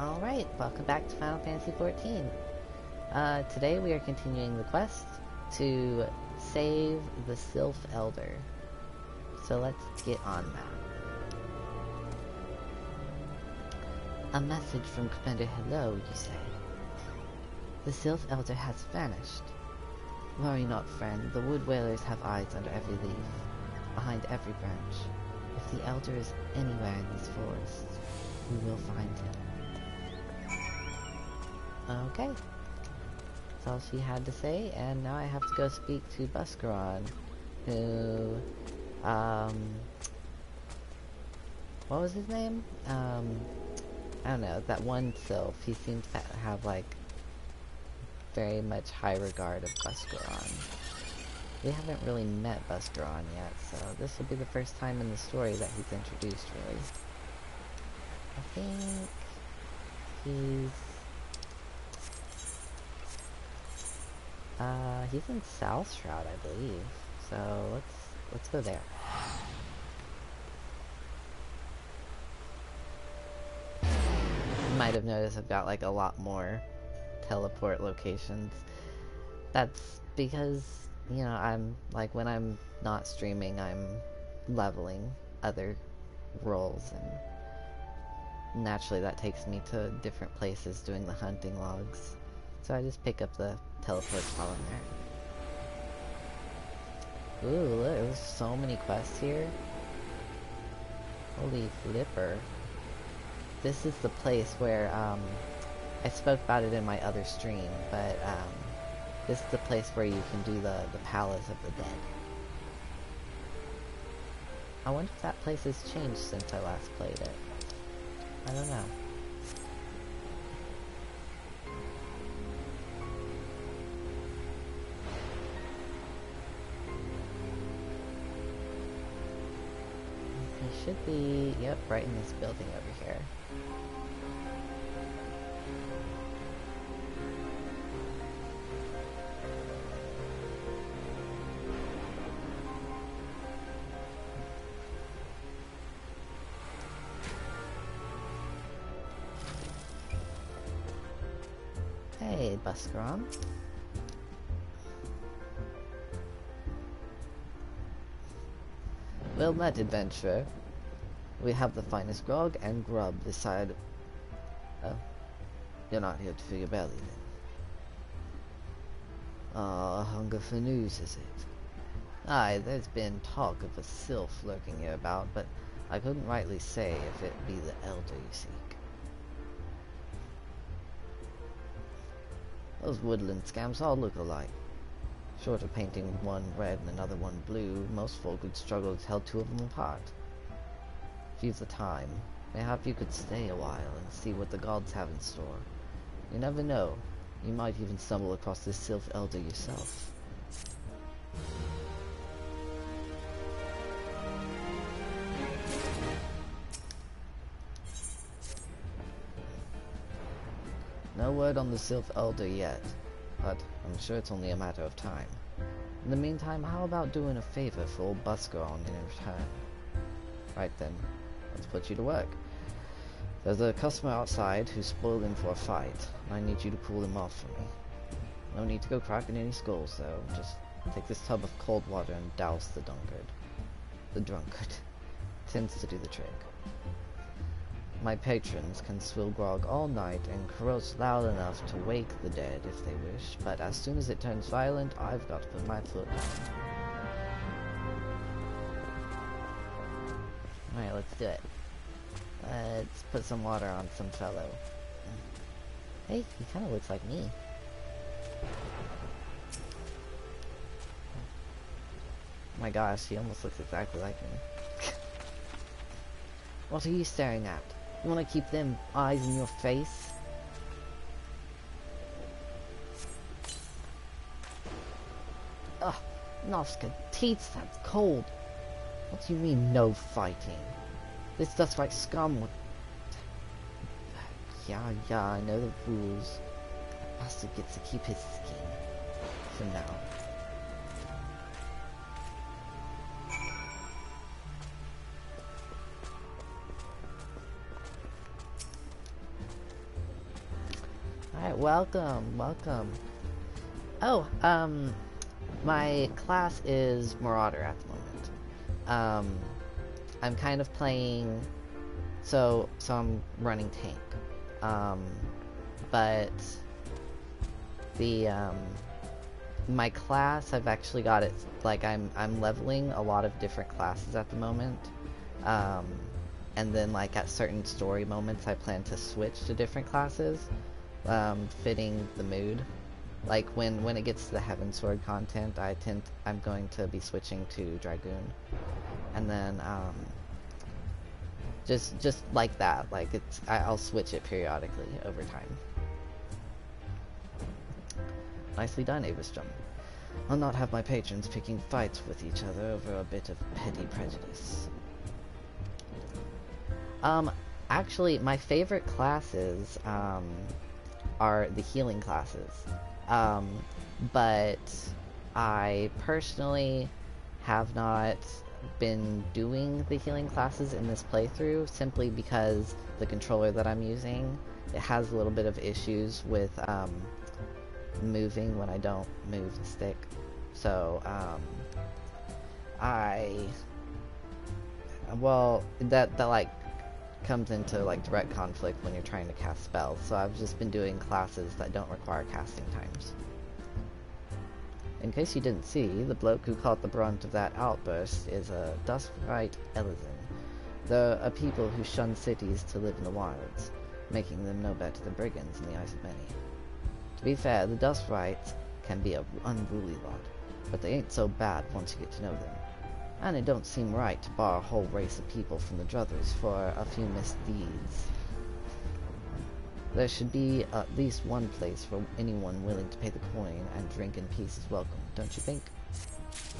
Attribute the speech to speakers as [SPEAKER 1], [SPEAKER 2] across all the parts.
[SPEAKER 1] Alright, welcome back to Final Fantasy XIV. Today we are continuing the quest to save the Sylph Elder. So let's get on that. A message from Commander Hello, you say. The Sylph Elder has vanished. Worry not, friend. The Wood Whalers have eyes under every leaf, behind every branch. If the Elder is anywhere in these forests, we will find him. Okay. That's all she had to say, and now I have to go speak to Buscaron, who, what was his name? I don't know, that one Sylph. He seems to have, like, very much high regard of Buscaron. We haven't really met Buscaron yet, so this will be the first time in the story that he's introduced, really. I think he's in South Shroud, I believe. So let's go there. You might have noticed I've got like a lot more teleport locations. That's because, you know, I'm like, when I'm not streaming, I'm leveling other roles, and naturally that takes me to different places doing the hunting logs. So I just pick up the teleports while I'm there. Ooh, look, there's so many quests here. Holy flipper. This is the place where, I spoke about it in my other stream, but, this is the place where you can do the Palace of the Dead. I wonder if that place has changed since I last played it. I don't know. Should be, yep, right in this building over here. Hey, Buscaron. Well met, adventurer. We have the finest grog and grub this side. Oh, you're not here to fill your belly then. Ah, hunger for news, is it? Aye, there's been talk of a Sylph lurking hereabout, but I couldn't rightly say if it be the Elder you seek. Those woodland scamps all look alike. Short of painting one red and another one blue, most folk would struggle to tell two of them apart. If you've the time, mayhap you could stay a while and see what the gods have in store. You never know, you might even stumble across this Sylph Elder yourself. No word on the Sylph Elder yet, but I'm sure it's only a matter of time. In the meantime, how about doing a favor for old Buscaron in return? Right then. Let's put you to work. There's a customer outside who's spoiled in for a fight, and I need you to cool him off for me. No need to go cracking any skulls, though. Just take this tub of cold water and douse the drunkard. The drunkard. Tends to do the trick. My patrons can swill grog all night and carouse loud enough to wake the dead if they wish, but as soon as it turns violent, I've got to put my foot down. Alright, let's do it. Let's put some water on some fellow. Hey, he kind of looks like me. Oh my gosh, he almost looks exactly like me. What are you staring at? You want to keep them eyes in your face? Ugh, Novska teats, that's cold. What do you mean, no fighting? This just like scum would... Yeah, I know the rules. That bastard gets to keep his skin. For now. welcome, welcome. Oh, my class is Marauder at the moment. I'm kind of playing, so I'm running tank. But the, my class, I've actually got it, like, I'm leveling a lot of different classes at the moment. And then, like, at certain story moments, I plan to switch to different classes, fitting the mood. Like, when it gets to the Heavensward content, I'm going to be switching to Dragoon. And then, just like that, like, I'll switch it periodically over time. Nicely done, Avistrom. I'll not have my patrons picking fights with each other over a bit of petty prejudice. Actually, my favorite classes, are the healing classes. But I personally have not been doing the healing classes in this playthrough simply because the controller that I'm using, it has a little bit of issues with, moving when I don't move the stick. So, well, that like comes into like direct conflict when you're trying to cast spells, so I've just been doing classes that don't require casting times. In case you didn't see, the bloke who caught the brunt of that outburst is a Dustwright Elysian. They're a people who shun cities to live in the wilds, making them no better than brigands in the eyes of many. To be fair, the Dustwrights can be an unruly lot, but they ain't so bad once you get to know them. And it don't seem right to bar a whole race of people from the Druthers for a few misdeeds. There should be at least one place for anyone willing to pay the coin, and drink in peace is welcome, don't you think?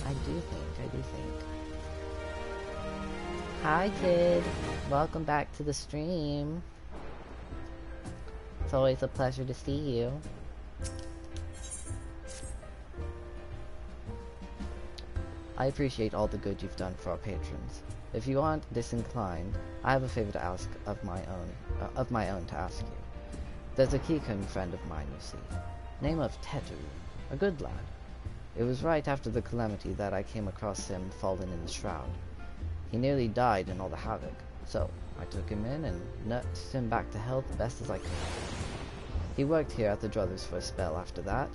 [SPEAKER 1] I do think. Hi, kid. Welcome back to the stream. It's always a pleasure to see you. I appreciate all the good you've done for our patrons. If you aren't disinclined, I have a favor to ask of my own to ask you. There's a Kikun friend of mine, you see, name of Tetu, a good lad. It was right after the calamity that I came across him fallen in the shroud. He nearly died in all the havoc, so I took him in and nursed him back to health best as I could. He worked here at the Druthers for a spell after that.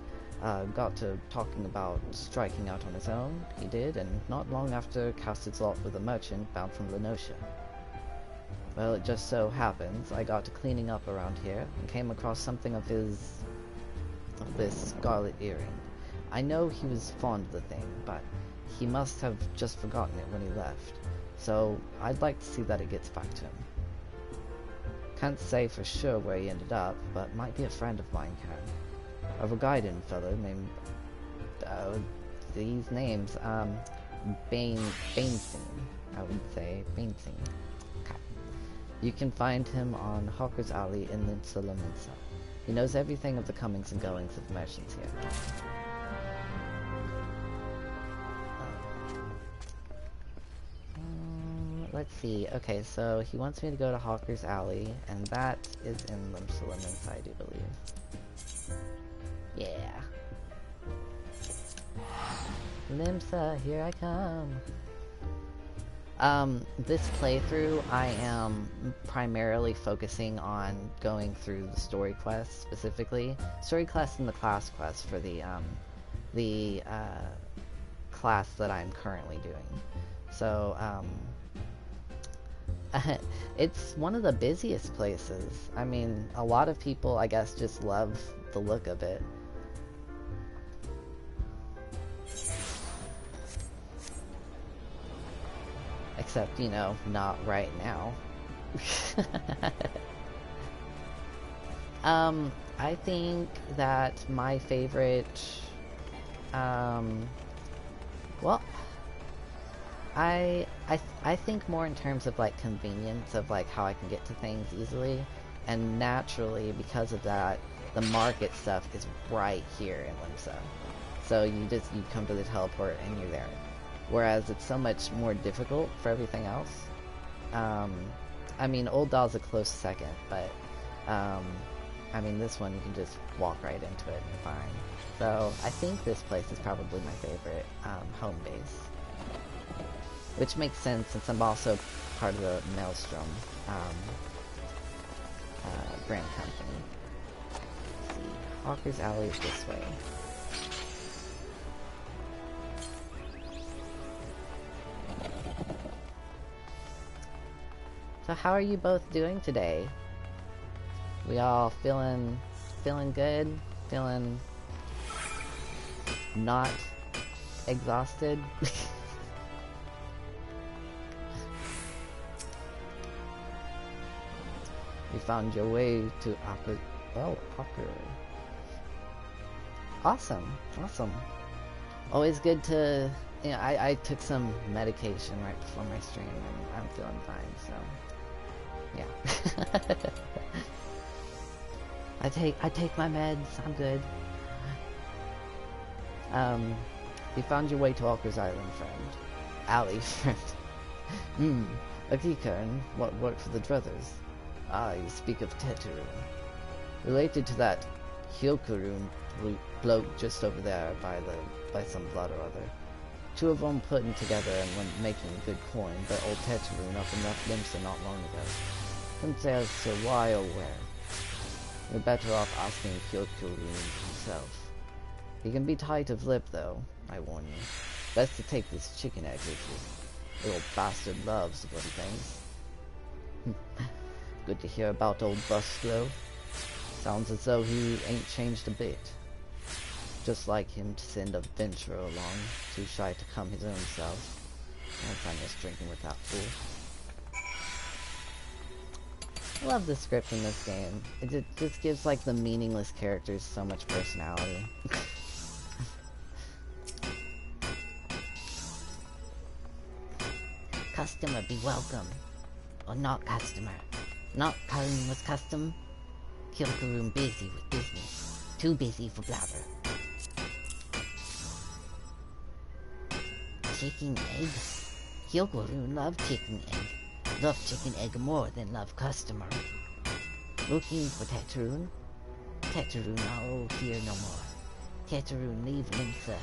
[SPEAKER 1] Got to talking about striking out on his own, he did, and not long after cast his lot with a merchant bound from Lenosha. Well, it just so happens I got to cleaning up around here and came across something of this scarlet earring. I know he was fond of the thing, but he must have just forgotten it when he left, so I'd like to see that it gets back to him. Can't say for sure where he ended up, but might be a friend of mine can. A Regidan fellow named, these names, Bainsing, I would say, Bainsing. Okay. You can find him on Hawker's Alley in Limsa. He knows everything of the comings and goings of merchants here. Let's see, okay, so he wants me to go to Hawker's Alley, and that is in Limsa, I do believe. Yeah. Limsa, here I come. This playthrough, I am primarily focusing on going through the story quests specifically. Story quests and the class quests for the class that I'm currently doing. So, it's one of the busiest places. I mean, a lot of people, I guess, just love the look of it. Except, you know, not right now. I think that my favorite, well, I think more in terms of, like, convenience of, like, how I can get to things easily, and naturally, because of that, the market stuff is right here in Limsa. So you come to the teleport and you're there. Whereas it's so much more difficult for everything else. I mean, Old Doll's a close second, but, I mean, this one you can just walk right into it and fine. So I think this place is probably my favorite home base. Which makes sense since I'm also part of the Maelstrom brand company. Let's see, Hawker's Alley is this way. So how are you both doing today? We all feeling good? Feeling not exhausted? You found your way to Ocker. Oh, Ocker. Awesome, awesome. Always good to, you know, I took some medication right before my stream and I'm feeling fine, so yeah. I take my meds, I'm good. You found your way to Walker's Island, friend. Alley, friend. Okay, Karn, what worked for the Druthers? Ah, you speak of Tetarun. Related to that Hyokurun bloke just over there by some blood or other. Two of them putting together and went making good coin, but old Tetarun up and left Limsa not long ago. Couldn't say as to why or where. You're better off asking Hyokurun himself. He can be tight of lip though, I warn you. Best to take this chicken egg with you. The old bastard loves the bloody things. Good to hear about old Buslow. Sounds as though he ain't changed a bit. Just like him to send a venturer along, too shy to come his own self. Can't miss drinking with that fool. I love the script in this game. It just gives like the meaningless characters so much personality. Customer be welcome. Or not customer. Not Karn was custom. Hyokurun busy with business. Too busy for blabber. Chicken egg? Hyokurun love chicken egg. Love chicken egg more than love customer. Looking for Tetarun? Tetarun oh here no more. Tetarun leave Limsa.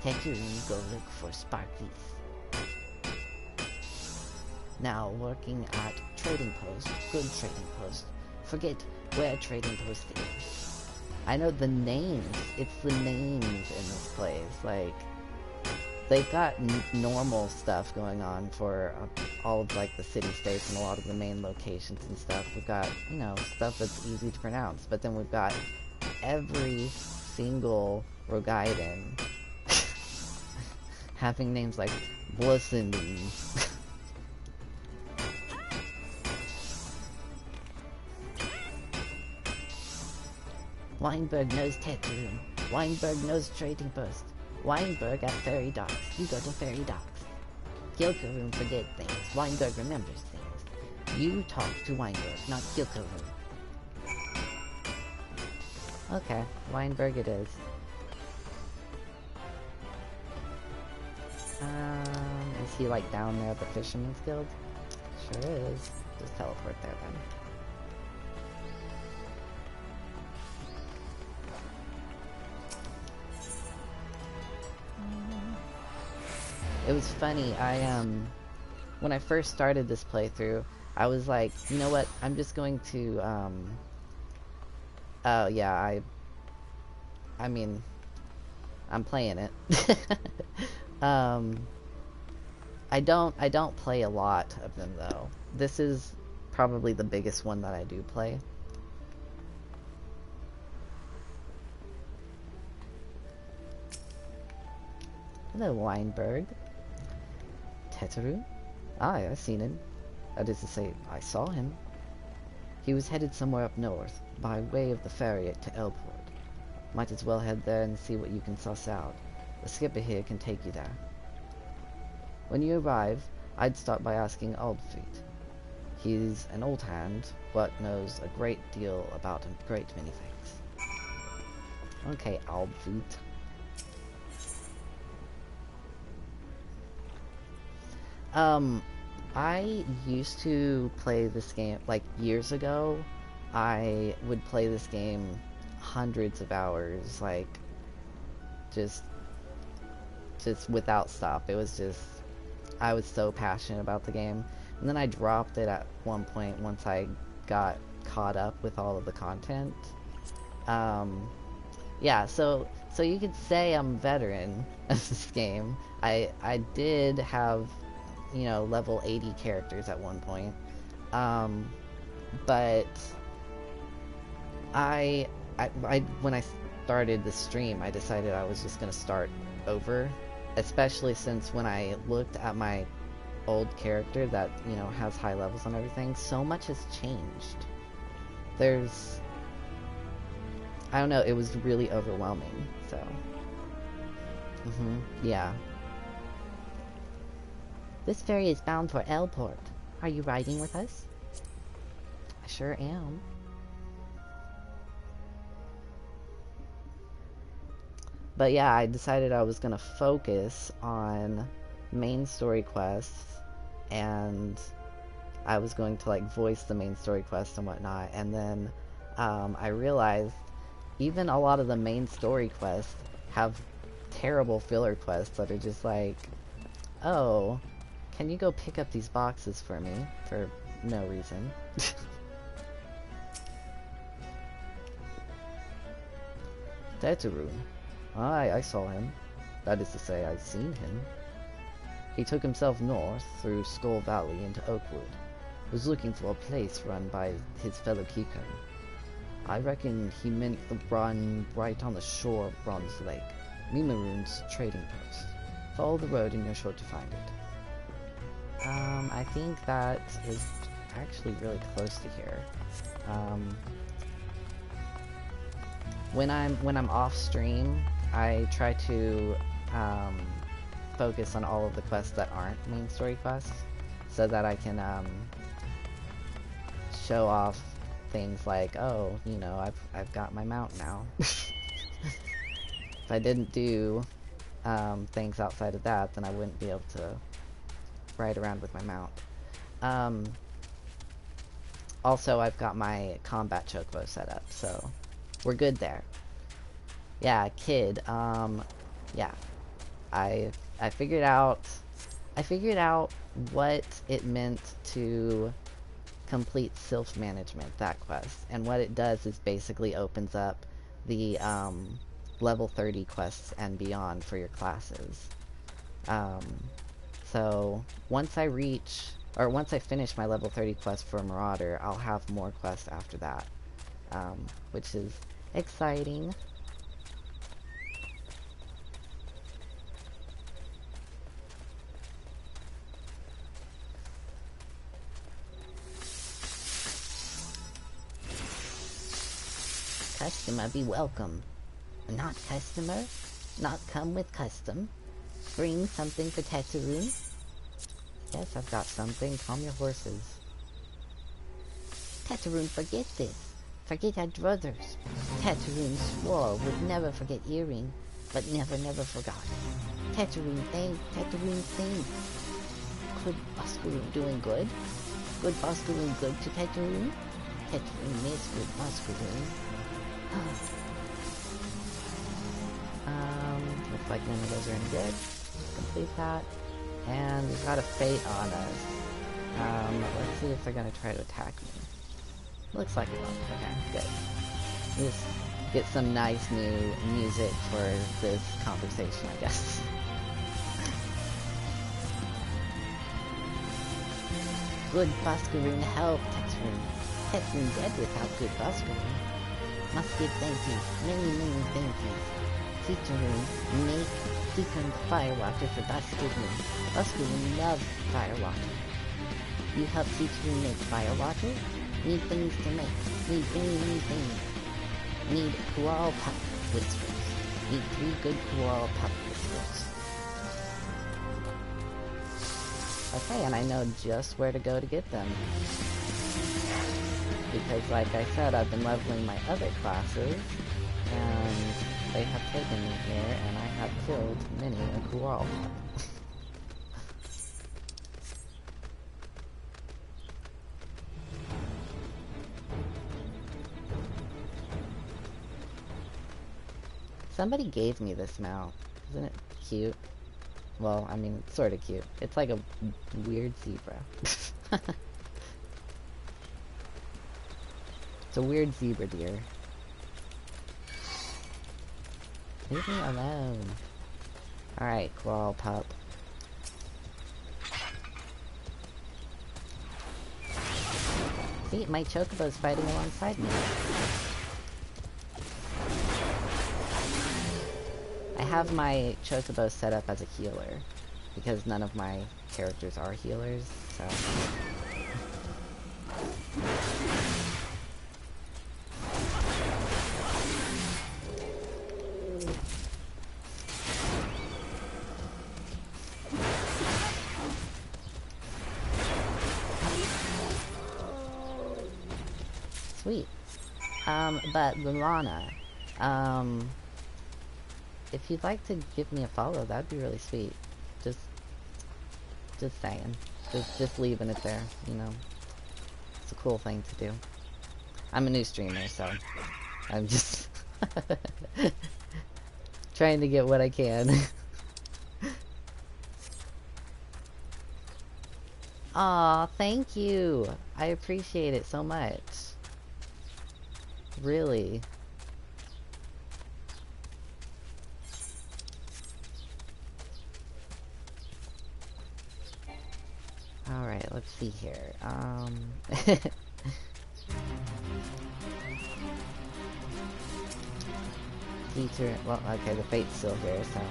[SPEAKER 1] Tetarun go look for Sparklies. Now working at Trading Post. Good Trading Post. Forget where Trading Post is. I know the names. It's the names in this place. Like, they've got normal stuff going on for all of like the city-states and a lot of the main locations and stuff. We've got, you know, stuff that's easy to pronounce. But then we've got every single Rogaiden having names like Blissenden. Weinberg knows Tetarun. Weinberg knows Trading Post. Weinberg at Ferry Docks. You go to Ferry Docks. Hyokurun forget things. Weinberg remembers things. You talk to Weinberg, not Hyokurun. Okay, Weinberg it is. Is he like down there at the Fisherman's Guild? Sure is. Just teleport there then. It was funny, when I first started this playthrough, I was like, you know what, I'm just going to, oh yeah, I mean, I'm playing it. I don't play a lot of them though. This is probably the biggest one that I do play. Hello, Weinberg. Tetarun? Aye, I've seen him. That is to say, I saw him. He was headed somewhere up north, by way of the ferry to Elport. Might as well head there and see what you can suss out. The skipper here can take you there. When you arrive, I'd start by asking Aldfeet. He's an old hand, but knows a great deal about a great many things. Okay, Aldfeet. I used to play this game, like, years ago. I would play this game hundreds of hours, like, just without stop. It was just, I was so passionate about the game. And then I dropped it at one point once I got caught up with all of the content. Yeah, so you could say I'm a veteran of this game. I did have, you know, level 80 characters at one point. But I when I started the stream, I decided I was just gonna start over, especially since when I looked at my old character that, you know, has high levels and everything, so much has changed. There's, I don't know, it was really overwhelming, so. Yeah. This ferry is bound for Elport. Are you riding with us? I sure am. But yeah, I decided I was gonna focus on main story quests, and I was going to, like, voice the main story quests and whatnot, and then I realized even a lot of the main story quests have terrible filler quests that are just like, oh, can you go pick up these boxes for me? For no reason. Tetarun. I saw him. That is to say, I've seen him. He took himself north through Skull Valley into Oakwood. Was looking for a place run by his fellow Kikun. I reckon he meant the run right on the shore of Bronze Lake, Mimarun's trading post. Follow the road and you're sure to find it. I think that is actually really close to here. When I'm off stream, I try to focus on all of the quests that aren't main story quests, so that I can show off things like, oh, you know, I've got my mount now. If I didn't do things outside of that, then I wouldn't be able to ride around with my mount. Also, I've got my combat chocobo set up, so we're good there. Yeah, kid. Yeah, I figured out what it meant to complete Sylph management, that quest, and what it does is basically opens up the level 30 quests and beyond for your classes. So once I finish my level 30 quest for Marauder, I'll have more quests after that, which is exciting. Customer be welcome. Not customer, not come with custom. Bring something for Tetarun. Yes, I've got something. Calm your horses. Tetarun, forget this. Forget our brothers. Tetarun swore would never forget Earring, but never forgot. Tetarun thanks. Good Boscaroon doing good? Good Boscaroon good to Tetarun? Tetarun miss good Boscaroon. Looks like none of those are any good. Complete that. And we've got a fate on us. Let's see if they're gonna try to attack me. Looks like it won't. Okay, good. Just get some nice new music for this conversation, I guess. Good Boscaroon help, Tetarun. Tetarun dead without good Boscaroon. Must give thank you, many thank yous. Tetarun, make Seeker firewater for Boscaroon. Boscaroon loves firewater. You help Tetarun make firewater? Need things to make. Need many things. Need koal pup whiskers. Need 3 good koal pup whiskers. Okay, and I know just where to go to get them. Because, like I said, I've been leveling my other classes, and they have taken me here, and I have killed many a koal pup. Somebody gave me this mount. Isn't it cute? Well, I mean, it's sort of cute. It's like a weird zebra. It's a weird zebra deer. Leave me alone. Alright, Coral Pup. See, my chocobo's fighting alongside me. I have my chocobo set up as a healer, because none of my characters are healers, so... Sweet. But Lulana, if you'd like to give me a follow, that'd be really sweet. Just saying. Just leaving it there, you know. It's a cool thing to do. I'm a new streamer, so I'm just trying to get what I can. Aw, thank you. I appreciate it so much. Really. Alright, let's see here. Teacher, well, okay, the fate's still here, so...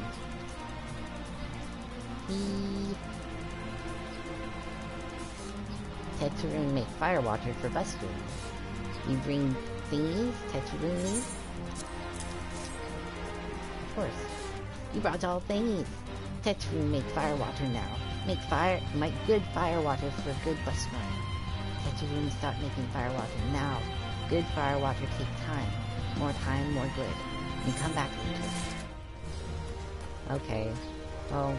[SPEAKER 1] Tetraroon make firewater for Buster. You bring thingies, Tetraroon needs? Of course. You brought all thingies. Tetraroon make firewater now. Make good firewater for good Buster. Tetraroon start making firewater now. Good firewater take time. More time, more good. And come back later. Okay. Well,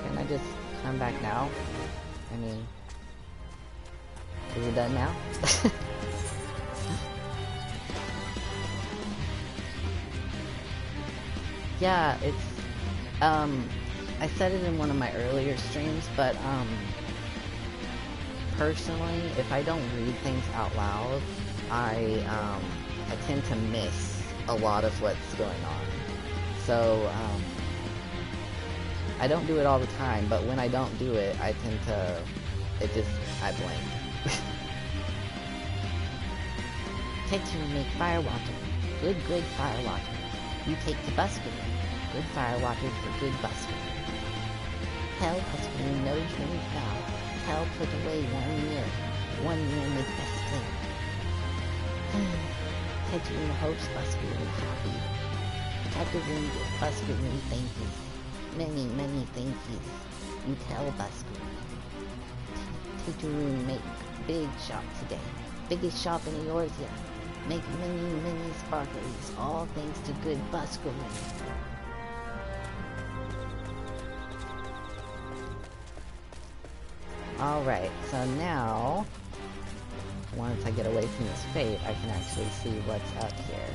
[SPEAKER 1] can I just come back now? I mean... Is it done now? Yeah, it's, I said it in one of my earlier streams, but, personally, if I don't read things out loud, I tend to miss a lot of what's going on. So, I don't do it all the time, but when I don't do it, I tend to, I blank. Tetraroon make firewater. Good firewater. You take to Busker. Good firewater for good Busker. Hell, Busker knows when you fell. Hell put away 1 year. 1 year make best thing. Tetraroon hopes Busker is happy. Tetraroon gives Busker many thank yous. Many thank yous. You tell Busker. Tetraroon make big shop today. Biggest shop in Eorzea. Make many sparklies, all thanks to good Busker. Alright, so now, once I get away from this fate, I can actually see what's up here.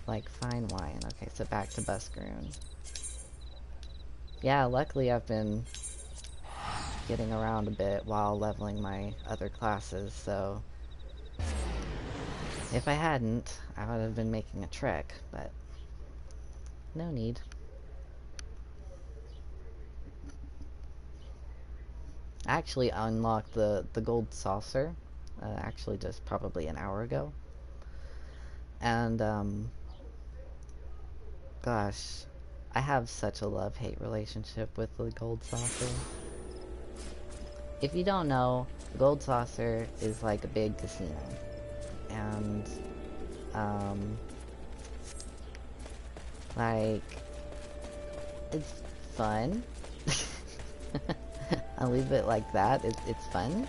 [SPEAKER 1] Like fine wine. Okay, so back to Buskeroon. Yeah, luckily I've been getting around a bit while leveling my other classes, so if I hadn't, I would have been making a trek, but no need. I actually unlocked the gold saucer, actually just probably an hour ago, and gosh, I have such a love-hate relationship with the gold saucer. If you don't know, the gold saucer is like a big casino. And, like, it's fun. I'll leave it like that. It's fun.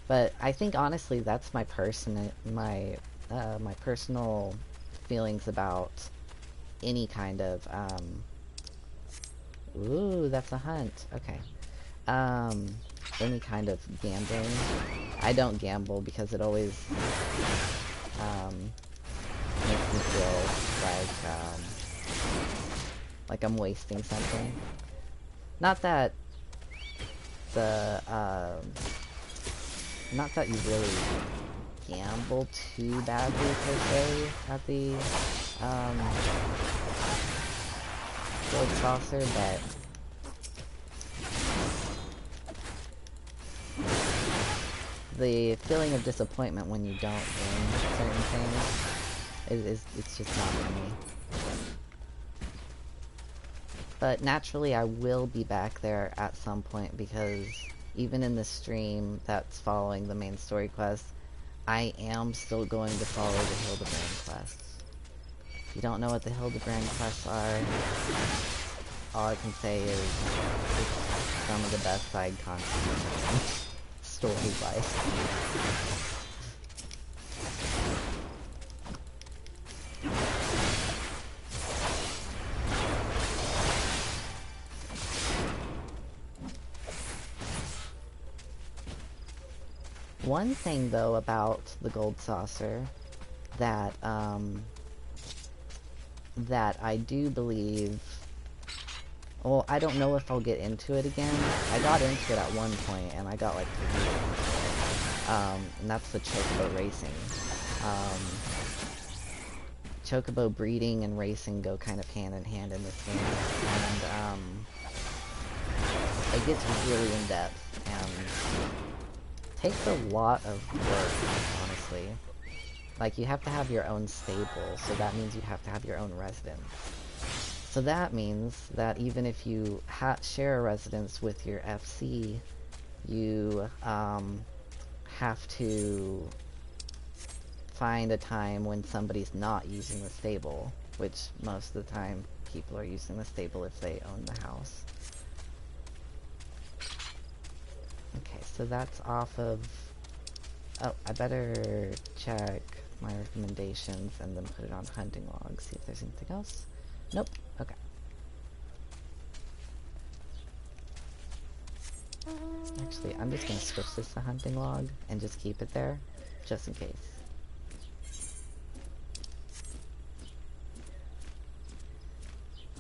[SPEAKER 1] But I think honestly that's my my personal feelings about any kind of Ooh, that's a hunt. Okay. Any kind of gambling. I don't gamble because it always, makes me feel like I'm wasting something. Not that not that you really gamble too badly per se at the, gold saucer, but the feeling of disappointment when you don't win certain things it's just not for me. But naturally I will be back there at some point because even in the stream that's following the main story quest, I am still going to follow the Hildebrand quests. If you don't know what the Hildebrand quests are, all I can say is it's some of the best side content story-wise. One thing though about the gold saucer that that I do believe, well, I don't know if I'll get into it again. I got into it at one point and I got like 3 years. And that's the chocobo racing. Chocobo breeding and racing go kind of hand in hand in this game, and it gets really in depth and takes a lot of work, honestly. Like, you have to have your own stable, so that means you have to have your own residence. So that means that even if you share a residence with your FC, you have to find a time when somebody's not using the stable, which most of the time people are using the stable if they own the house. Okay, so that's off of... Oh, I better check my recommendations and then put it on hunting log, see if there's anything else. Nope. Okay. Actually, I'm just gonna switch this to hunting log and just keep it there, just in case.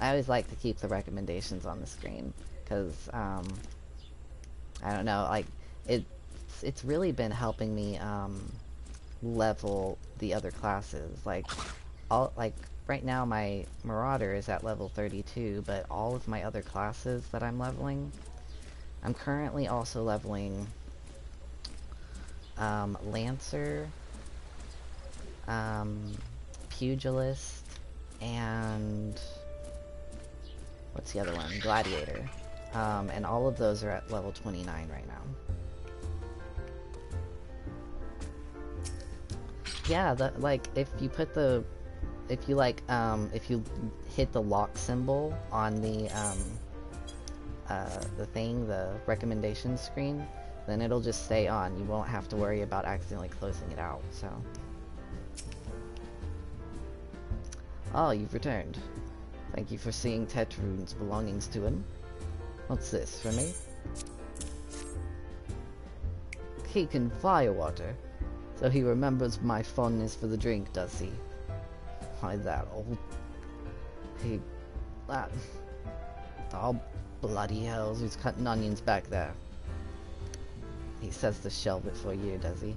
[SPEAKER 1] I always like to keep the recommendations on the screen, because, I don't know, like, it's really been helping me, level the other classes. Like, right now my Marauder is at level 32, but all of my other classes that I'm leveling, I'm currently also leveling, Lancer, Pugilist, and what's the other one? Gladiator. And all of those are at level 29 right now. Yeah, like, if you put the, if you hit the lock symbol on the recommendation screen, then it'll just stay on. You won't have to worry about accidentally closing it out, so. Oh, you've returned. Thank you for seeing Tetrarune's belongings to him. What's this, for me? Cake and firewater. So he remembers my fondness for the drink, does he? Why, that old... that... Oh, bloody hells, who's cutting onions back there? He says to shelve it for you, does he?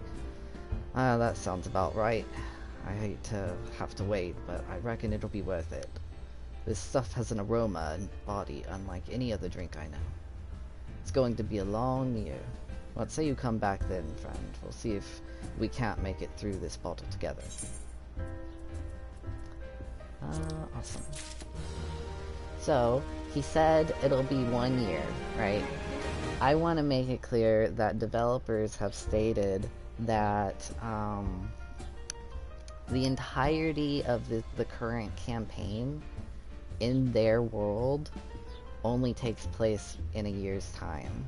[SPEAKER 1] That sounds about right. I hate to have to wait, but I reckon it'll be worth it. This stuff has an aroma and body unlike any other drink I know. It's going to be a long year. Let's say you come back then, friend. We'll see if we can't make it through this bottle together. Awesome. So, he said it'll be 1 year, right? I want to make it clear that developers have stated that the entirety of the current campaign in their world only takes place in a year's time.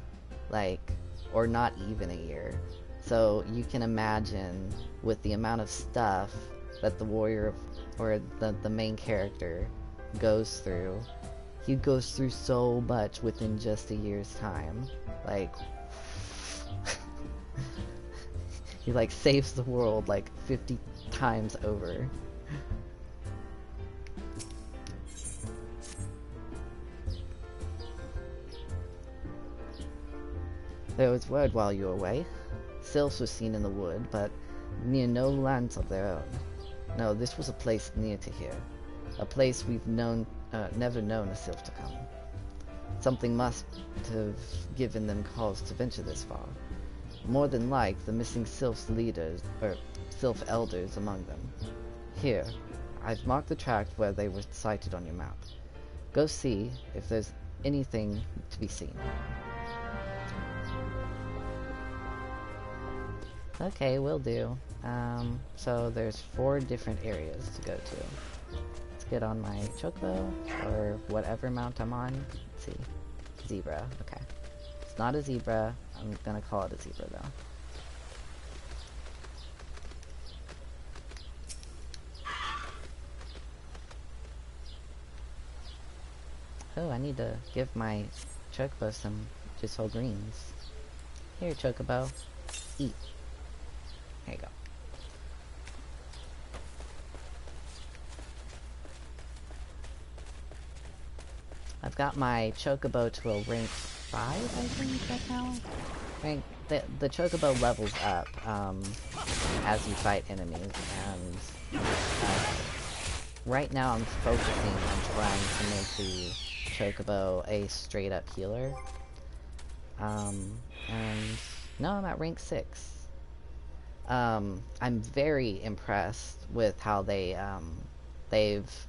[SPEAKER 1] Like, or not even a year. So you can imagine with the amount of stuff that the warrior or the main character goes through, he goes through so much within just a year's time. Like, he like saves the world like 50 times over. There was word while you were away. Sylphs were seen in the wood, but near no lands of their own. No, this was a place near to here. A place we've never known a Sylph to come. Something must have given them cause to venture this far. More than like, the missing Sylph's leaders, or Sylph elders among them. Here, I've marked the tract where they were sighted on your map. Go see if there's anything to be seen. Okay, will do. So there's 4 different areas to go to. Let's get on my chocobo, or whatever mount I'm on. Let's see. Zebra, okay. It's not a zebra. I'm gonna call it a zebra though. Oh, I need to give my chocobo some just whole greens. Here, chocobo. Eat. There you go. I've got my chocobo to a rank 5, I think, right now. The chocobo levels up as you fight enemies, and right now I'm focusing on trying to make the chocobo a straight up healer. And no, I'm at rank 6. I'm very impressed with how they've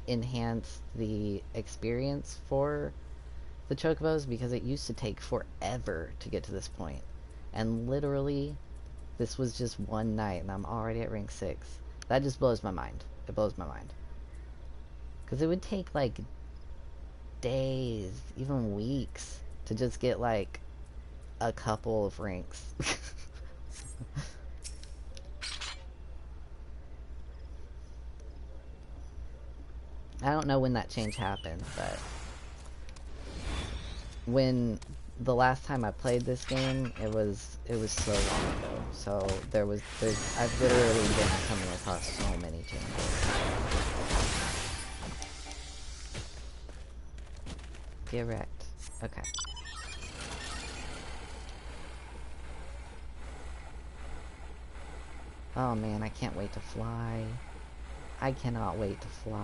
[SPEAKER 1] enhanced the experience for the chocobos, because it used to take forever to get to this point. And literally, this was just one night and I'm already at rank 6. That just blows my mind. It blows my mind. Because it would take like days, even weeks, to just get like a couple of ranks. I don't know when that change happened, but when the last time I played this game, it was so long ago. So I've literally been coming across so many changes. Get wrecked. Okay. Oh man, I can't wait to fly. I cannot wait to fly.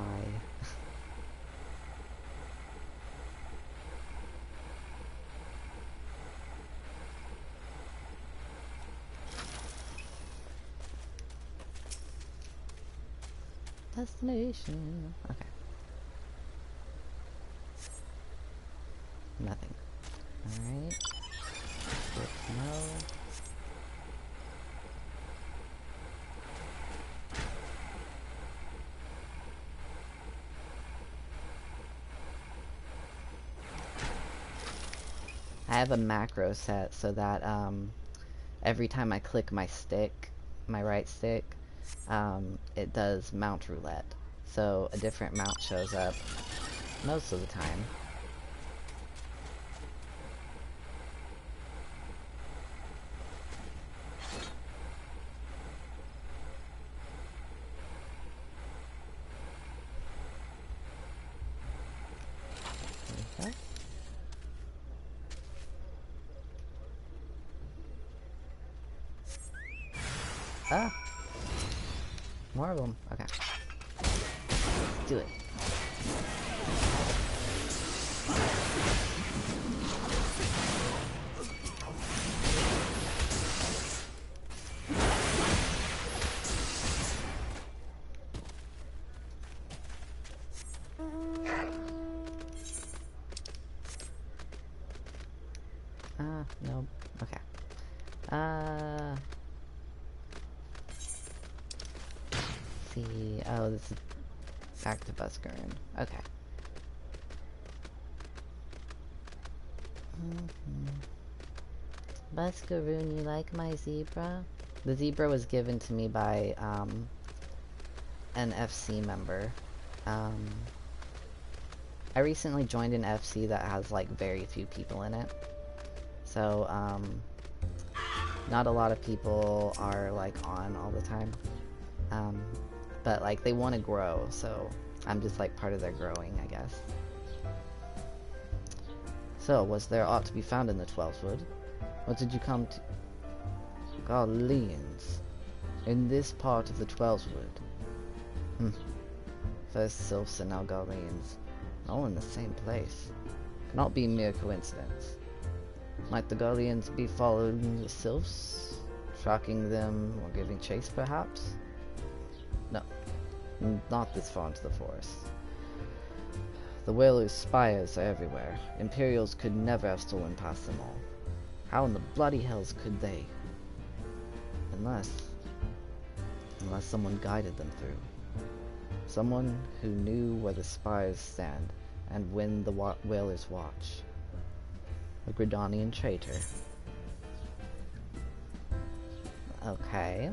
[SPEAKER 1] Destination. Okay. Nothing. Alright. Good to know. I have a macro set so that every time I click my stick, my right stick, it does mount roulette. So a different mount shows up most of the time. Okay. Ah! More of them. Okay. Let's do it. No. Okay. See. Oh, this is back to Buscaroon. Okay. Buscaroon, you like my zebra? The zebra was given to me by an FC member. I recently joined an FC that has like very few people in it. So, not a lot of people are like on all the time. But like they want to grow, so I'm just like part of their growing, I guess. So, was there aught to be found in the Twelveswood? What did you come to? Garleans. In this part of the Twelveswood. First Sylphs and now Garleans. All in the same place. Cannot be mere coincidence. Might the Garleans be following the Sylphs? Tracking them or giving chase, perhaps? No. Not this far into the forest. The Whalers' spires are everywhere. Imperials could never have stolen past them all. How in the bloody hells could they? Unless someone guided them through. Someone who knew where the spires stand and when the Whalers watch. A Gridanian traitor. Okay.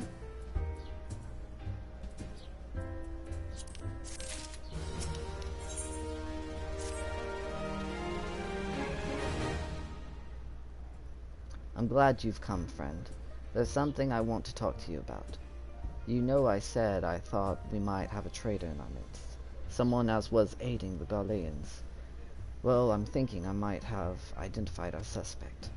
[SPEAKER 1] I'm glad you've come, friend. There's something I want to talk to you about. You know I said I thought we might have a traitor in our midst. Someone as was aiding the Garleans. Well, I'm thinking I might have identified our suspect.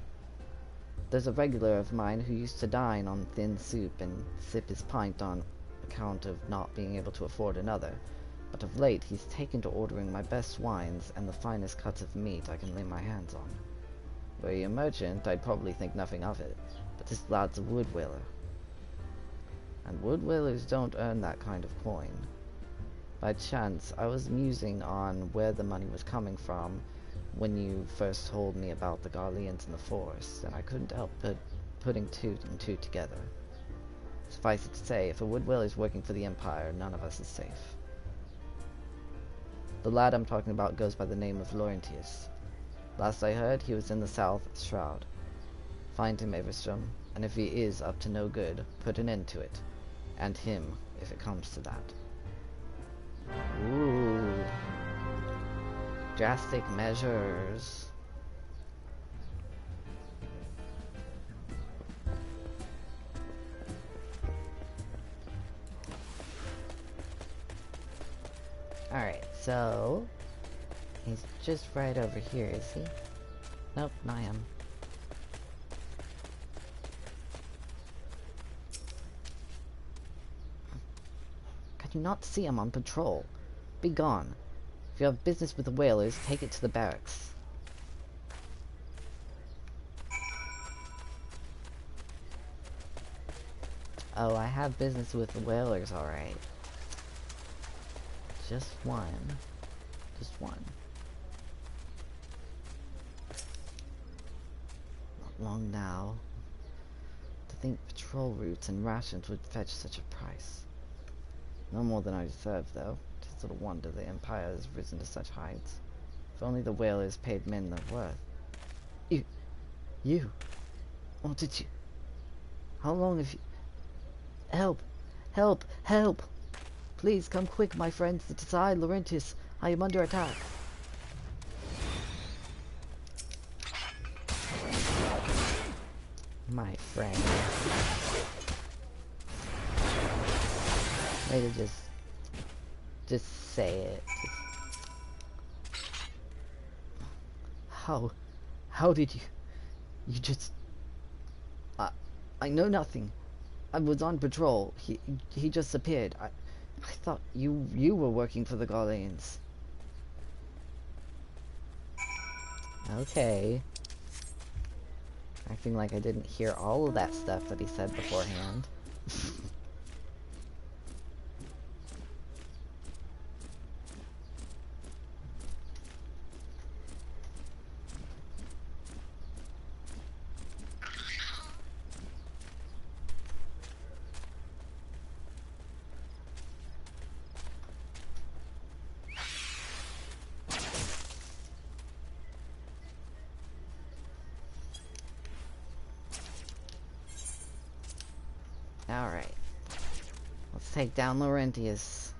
[SPEAKER 1] There's a regular of mine who used to dine on thin soup and sip his pint on account of not being able to afford another. But of late he's taken to ordering my best wines and the finest cuts of meat I can lay my hands on. Were he a merchant, I'd probably think nothing of it, but this lad's a wood whaler. And wood whalers don't earn that kind of coin. By chance, I was musing on where the money was coming from when you first told me about the Garleans in the forest, and I couldn't help but putting two and two together. Suffice it to say, if a wood whaler is working for the Empire, none of us is safe. The lad I'm talking about goes by the name of Laurentius. Last I heard, he was in the South Shroud. Find him, Averstrom, and if he is up to no good, put an end to it. And him, if it comes to that. Ooh. Drastic measures. Alright, so he's just right over here, is he? Nope, not him. Can you not see I'm on patrol? Be gone. If you have business with the whalers, take it to the barracks. Oh, I have business with the whalers, alright. Just one. Just one. Not long now. To think patrol routes and rations would fetch such a price. No more than I deserve, though. Tis little wonder the Empire has risen to such heights. If only the whalers paid men their worth. You? What did you... How long have you... Help! Help! Help! Please come quick, my friends. It is I, Laurentius. I am under attack. My friend. Way to just say it. How did you just... I know nothing. I was on patrol. He just appeared. I thought you were working for the Garleans. Okay. Acting like I didn't hear all of that stuff that he said beforehand. Alright. Let's take down Laurentius.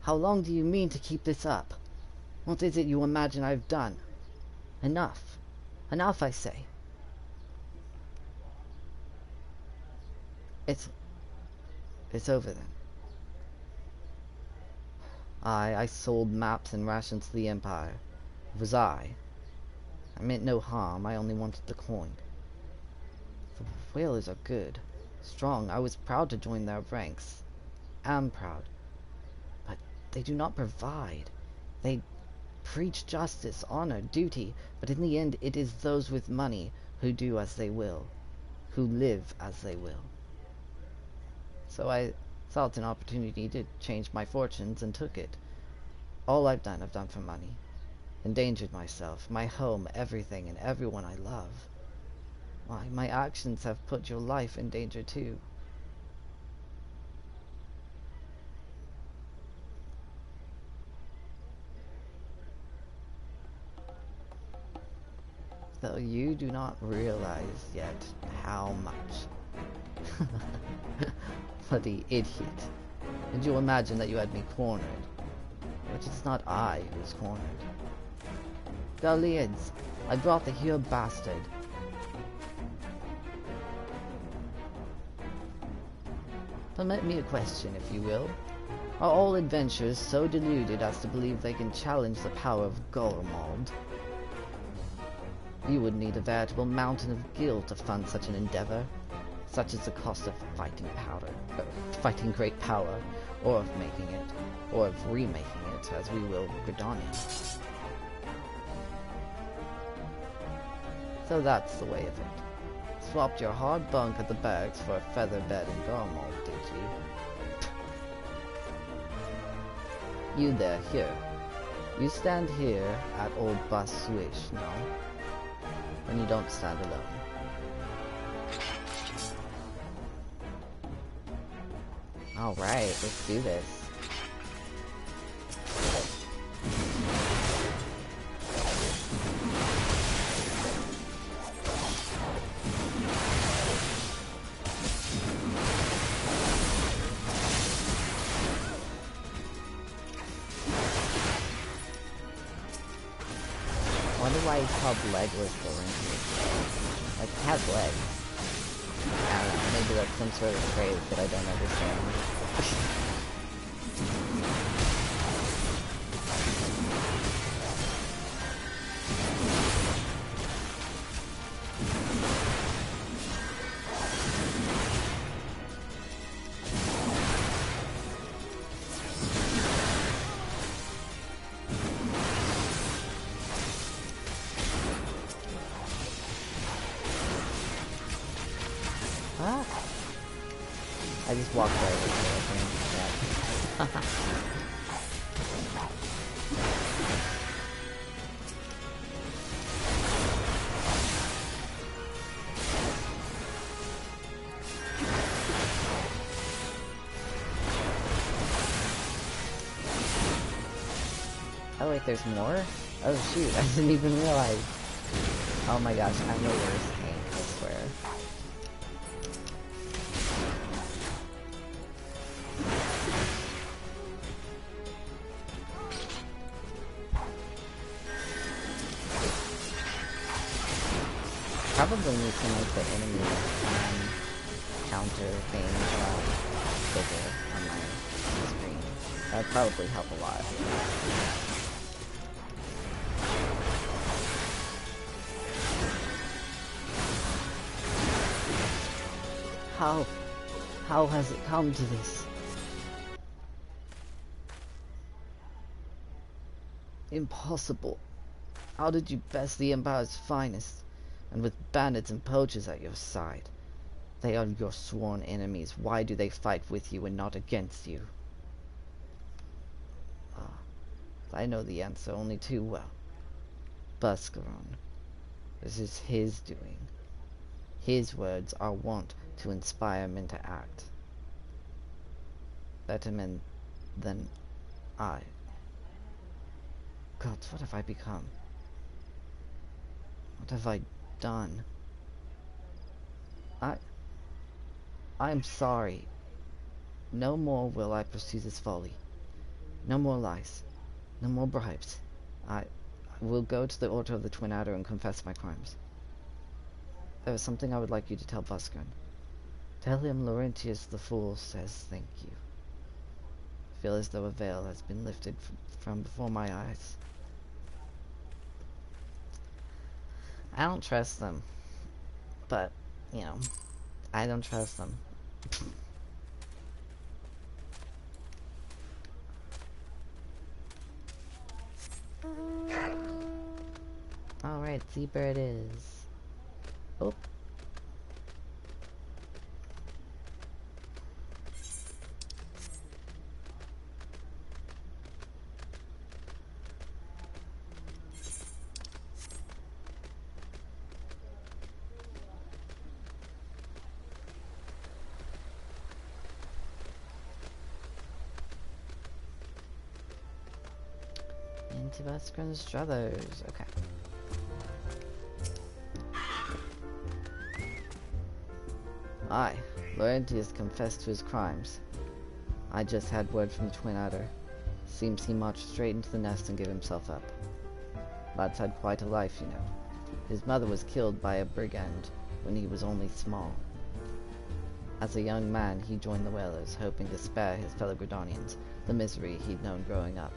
[SPEAKER 1] How long do you mean to keep this up? What is it you imagine I've done? Enough. Enough, I say. It's over then. I sold maps and rations to the Empire. It was I. I meant no harm, I only wanted the coin. The whalers are good, strong. I was proud to join their ranks. Am proud. But they do not provide. They preach justice, honor, duty, but in the end it is those with money who do as they will, who live as they will. So I saw it an opportunity to change my fortunes and took it. All I've done for money. Endangered myself, my home, everything, and everyone I love. Why, my actions have put your life in danger too. Though you do not realize yet how much. Bloody idiot. Did you imagine that you had me cornered? Which it's not I who's cornered. Galileans, I brought the here bastard. Permit me a question, if you will. Are all adventurers so deluded as to believe they can challenge the power of Gormald? You would need a veritable mountain of guilt to fund such an endeavor. Such is the cost of fighting great power, or of making it, or of remaking it, as we will Gridania. So that's the way of it. Swapped your hard bunk at the barracks for a feather bed in Gormald, did you? You there, here. You stand here at old Bus Swish, no? And you don't stand alone. Alright, let's do this. I wonder why he's called Legless Orange. Like, he has legs. I don't know, maybe that's some sort of phrase that I don't understand. I just walked right over there, I think. Yeah. Oh wait, there's more? Oh shoot, I didn't even realize. Oh my gosh, I'm the worst tank, I swear. Probably need to make the enemy counter thing bigger on my screen. That would probably help a lot. How has it come to this? Impossible. How did you best the Empire's finest? And with bandits and poachers at your side. They are your sworn enemies. Why do they fight with you and not against you? I know the answer only too well. Buscaron. This is his doing. His words are wont to inspire men to act. Better men than I. God, what have I become? What have I done? I am sorry. No more will I pursue this folly. No more lies. No more bribes. I will go to the Order of the Twin Adder and confess my crimes. There is something I would like you to tell Buscon. Tell him Laurentius the Fool says thank you. I feel as though a veil has been lifted from before my eyes. I don't trust them. But, you know, I don't trust them. Alright, zebra it is. Oh. Into Buscon's druthers. Okay. Aye, Laurentius confessed to his crimes. I just had word from the Twin Adder. Seems he marched straight into the nest and gave himself up. Lad's had quite a life, you know. His mother was killed by a brigand when he was only small. As a young man, he joined the Whalers, hoping to spare his fellow Gridanians the misery he'd known growing up.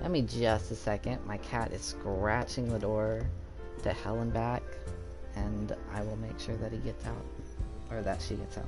[SPEAKER 1] Give me just a second. My cat is scratching the door to hell and back, and I will make sure that he gets out. Or that she gets out.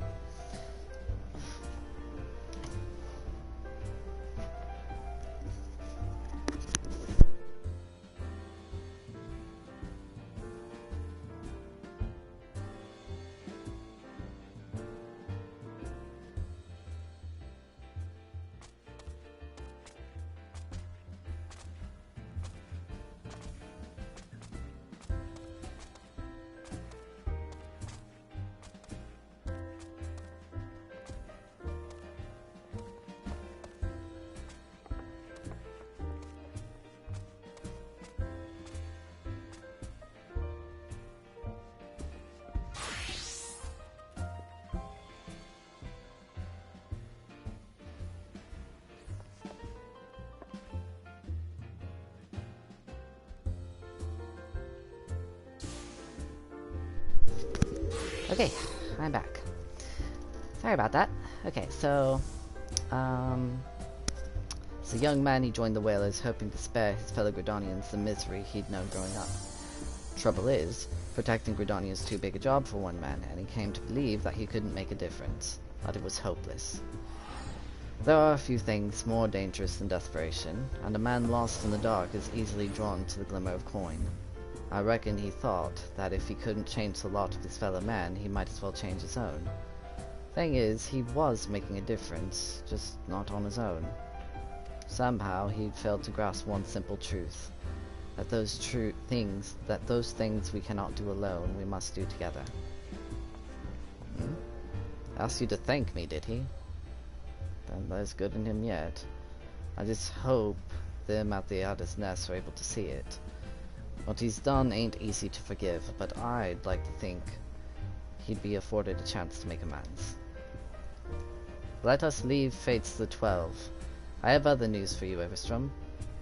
[SPEAKER 1] Okay, I'm back. Sorry about that. Okay, so, as a young man, he joined the Whalers, hoping to spare his fellow Gridanians the misery he'd known growing up. Trouble is, protecting Gridania is too big a job for one man, and he came to believe that he couldn't make a difference, that it was hopeless. There are a few things more dangerous than desperation, and a man lost in the dark is easily drawn to the glimmer of coin. I reckon he thought that if he couldn't change the lot of his fellow man, he might as well change his own. Thing is, he was making a difference, just not on his own. Somehow, he'd failed to grasp one simple truth, that those things we cannot do alone, we must do together. Asked you to thank me, did he? Then there's good in him yet. I just hope them at the Adder's Nest are able to see it. What he's done ain't easy to forgive, but I'd like to think he'd be afforded a chance to make amends. Let us leave Fates the 12. I have other news for you, Everstrom.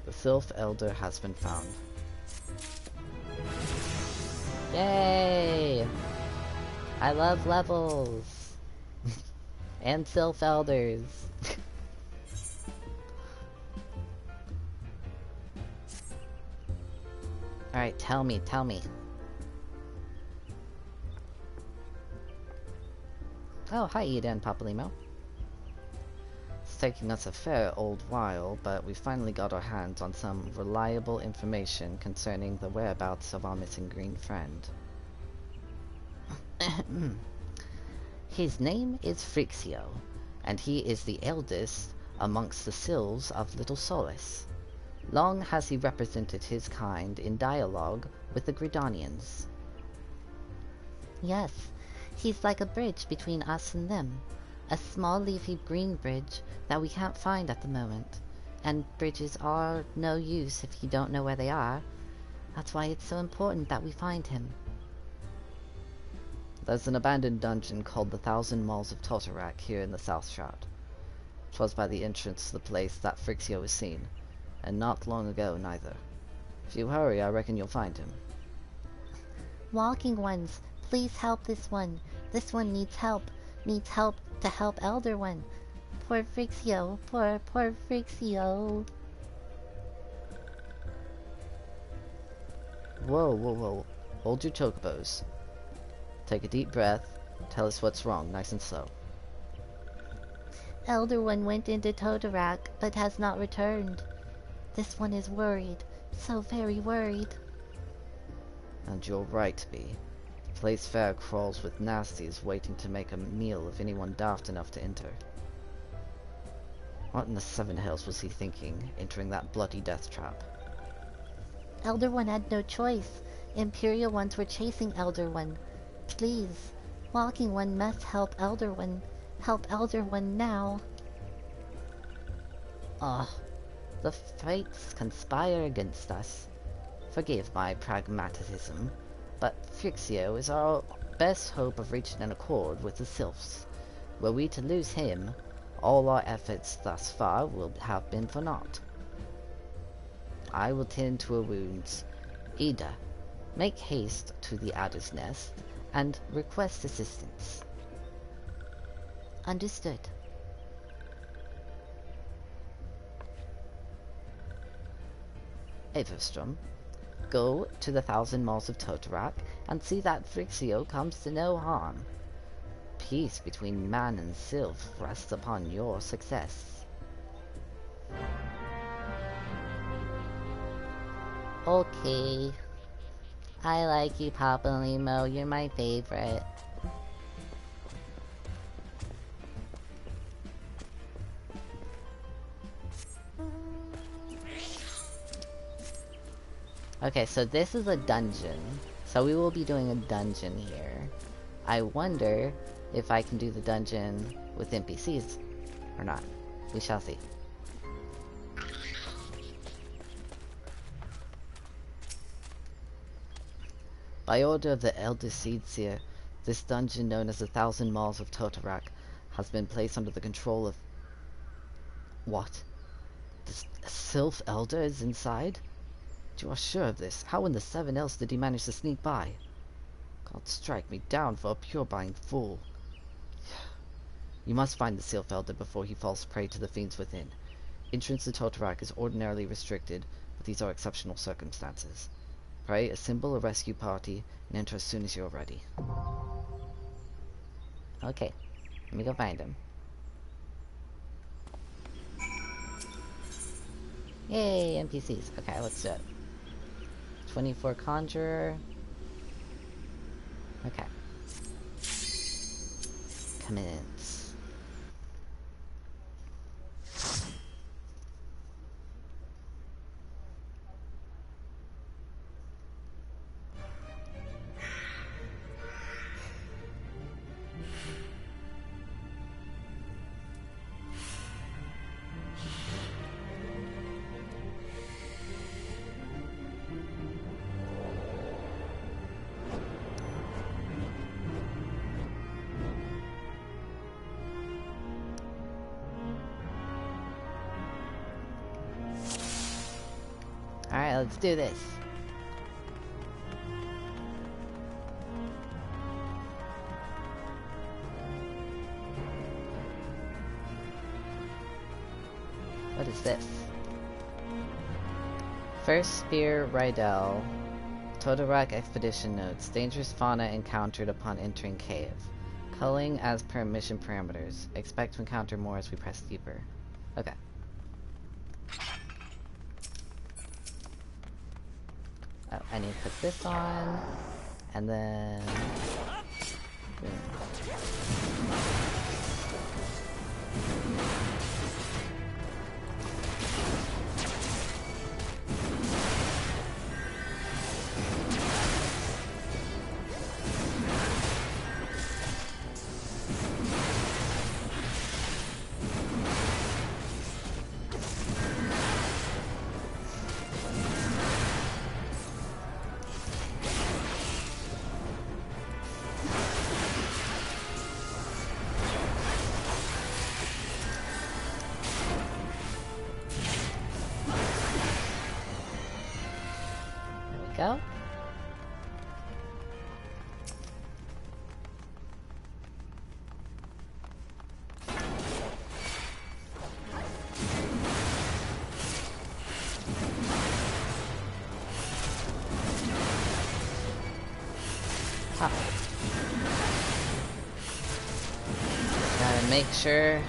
[SPEAKER 1] The Sylph Elder has been found. Yay! I love levels! And Sylph Elders! Alright, tell me. Oh, hi Eden, Papalimo. It's taking us a fair old while, but we finally got our hands on some reliable information concerning the whereabouts of our missing green friend. His name is Frixio, and he is the eldest amongst the Sylphs of Little Solace. Long has he represented his kind in dialogue with the Gridanians.
[SPEAKER 2] Yes, he's like a bridge between us and them. A small leafy green bridge that we can't find at the moment. And bridges are no use if you don't know where they are. That's why it's so important that we find him.
[SPEAKER 1] There's an abandoned dungeon called the Thousand Malls of Totorak here in the South Shroud. 'Twas by the entrance to the place that Phrixio was seen, and not long ago neither. If you hurry, I reckon you'll find him.
[SPEAKER 2] Walking ones, please help this one. This one needs help. Needs help to help Elder One. Poor Phrixio. Poor Phrixio.
[SPEAKER 1] Whoa. Hold your chocobos. Take a deep breath. Tell us what's wrong, nice and slow.
[SPEAKER 2] Elder One went into Totorak, but has not returned. This one is worried. So very worried.
[SPEAKER 1] And you're right to be. The place fair crawls with nasties waiting to make a meal of anyone daft enough to enter. What in the seven hells was he thinking, entering that bloody death trap?
[SPEAKER 2] Elder One had no choice. Imperial ones were chasing Elder One. Please, Walking One must help Elder One. Help Elder One now.
[SPEAKER 1] Ah, the fates conspire against us. Forgive my pragmatism, but Phrixio is our best hope of reaching an accord with the Sylphs. Were we to lose him, all our efforts thus far will have been for naught. I will tend to her wounds. Ida, make haste to the Adder's Nest and request assistance.
[SPEAKER 2] Understood.
[SPEAKER 1] Everstrom, go to the 1,000 Malls of Totorak and see that Phrixio comes to no harm. Peace between man and Sylph rests upon your success.
[SPEAKER 2] Okay. I like you, Papa Limo. You're my favorite. Okay, so this is a dungeon. So we will be doing a dungeon here. I wonder if I can do the dungeon with NPCs or not. We shall see. By order of the Elder Seedseer, this dungeon known as the 1,000 Malls of Totorak has been placed under the control of... What? This Sylph Elder is inside? You are sure of this? How in the seven else did he manage to sneak by? God strike me down for a pure-buying fool. You must find the Sylph Elder before he falls prey to the fiends within. Entrance to Totorak is ordinarily restricted, but these are exceptional circumstances. Pray, assemble a rescue party and enter as soon as you're ready. Okay, let me go find him. Yay, NPCs. Okay, let's do it. 24 Conjurer. Okay. Commence. Alright, let's do this. What is this? First Spear Rydell. Totorak Expedition Notes. Dangerous fauna encountered upon entering cave. Culling as per mission parameters. Expect to encounter more as we press deeper. Okay. Oh, I need to put this on, and then... Boom. go.
[SPEAKER 1] Gotta make sure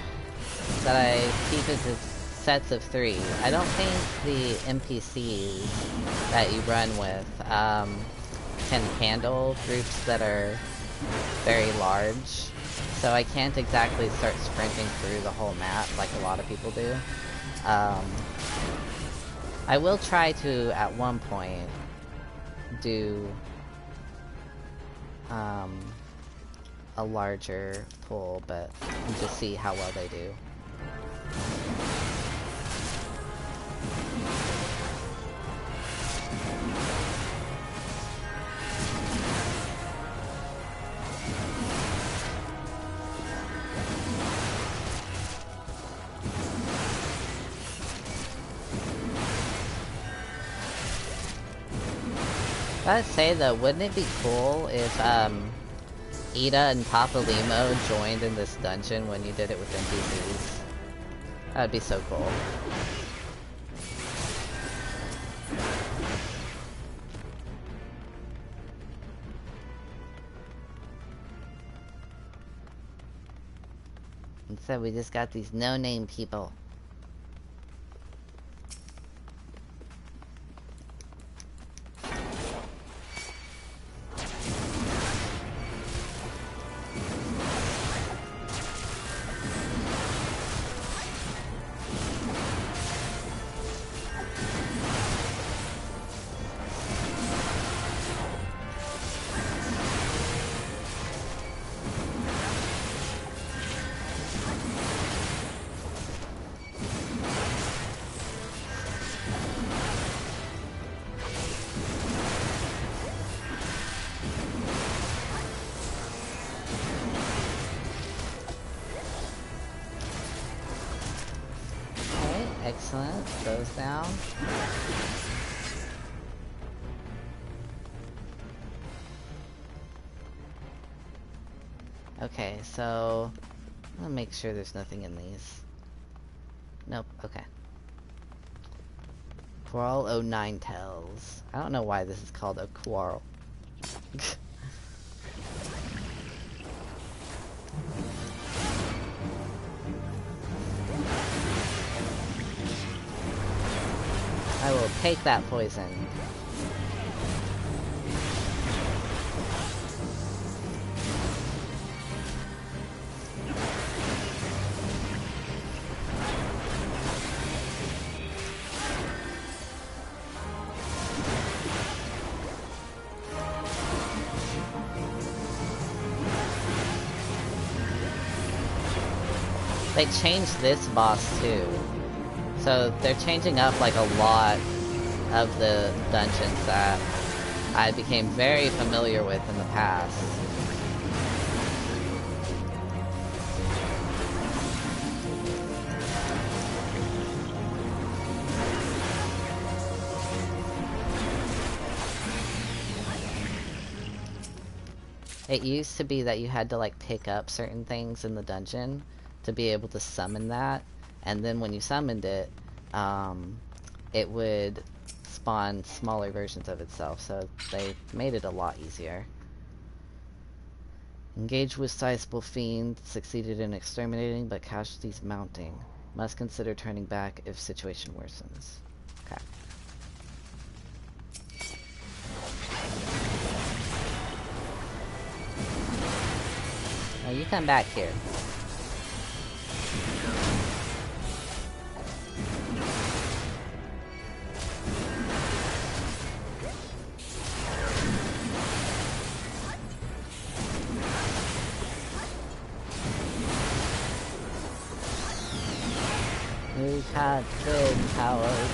[SPEAKER 1] that I keep it to sets of 3. I don't think the NPCs that you run with can handle groups that are very large, so I can't exactly start sprinting through the whole map like a lot of people do. I will try to, at one point, do a larger pull, but just see how well they do. Gotta say though, wouldn't it be cool if Ida and Papa Limo joined in this dungeon when you did it with NPCs? That'd be so cool. Instead we just got these no-name people. Excellent. Those down. Okay, so I'll make sure there's nothing in these. Nope, okay. Quarrel 09 tells. I don't know why this is called a quarrel. I will take that poison. They changed this boss too. So they're changing up like a lot of the dungeons that I became very familiar with in the past. It used to be that you had to like pick up certain things in the dungeon to be able to summon that, and then when you summoned it, it would spawn smaller versions of itself, so they made it a lot easier. Engaged with sizable fiend, succeeded in exterminating, but casualties mounting. Must consider turning back if situation worsens. Okay. Now you come back here. We can't build towers.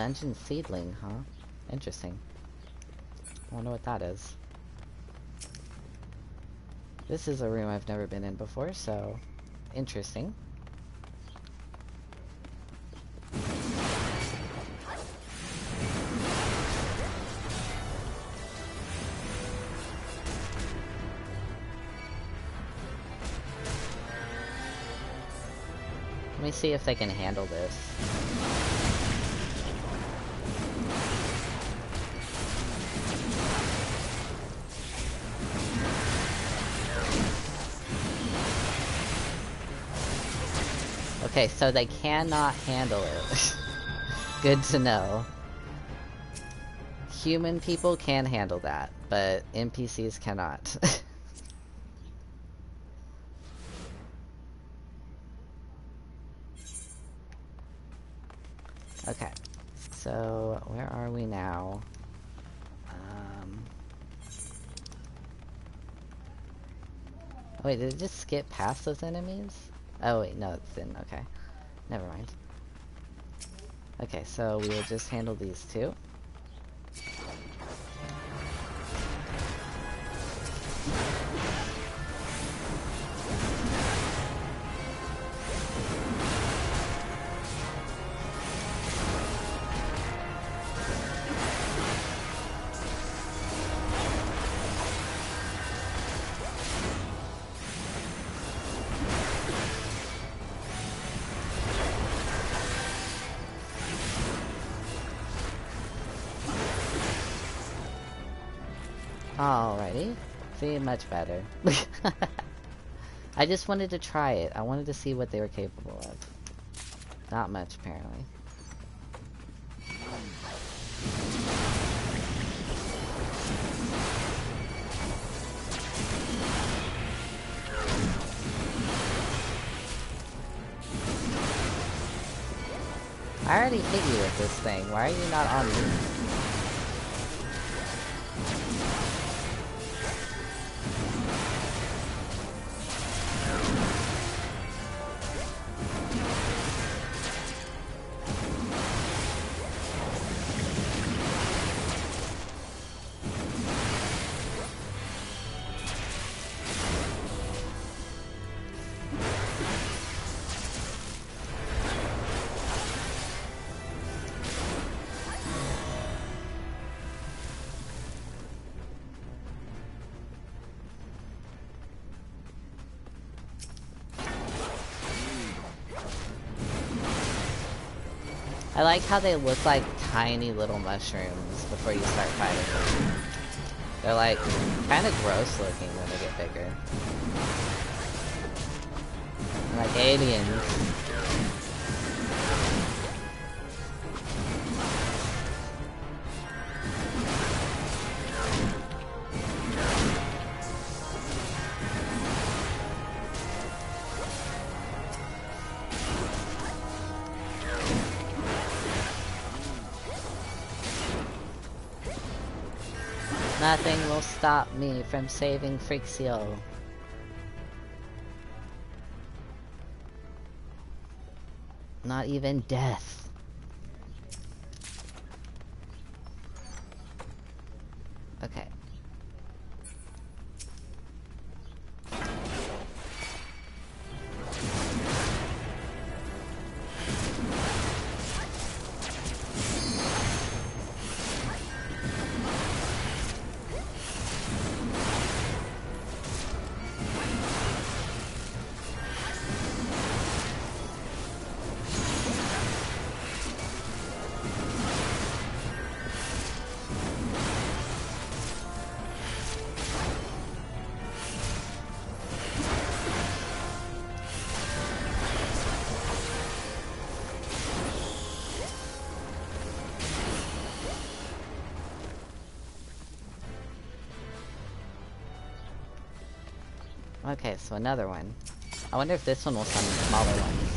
[SPEAKER 2] dungeon seedling, huh? Interesting. I wonder what that is. This is a room I've never been in before, so interesting. Let me see if they can handle this. Okay, so they cannot handle it. Good to know. Human people can handle that, but NPCs cannot. Okay, so where are we now? Oh wait, did it just skip past those enemies? Oh wait, no, it's in, okay. Never mind. Okay, so we will just handle these two. Alrighty. See, much better. I just wanted to try it. I wanted to see what they were capable of. Not much, apparently. I already hit you with this thing. Why are you not on me? I like how they look like tiny little mushrooms before you start fighting them. They're like kind of gross looking when they get bigger. They're like aliens. Nothing will stop me from saving Frixio. Not even death. Okay. Okay, so another one. I wonder if this one will summon smaller ones.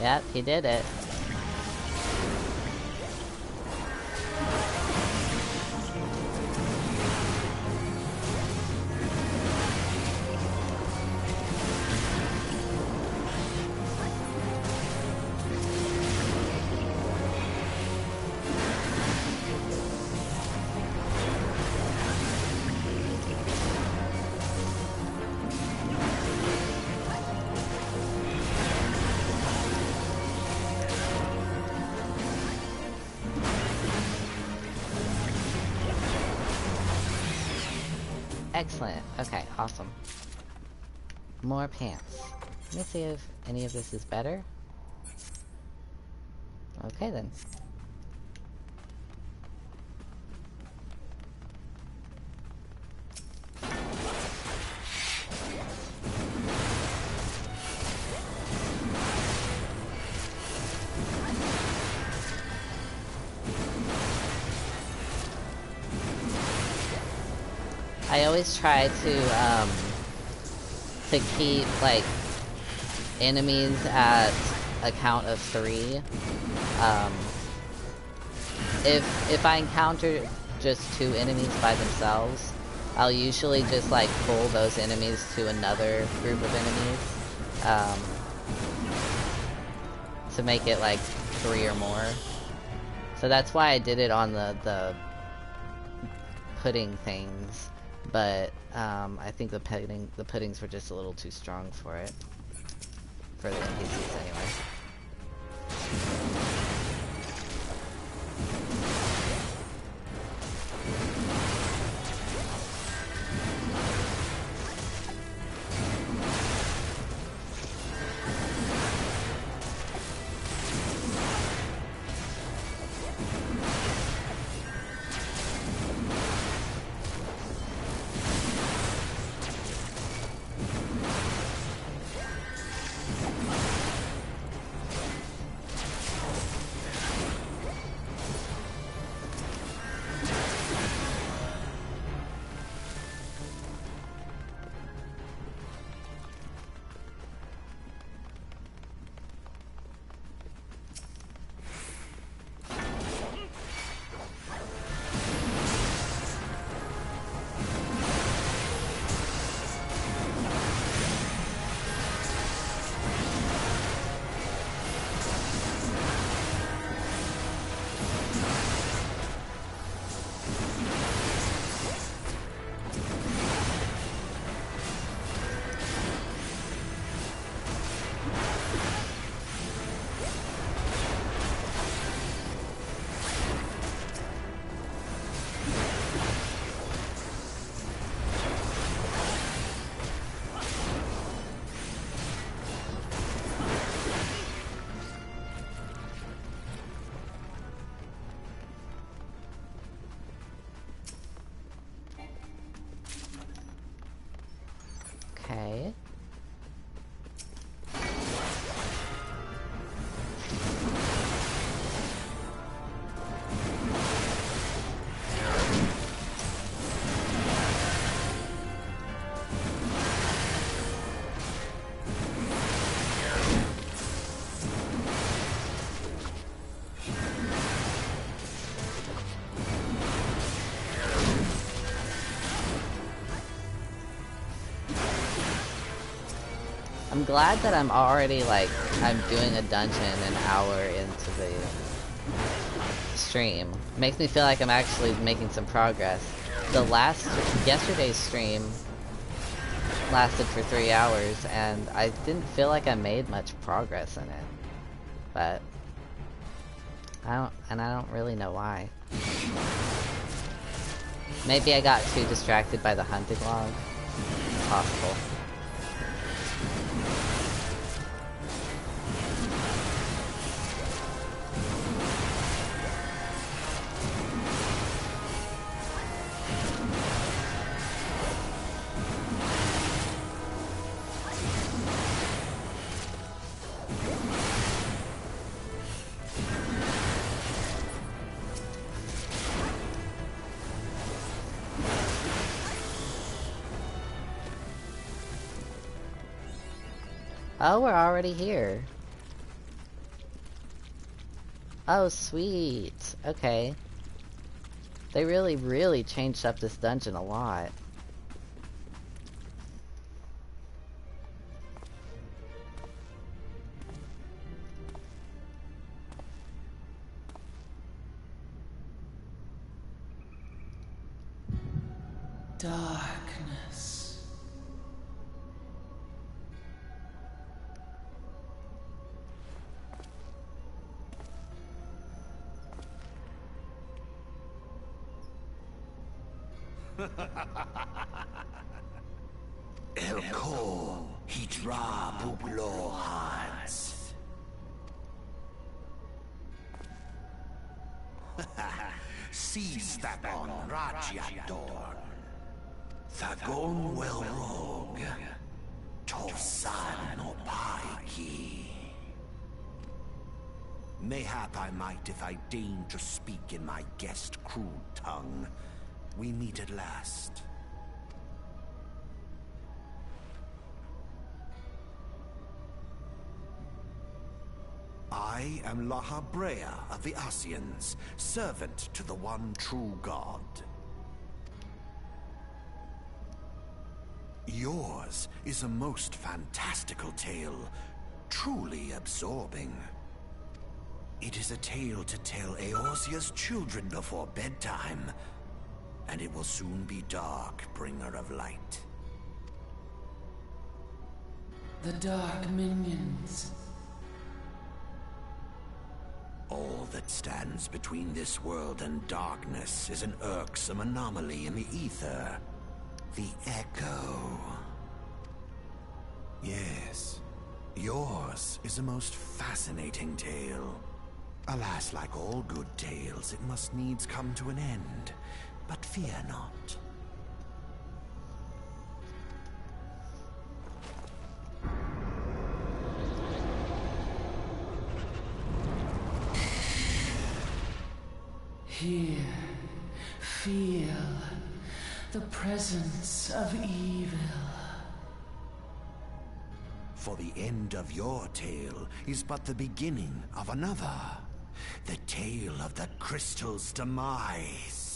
[SPEAKER 2] Yep, he did it. Excellent. Okay, awesome. More pants. Let me see if any of this is better. Okay then. I always try to keep, like, enemies at a count of 3. If I encounter just 2 enemies by themselves, I'll usually just, like, pull those enemies to another group of enemies, to make it, like, 3 or more. So that's why I did it on the pudding things. But I think the puddings were just a little too strong for it. For the NPCs anyway. Okay. I'm glad that I'm already, like, I'm doing a dungeon an hour into the stream. Makes me feel like I'm actually making some progress. Yesterday's stream lasted for 3 hours, and I didn't feel like I made much progress in it. But I don't really know why. Maybe I got too distracted by the hunting log. It's possible. Oh, we're already here. Oh, sweet. Okay. They really changed up this dungeon a lot.
[SPEAKER 3] Darkness.
[SPEAKER 4] Elko, Hidra Buglo Hans. Seastapon Rajador. Thagon Welrog. Tosan no Paiki. Mayhap I might if I deign to speak in my guest crude tongue. We meet at last. I am Lahabrea of the Asians, servant to the one true God. Yours is a most fantastical tale, truly absorbing. It is a tale to tell Eorzea's children before bedtime, and it will soon be dark, bringer of light.
[SPEAKER 3] The dark minions.
[SPEAKER 4] All that stands between this world and darkness is an irksome anomaly in the ether. The Echo. Yes, yours is a most fascinating tale. Alas, like all good tales, it must needs come to an end. But fear not.
[SPEAKER 3] Here, feel the presence of evil.
[SPEAKER 4] For the end of your tale is but the beginning of another. The tale of the crystal's demise.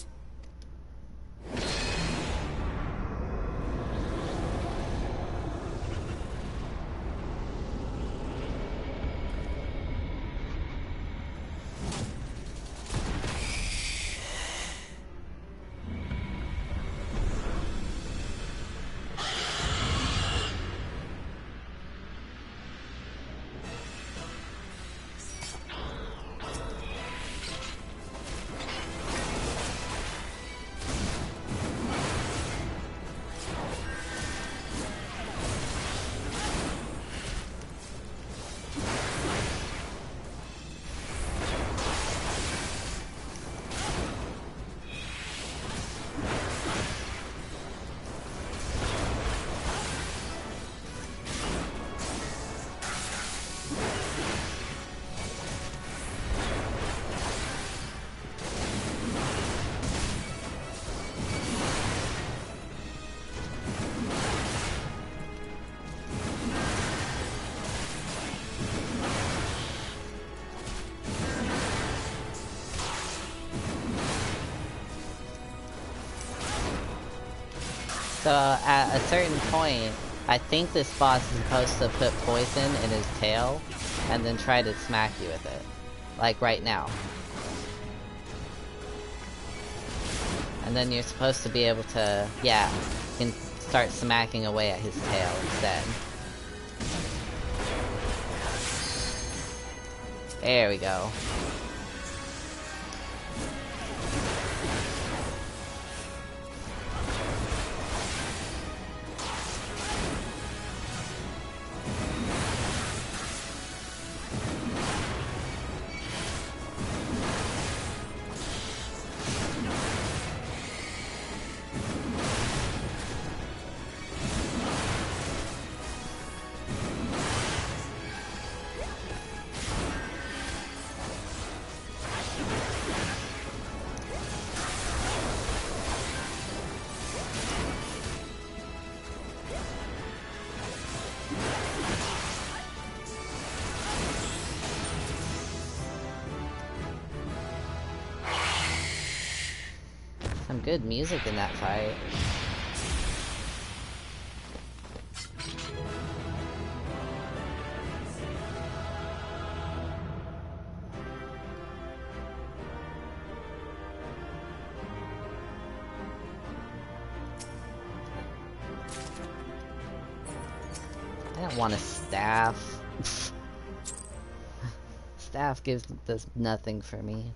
[SPEAKER 2] So at a certain point, I think this boss is supposed to put poison in his tail and then try to smack you with it. Like right now. And then you're supposed to be able to, yeah, you can start smacking away at his tail instead. There we go. some good music in that fight. I don't want a staff. Staff does nothing for me.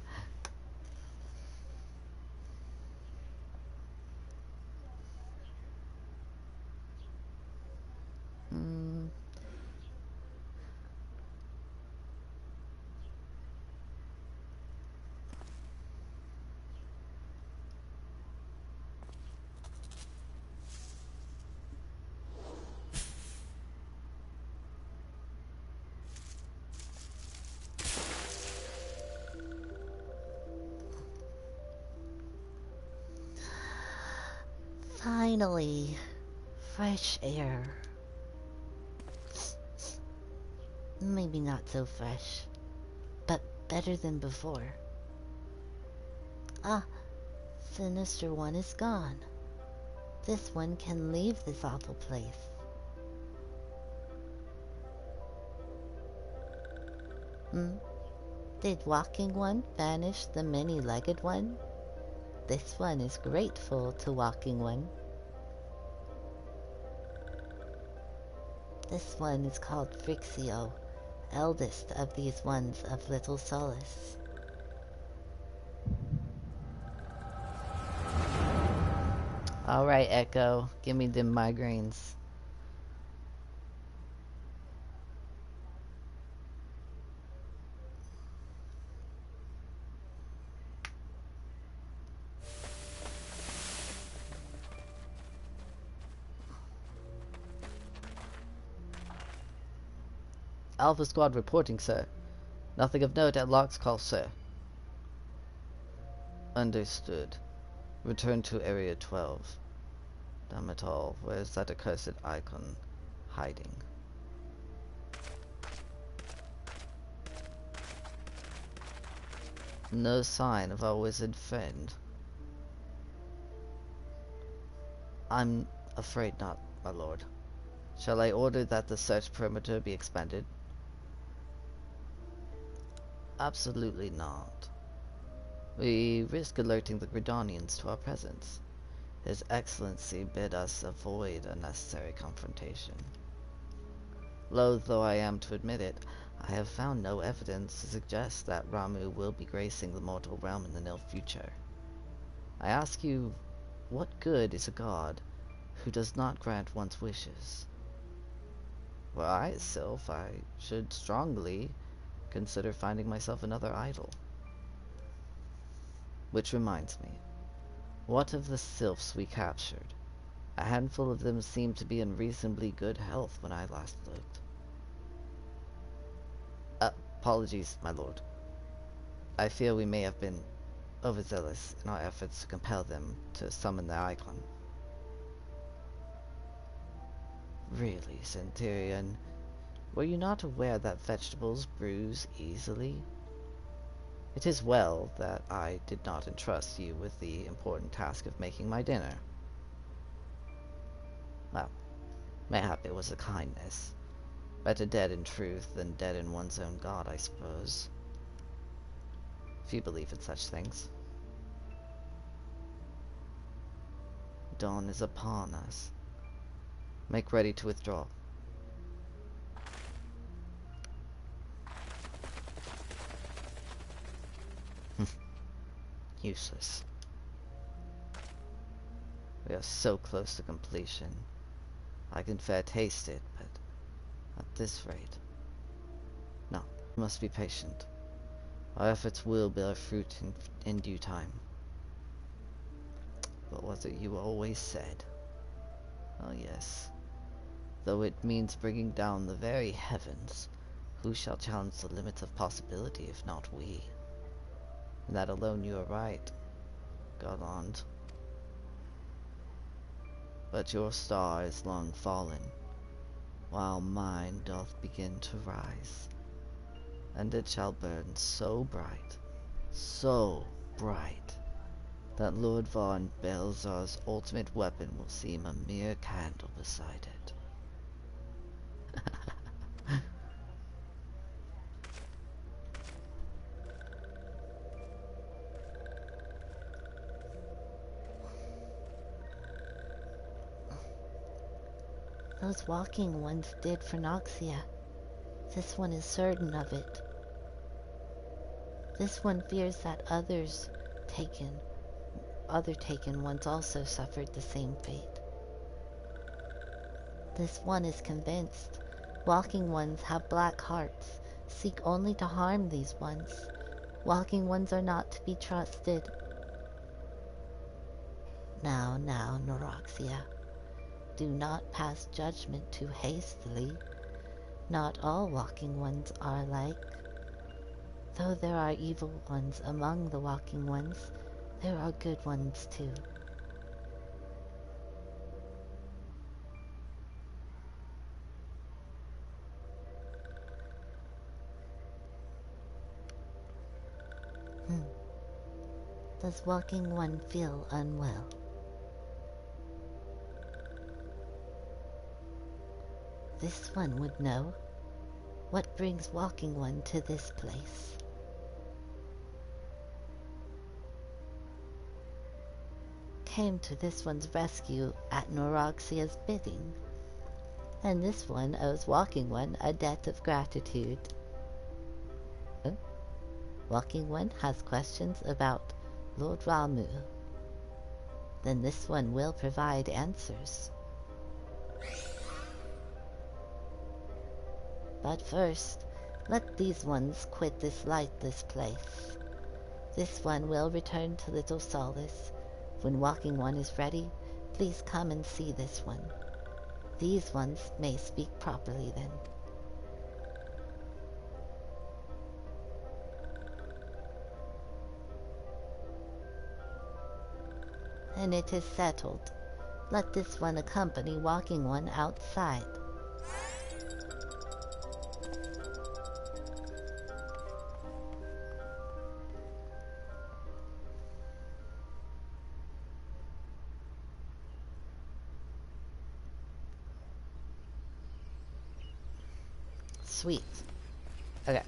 [SPEAKER 2] Finally, fresh air. Maybe not so fresh, but better than before. Ah, Sinister One is gone. This one can leave this awful place. Did Walking One banish the many-legged one? This one is grateful to Walking One. This one is called Frixio, eldest of these ones of little solace. Alright, Echo, give me them migraines. Alpha Squad reporting, sir. Nothing of note at Locke's call, sir. Understood. Return to Area 12. Damn it all, where's that accursed icon hiding? No sign of our wizard friend. I'm afraid not, my lord. Shall I order that the search perimeter be expanded? Absolutely not. We risk alerting the Gridanians to our presence. His Excellency bid us avoid unnecessary confrontation. Loath though I am to admit it, I have found no evidence to suggest that Ramu will be gracing the mortal realm in the near future. I ask you, what good is a god who does not grant one's wishes? Were I a Sylph, I should strongly consider finding myself another idol. Which reminds me, what of the Sylphs we captured? A handful of them seemed to be in reasonably good health when I last looked. Apologies, my lord. I fear we may have been overzealous in our efforts to compel them to summon the icon. Really, Centurion, were you not aware that vegetables bruise easily? It is well that I did not entrust you with the important task of making my dinner. Well, mayhap it was a kindness. Better dead in truth than dead in one's own god, I suppose. If you believe in such things. Dawn is upon us. Make ready to withdraw. Useless. We are so close to completion. I can fair taste it, but at this rate. No, we must be patient. Our efforts will bear fruit in due time. What was it you always said? Oh yes. Though it means bringing down the very heavens, who shall challenge the limits of possibility if not we? In that alone you are right, Garland. But your star is long fallen, while mine doth begin to rise, and it shall burn so bright,
[SPEAKER 1] that Lord Von Belzar's ultimate weapon will seem a mere candle beside it.
[SPEAKER 2] Those walking ones did for Noxia. This one is certain of it. This one fears that other taken ones also suffered the same fate. This one is convinced walking ones have black hearts, seek only to harm these ones. Walking ones are not to be trusted. Now, Neuroxia, do not pass judgment too hastily. Not all walking ones are alike. Though there are evil ones among the walking ones, there are good ones too. Does walking one feel unwell? This one would know. What brings walking one to this place? Came to this one's rescue at Neuroxia's bidding, and this one owes walking one a debt of gratitude. Walking one has questions about Lord Ramu. Then this one will provide answers. But first, let these ones quit this lightless place. This one will return to Little Solace. When walking one is ready, please come and see this one. These ones may speak properly then. And it is settled. Let this one accompany walking one outside. Sweet. Okay.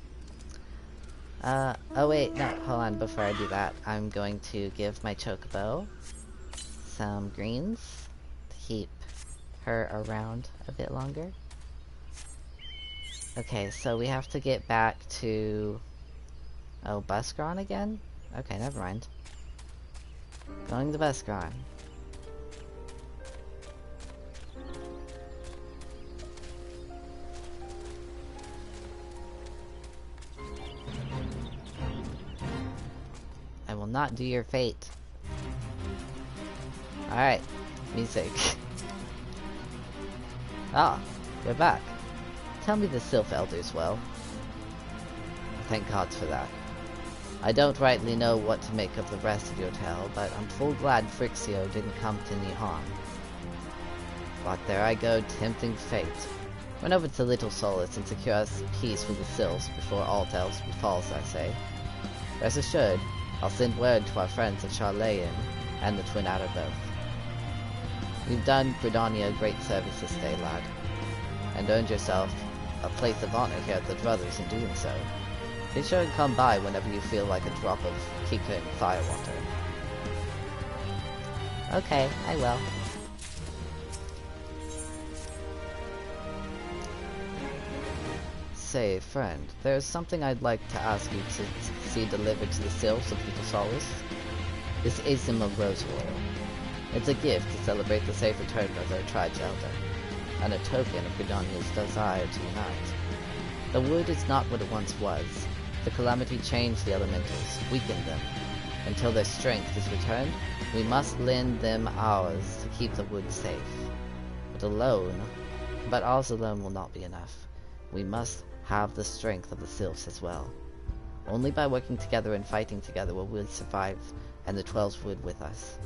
[SPEAKER 2] Oh wait, no, hold on, before I do that, I'm going to give my chocobo some greens to keep her around a bit longer. Okay, so we have to get back to... Oh, Buscron again? Okay, never mind. Going to Buscron. I will not do your fate. Alright, music. Ah, you're back. Tell me the Sylph Elders well. Thank God for that. I don't rightly know what to make of the rest of your tale, but I'm full glad Frixio didn't come to any harm. But there I go, tempting fate. Run over to Little Solace and secure us peace with the Sylphs before all else befalls, I say. Rest assured, I'll send word to our friends at Charlayan and the Twin Outer both. You've done Gridania great service this day, lad, and earned yourself a place of honor here at the Brothers in doing so. Be sure and come by whenever you feel like a drop of Kika and firewater. Okay, I will. Say, friend, there's something I'd like to ask you to see delivered to the Sylphs of Little Solace. This Asim of Rose Oil. It's a gift to celebrate the safe return of their tribes elder, and a token of Gridania's desire to unite. The wood is not what it once was. The calamity changed the elementals, weakened them. Until their strength is returned, we must lend them ours to keep the wood safe. But ours alone will not be enough. We must have the strength of the Sylphs as well. Only by working together and fighting together will we survive, and the 12's wood with us.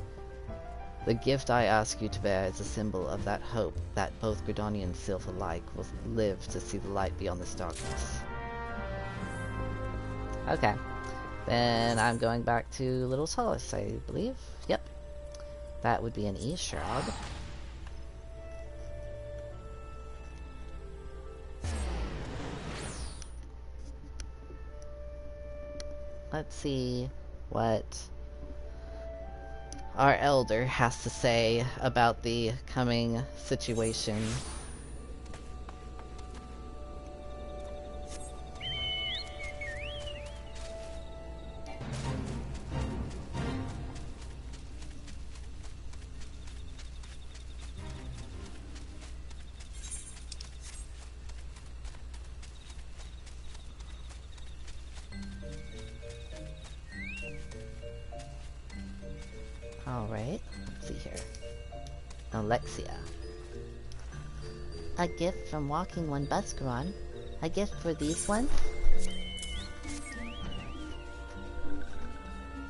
[SPEAKER 2] The gift I ask you to bear is a symbol of that hope that both Gridania and Sylph alike will live to see the light beyond this darkness. Okay. Then I'm going back to Little Solace, I believe. Yep. That would be an E-Shroud. Let's see what our elder has to say about the coming situation. Alright, let's see here. Alexia. A gift from Walking One Buscaron. A gift for these ones?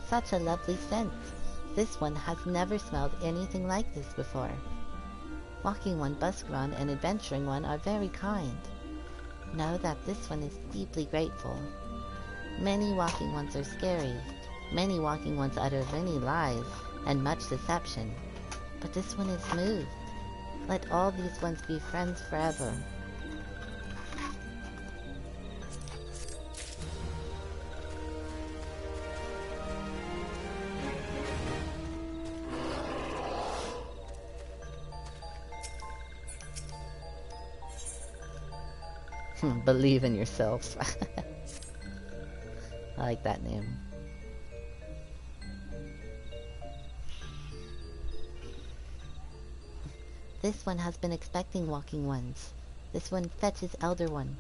[SPEAKER 2] Such a lovely scent. This one has never smelled anything like this before. Walking One Buscaron and Adventuring One are very kind. Know that this one is deeply grateful. Many Walking Ones are scary. Many Walking Ones utter many lies and much deception. But this one is smooth. Let all these ones be friends forever. Believe in yourselves. I like that name. This one has been expecting Walking Ones. This one fetches Elder One.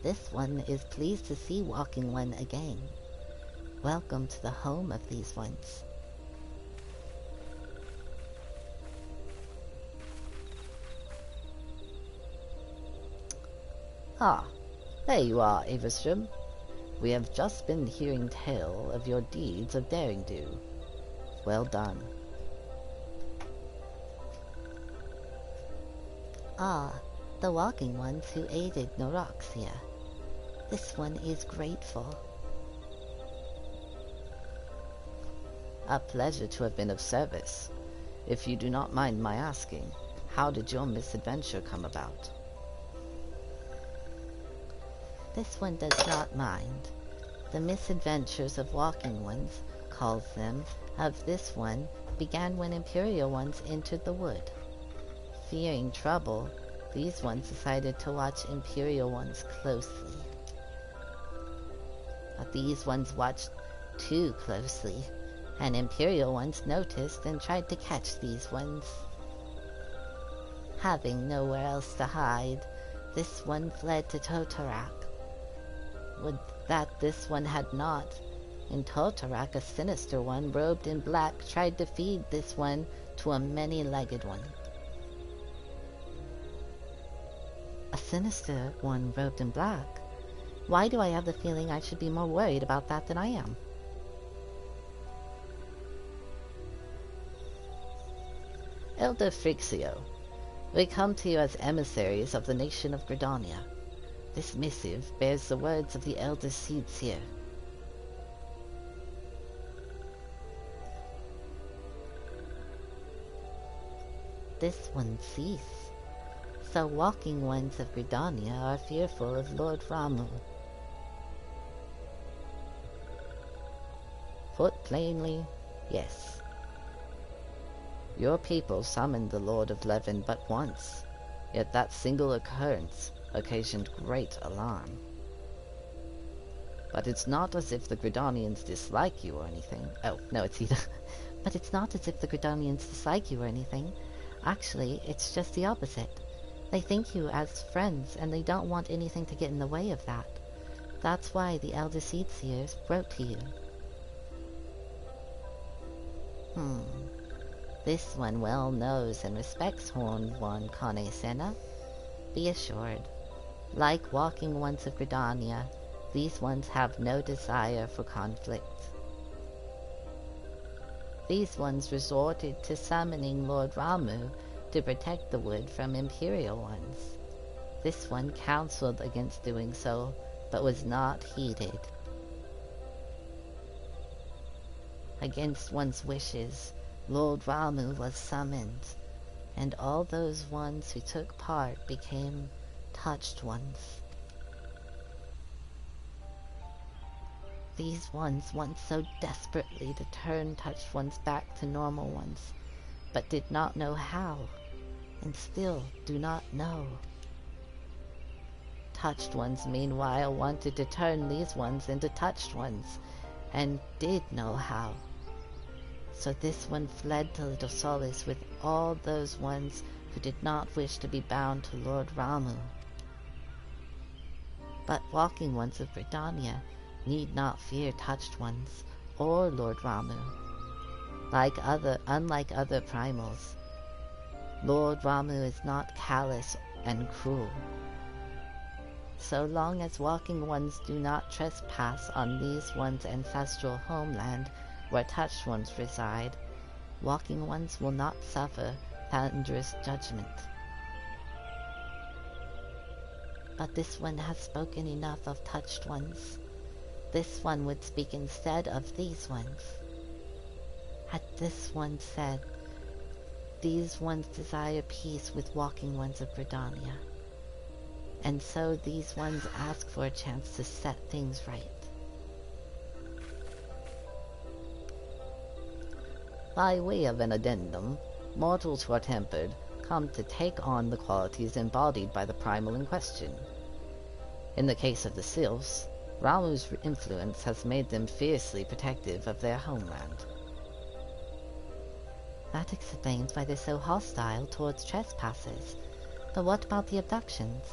[SPEAKER 2] This one is pleased to see Walking One again. Welcome to the home of these ones. Ah, there you are, Avistrom. We have just been hearing tale of your deeds of daring-do. Well done. Ah, the Walking Ones who aided Noroxia. This one is grateful. A pleasure to have been of service. If you do not mind my asking, how did your misadventure come about? This one does not mind. The misadventures of Walking Ones, calls them, of this one, began when Imperial Ones entered the wood. Fearing trouble, these ones decided to watch Imperial Ones closely. But these ones watched too closely, and Imperial Ones noticed and tried to catch these ones. Having nowhere else to hide, this one fled to Totorak. Would that this one had not. In Totorak, a sinister one, robed in black, tried to feed this one to a many-legged one. A sinister one robed in black? Why do I have the feeling I should be more worried about that than I am? Elder Frixio, we come to you as emissaries of the nation of Gridania. This missive bears the words of the Elder Seedseer. This one cease. So Walking Ones of Gridania are fearful of Lord Ramu. Put plainly, yes. Your people summoned the Lord of Levin but once, yet that single occurrence occasioned great alarm. But it's not as if the Gridanians dislike you or anything. Oh, no, it's either. But it's not as if the Gridanians dislike you or anything. Actually, it's just the opposite. They think you as friends, and they don't want anything to get in the way of that. That's why the Elder Seedseers wrote to you. This one well knows and respects Horned One Kane Senna. Be assured, like Walking Ones of Gridania, these ones have no desire for conflict. These ones resorted to summoning Lord Ramu to protect the wood from Imperial ones. This one counseled against doing so, but was not heeded. Against one's wishes, Lord Ramu was summoned, and all those ones who took part became touched ones. These ones want so desperately to turn touched ones back to normal ones, but did not know how, and still do not know. Touched ones, meanwhile, wanted to turn these ones into touched ones, and did know how. So this one fled to Little Solace with all those ones who did not wish to be bound to Lord Ramu. But walking ones of Britannia need not fear touched ones or Lord Ramu. Unlike other primals, Lord Ramu is not callous and cruel. So long as walking ones do not trespass on these ones' ancestral homeland where touched ones reside, walking ones will not suffer thunderous judgment. But this one has spoken enough of touched ones. This one would speak instead of these ones. Had this one said, these ones desire peace with walking ones of Britannia, and so these ones ask for a chance to set things right. By way of an addendum, mortals who are tempered come to take on the qualities embodied by the primal in question. In the case of the Sylphs, Ramu's influence has made them fiercely protective of their homeland. That explains why they're so hostile towards trespassers. But what about the abductions?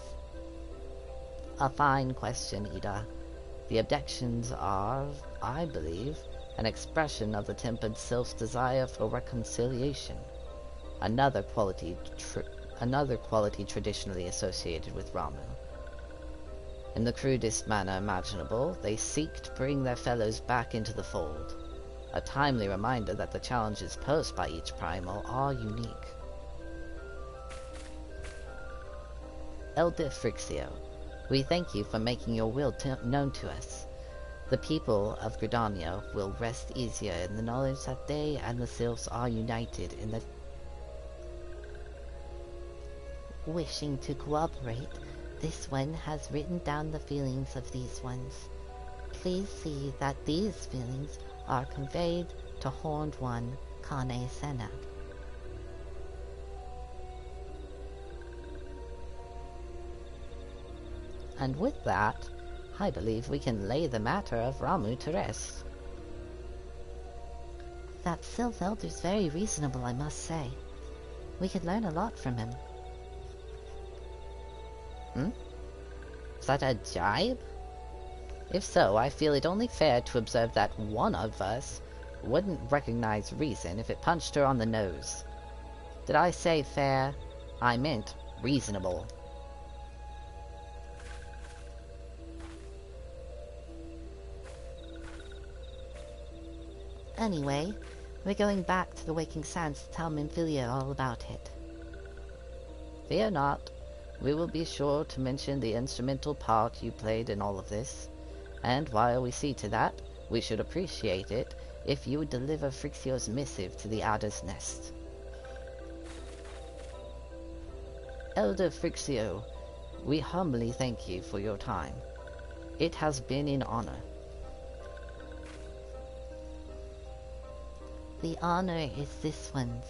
[SPEAKER 1] A fine question, Ida. The abductions are, I believe, an expression of the tempered Sylph's desire for reconciliation, another quality traditionally associated with Ramu. In the crudest manner imaginable, they seek to bring their fellows back into the fold, a timely reminder that the challenges posed by each primal are unique. Elder Frixio, we thank you for making your will known to us. The people of Gridania will rest easier in the knowledge that they and the Sylphs are united in the...
[SPEAKER 2] Wishing to cooperate, this one has written down the feelings of these ones. Please see that these feelings are conveyed to Horned One Kane Senna.
[SPEAKER 1] And with that, I believe we can lay the matter of Ramu to rest.
[SPEAKER 2] That Sylph Elder's very reasonable, I must say. We could learn a lot from him.
[SPEAKER 1] Is that a jibe? If so, I feel it only fair to observe that one of us wouldn't recognize reason if it punched her on the nose. Did I say fair? I meant reasonable.
[SPEAKER 2] Anyway, we're going back to the Waking Sands to tell Minfilia all about it.
[SPEAKER 1] Fear not. We will be sure to mention the instrumental part you played in all of this, and while we see to that, we should appreciate it if you would deliver Frixio's missive to the Adder's Nest. Elder Frixio, we humbly thank you for your time. It has been an honor.
[SPEAKER 2] The honor is this one's.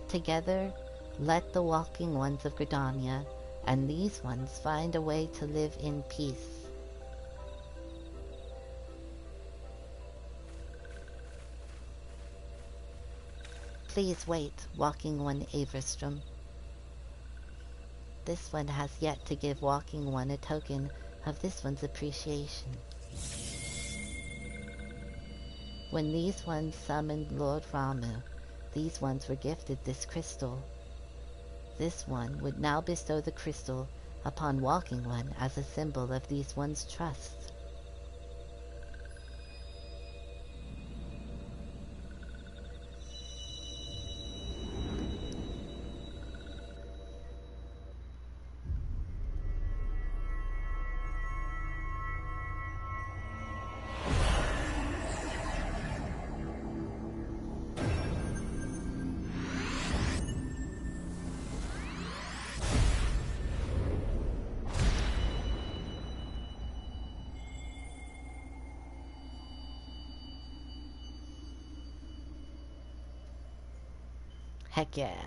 [SPEAKER 2] Together, let the walking ones of Gridania and these ones find a way to live in peace. Please wait, walking one Averstrom. This one has yet to give walking one a token of this one's appreciation. When these ones summoned Lord Ramu, these ones were gifted this crystal. This one would now bestow the crystal upon walking one as a symbol of these ones' trust. Heck yeah.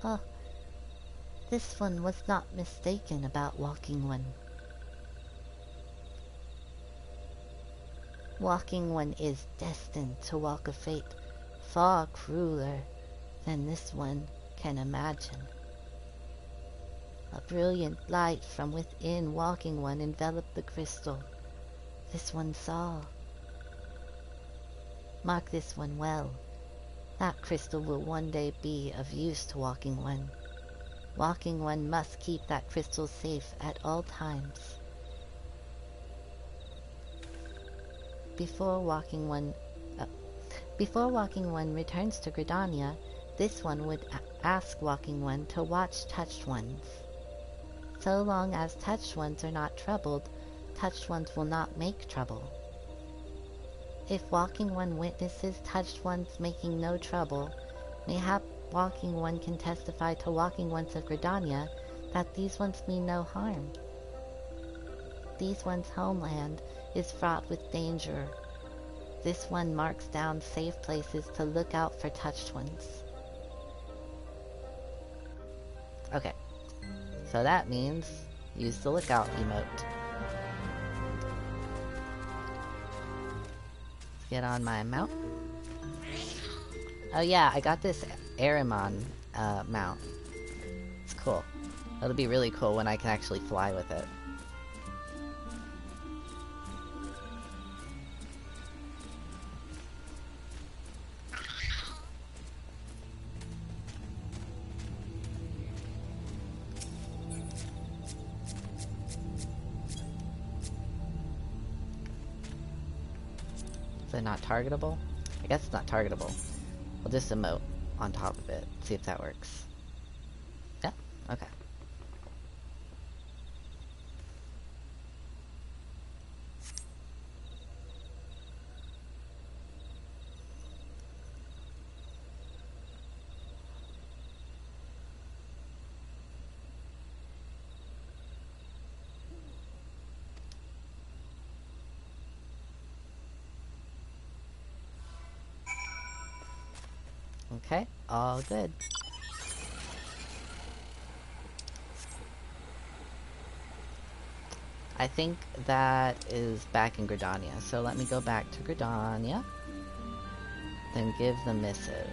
[SPEAKER 2] Oh, this one was not mistaken about Walking One. Walking One is destined to walk a fate far crueler than this one can imagine. A brilliant light from within Walking One enveloped the crystal. This one saw. Mark this one well. That crystal will one day be of use to Walking One. Walking One must keep that crystal safe at all times. Before Walking One returns to Gridania, this one would ask Walking One to watch Touched Ones. So long as Touched Ones are not troubled, Touched Ones will not make trouble. If Walking One witnesses Touched Ones making no trouble, mayhap Walking One can testify to Walking Ones of Gridania that these ones mean no harm. These ones' homeland is fraught with danger. This one marks down safe places to look out for Touched Ones. Okay, so that means use the lookout emote. Let's get on my mount. Oh yeah, I got this Aramon mount. It's cool. It'll be really cool when I can actually fly with it. Is it not targetable? I guess it's not targetable. We'll just emote on top of it. See if that works. Yeah? Okay. Okay, all good. I think that is back in Gridania, so let me go back to Gridania, then give the missive.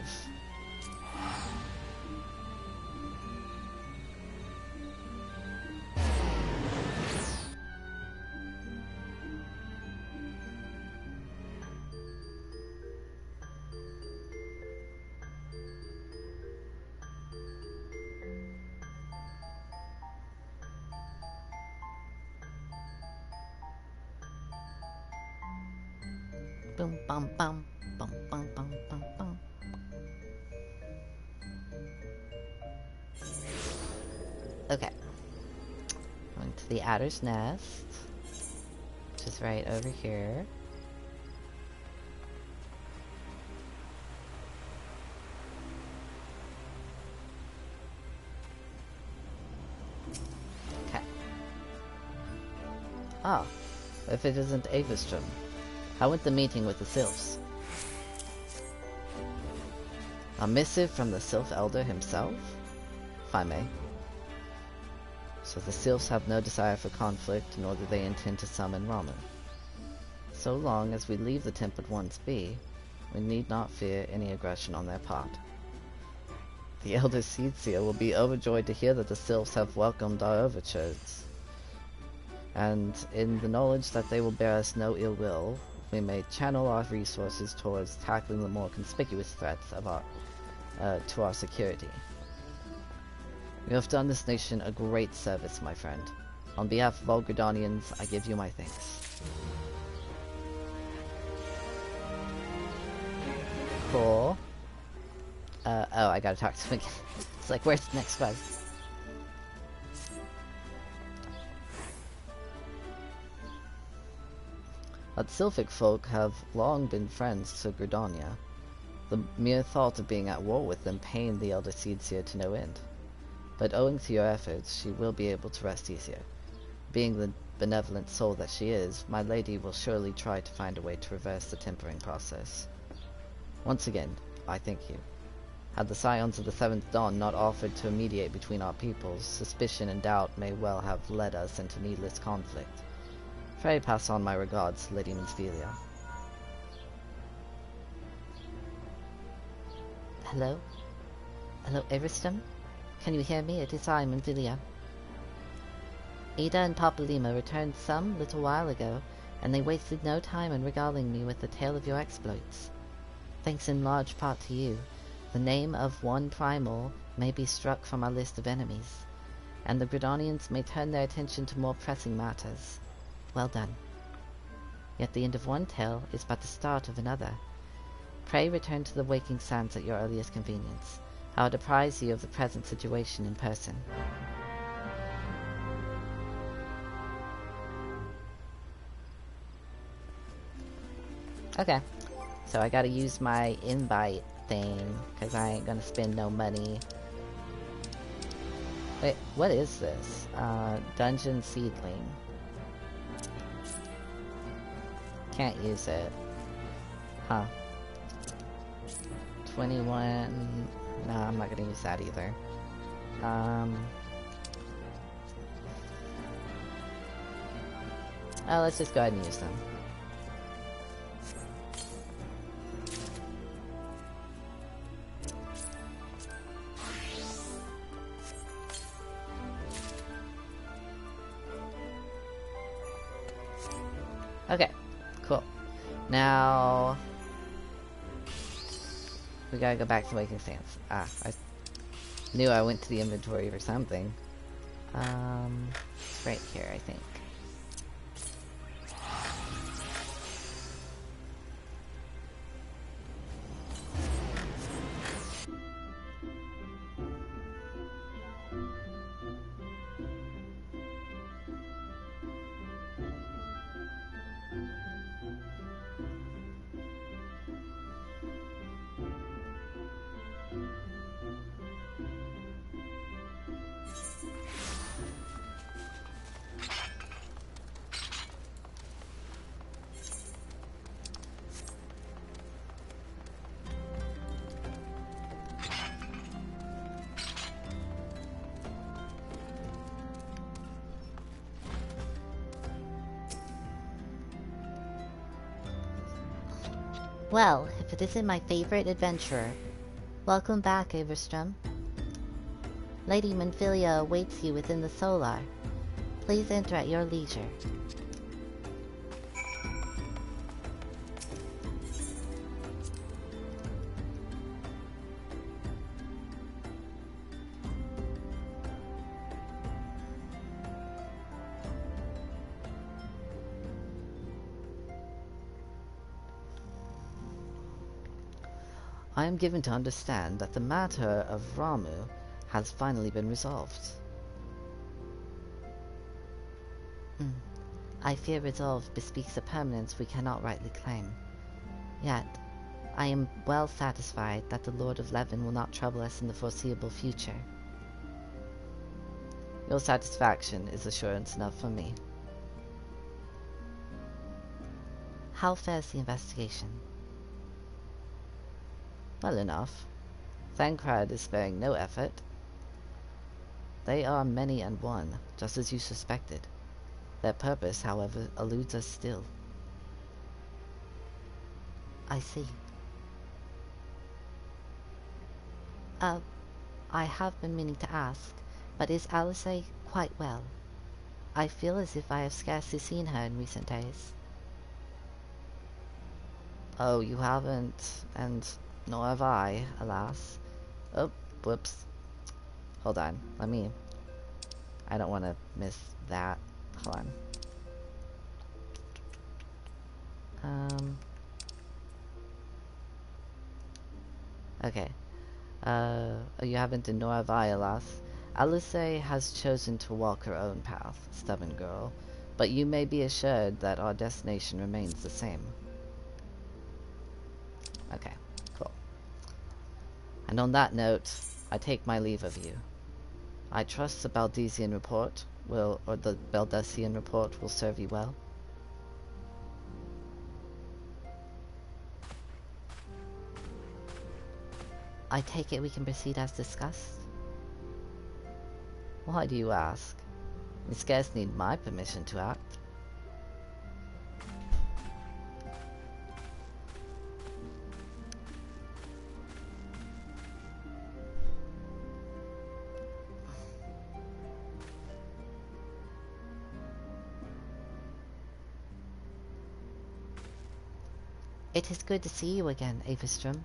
[SPEAKER 2] Boom, bum, bum, bum, bum, bum, bum, bum. Okay. Going to the Adder's Nest, which is right over here. Okay. Oh, if it isn't Avistrom. How went the meeting with the Sylphs? A missive from the Sylph Elder himself? If I may. So the Sylphs have no desire for conflict, nor do they intend to summon Ramu. So long as we leave the Tempered Ones be, we need not fear any aggression on their part. The Elder Seedseer will be overjoyed to hear that the Sylphs have welcomed our overtures. And in the knowledge that they will bear us no ill will, we may channel our resources towards tackling the more conspicuous threats of to our security. You have done this nation a great service, my friend. On behalf of all Gridanians, I give you my thanks. Cool. Oh, I gotta talk to him again. It's like, where's the next quest? The Sylphic folk have long been friends to Gridania. The mere thought of being at war with them pained the Elder Seedseer to no end. But owing to your efforts, she will be able to rest easier. Being the benevolent soul that she is, my lady will surely try to find a way to reverse the tempering process.
[SPEAKER 1] Once again, I thank you. Had the Scions of the Seventh Dawn not offered to mediate between our peoples, suspicion and doubt may well have led us into needless conflict. Pray pass on my regards, Lady Minfilia.
[SPEAKER 2] Hello? Hello, Ariston? Can you hear me? It is I, Minfilia. Ada and Papa Lima returned some little while ago, and they wasted no time in regaling me with the tale of your exploits. Thanks in large part to you, the name of one primal may be struck from our list of enemies, and the Gridanians may turn their attention to more pressing matters. Well done. Yet the end of one tale is but the start of another. Pray return to the Waking Sands at your earliest convenience. I will apprise you of the present situation in person.
[SPEAKER 1] Okay, so I gotta use my invite thing, because I ain't gonna spend no money. Wait, what is this? Dungeon Seedling. Can't use it. Huh. 21... No, I'm not gonna use that either. Oh, let's just go ahead and use them. Okay, cool. Now we gotta go back to Waking Sands. Ah, I knew I went to the inventory or something. It's right here, I think.
[SPEAKER 2] Well, if it isn't my favorite adventurer. Welcome back, Averstrom. Lady Minfilia awaits you within the Solar. Please enter at your leisure.
[SPEAKER 1] I am given to understand that the matter of Ramu has finally been resolved.
[SPEAKER 2] I fear resolve bespeaks a permanence we cannot rightly claim. Yet, I am well satisfied that the Lord of Levin will not trouble us in the foreseeable future.
[SPEAKER 1] Your satisfaction is assurance enough for me.
[SPEAKER 2] How fares the investigation?
[SPEAKER 1] Well enough. Thancred is sparing no effort. They are many and one, just as you suspected. Their purpose, however, eludes us still.
[SPEAKER 2] I see. I have been meaning to ask, but is Alice quite well? I feel as if I have scarcely seen her in recent days.
[SPEAKER 1] Oh, you haven't, and nor have I, alas. Oh, whoops. Hold on, I don't want to miss that. Hold on. Okay. You haven't, and nor have I, alas. Alice has chosen to walk her own path, stubborn girl, but you may be assured that our destination remains the same. Okay, cool. And on that note, I take my leave of you. I trust the Baldesian report will serve you well.
[SPEAKER 2] I take it we can proceed as discussed?
[SPEAKER 1] Why do you ask? You scarce need my permission to act.
[SPEAKER 2] It is good to see you again, Avistrom.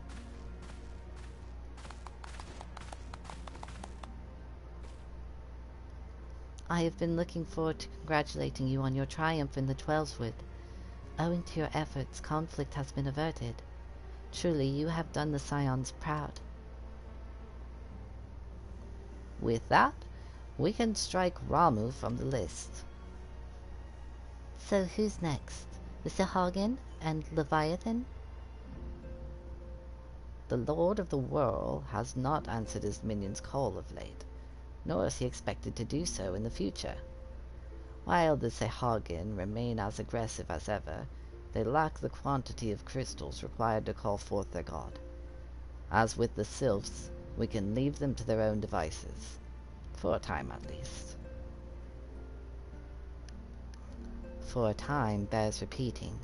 [SPEAKER 2] I have been looking forward to congratulating you on your triumph in the Twelveswood. Owing to your efforts, conflict has been averted. Truly, you have done the Scions proud.
[SPEAKER 1] With that, we can strike Ramu from the list.
[SPEAKER 2] So who's next? The Sahagin and Leviathan?
[SPEAKER 1] The Lord of the Whirl has not answered his minion's call of late, nor is he expected to do so in the future. While the Sahagin remain as aggressive as ever, they lack the quantity of crystals required to call forth their god. As with the Sylphs, we can leave them to their own devices, for a time at least.
[SPEAKER 2] For a time bears repeating.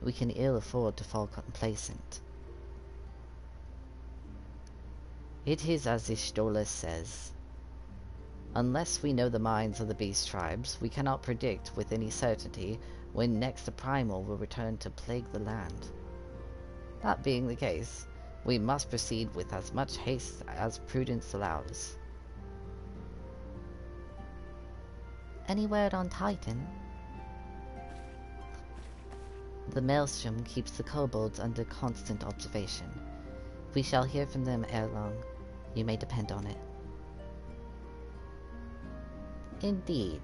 [SPEAKER 2] We can ill afford to fall complacent.
[SPEAKER 1] It is as Ishtola says. Unless we know the minds of the beast tribes, we cannot predict with any certainty when next a primal will return to plague the land. That being the case, we must proceed with as much haste as prudence allows.
[SPEAKER 2] Any word on Titan?
[SPEAKER 1] The Maelstrom keeps the kobolds under constant observation. We shall hear from them ere long. You may depend on it. Indeed.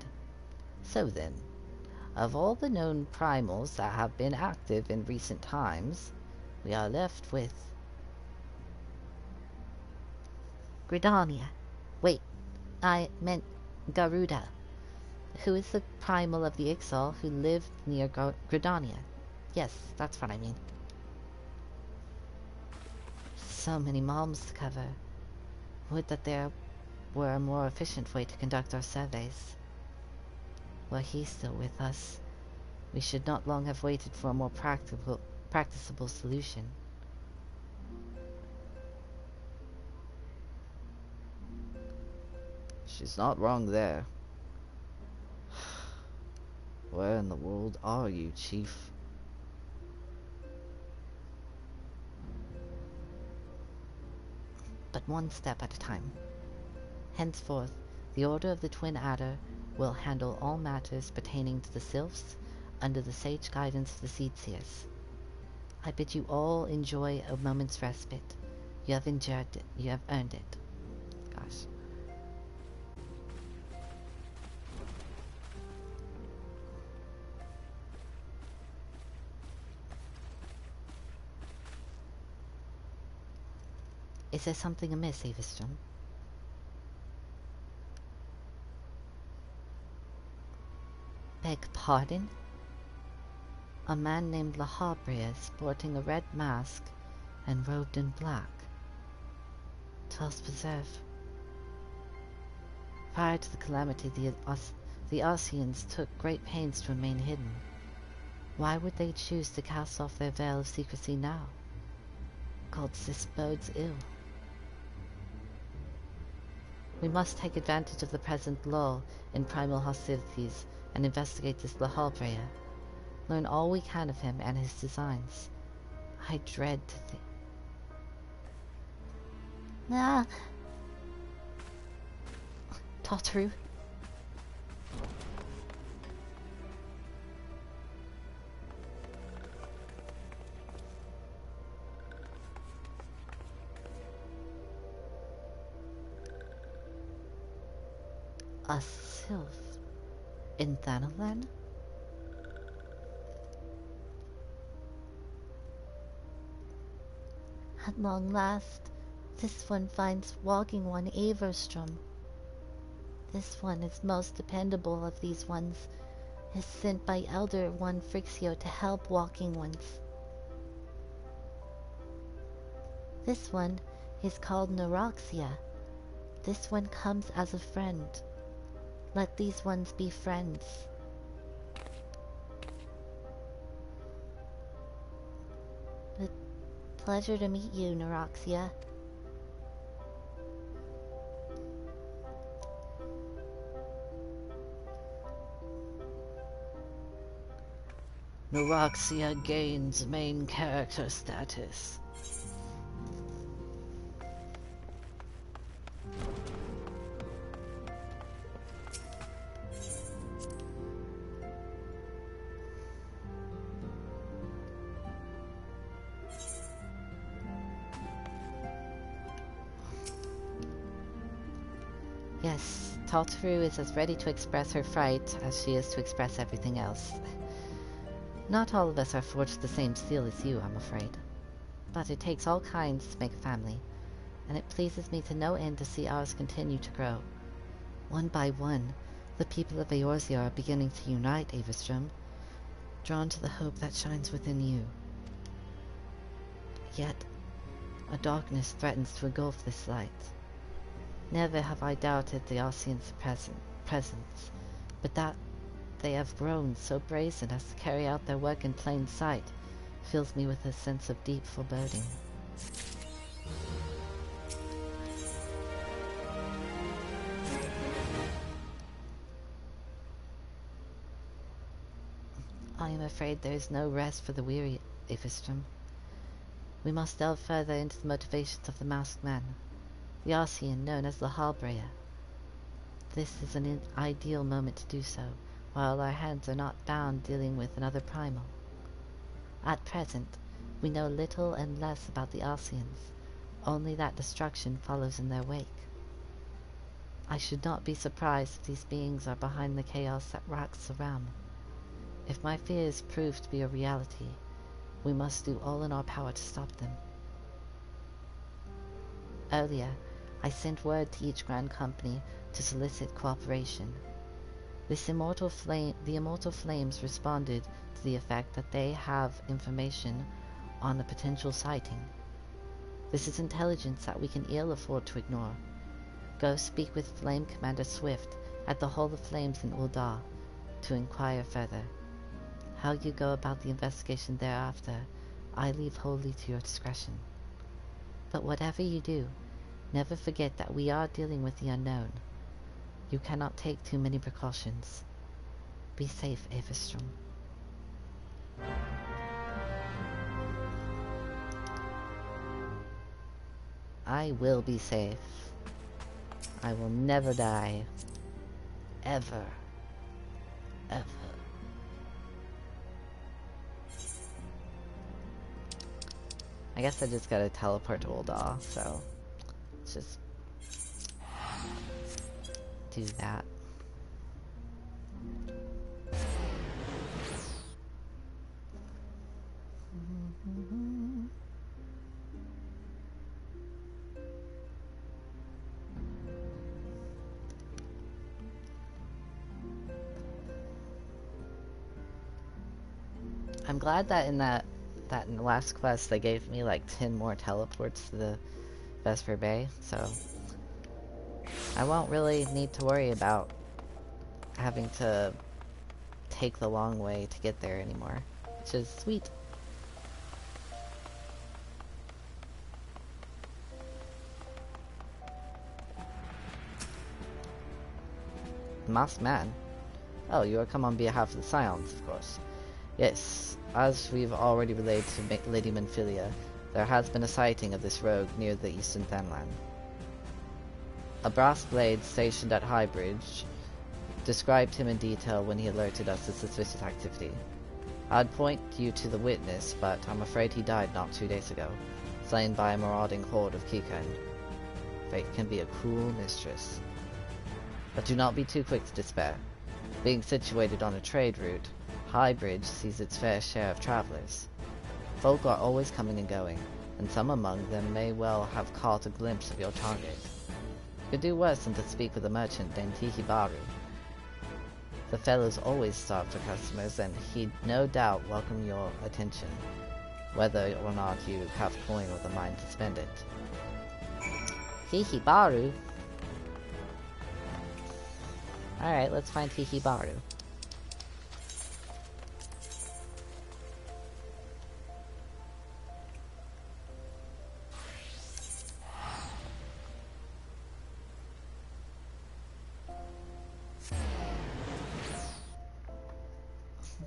[SPEAKER 1] So then, of all the known primals that have been active in recent times, we are left with...
[SPEAKER 2] Gridania. Wait, I meant Garuda. Who is the primal of the Ixal who lived near Gridania? Yes, that's what I mean.
[SPEAKER 1] So many malms to cover. Would that there were a more efficient way to conduct our surveys. Were he still with us, we should not long have waited for a more practicable solution. She's not wrong there. Where in the world are you, Chief?
[SPEAKER 2] But one step at a time. Henceforth, the Order of the Twin Adder will handle all matters pertaining to the Sylphs under the sage guidance of the Seedseers. I bid you all enjoy a moment's respite. You have endured it. You have earned it.
[SPEAKER 1] Gosh.
[SPEAKER 2] Is there something amiss, Avistrom? Beg pardon? A man named Lahabria sporting a red mask and robed in black. Tells Preserve. Prior to the calamity, the Arceans took great pains to remain hidden. Why would they choose to cast off their veil of secrecy now? Gods, this bodes ill. We must take advantage of the present lull in primal hostilities and investigate this Lahabrea. Learn all we can of him and his designs. I dread to think... Ah! Totaru. A Sylph in Thanalan? At long last, this one finds walking one Averstrom. This one is most dependable of these ones, is sent by Elder One Frixio to help walking ones. This one is called Neuroxia. This one comes as a friend. Let these ones be friends. Pleasure to meet you, Neuroxia.
[SPEAKER 1] Neuroxia gains main character status.
[SPEAKER 2] Yes, Tartaru is as ready to express her fright as she is to express everything else. Not all of us are forged the same steel as you, I'm afraid. But it takes all kinds to make a family, and it pleases me to no end to see ours continue to grow. One by one, the people of Eorzea are beginning to unite, Avistrom, drawn to the hope that shines within you. Yet, a darkness threatens to engulf this light. Never have I doubted the Arcean's presence, but that they have grown so brazen as to carry out their work in plain sight fills me with a sense of deep foreboding. I am afraid there is no rest for the weary, Avistrom. We must delve further into the motivations of the masked man, the Arcean known as the Hallbreyer. This is an ideal moment to do so, while our hands are not bound dealing with another primal. At present, we know little and less about the Arceans, only that destruction follows in their wake. I should not be surprised if these beings are behind the chaos that rocks the realm. If my fears prove to be a reality, we must do all in our power to stop them. Earlier, I sent word to each Grand Company to solicit cooperation. The Immortal Flames responded to the effect that they have information on a potential sighting. This is intelligence that we can ill afford to ignore. Go speak with Flame Commander Swift at the Hall of Flames in Ul'dah to inquire further. How you go about the investigation thereafter, I leave wholly to your discretion. But whatever you do, never forget that we are dealing with the unknown. You cannot take too many precautions. Be safe, Avistrom. I will be safe. I will never die. Ever. Ever. I guess I just gotta teleport to Ul'dah, so let's just do that. I'm glad that in the last quest they gave me like 10 more teleports to the Vesper Bay, so I won't really need to worry about having to take the long way to get there anymore, which is sweet. Masked Man? Oh, you are come on behalf of the Scions, of course. Yes, as we've already relayed to Lady Manphilia, there has been a sighting of this rogue near the eastern Thenland. A brass blade stationed at Highbridge described him in detail when he alerted us to suspicious activity. I'd point you to the witness, but I'm afraid he died not 2 days ago, slain by a marauding horde of Kikan. Fate can be a cruel mistress. But do not be too quick to despair. Being situated on a trade route, Highbridge sees its fair share of travelers. Folk are always coming and going, and some among them may well have caught a glimpse of your target. You could do worse than to speak with a merchant named Hihibaru. The fellow's always starved for customers, and he'd no doubt welcome your attention, whether or not you have coin or the mind to spend it. Hihibaru? Alright, let's find Hihibaru.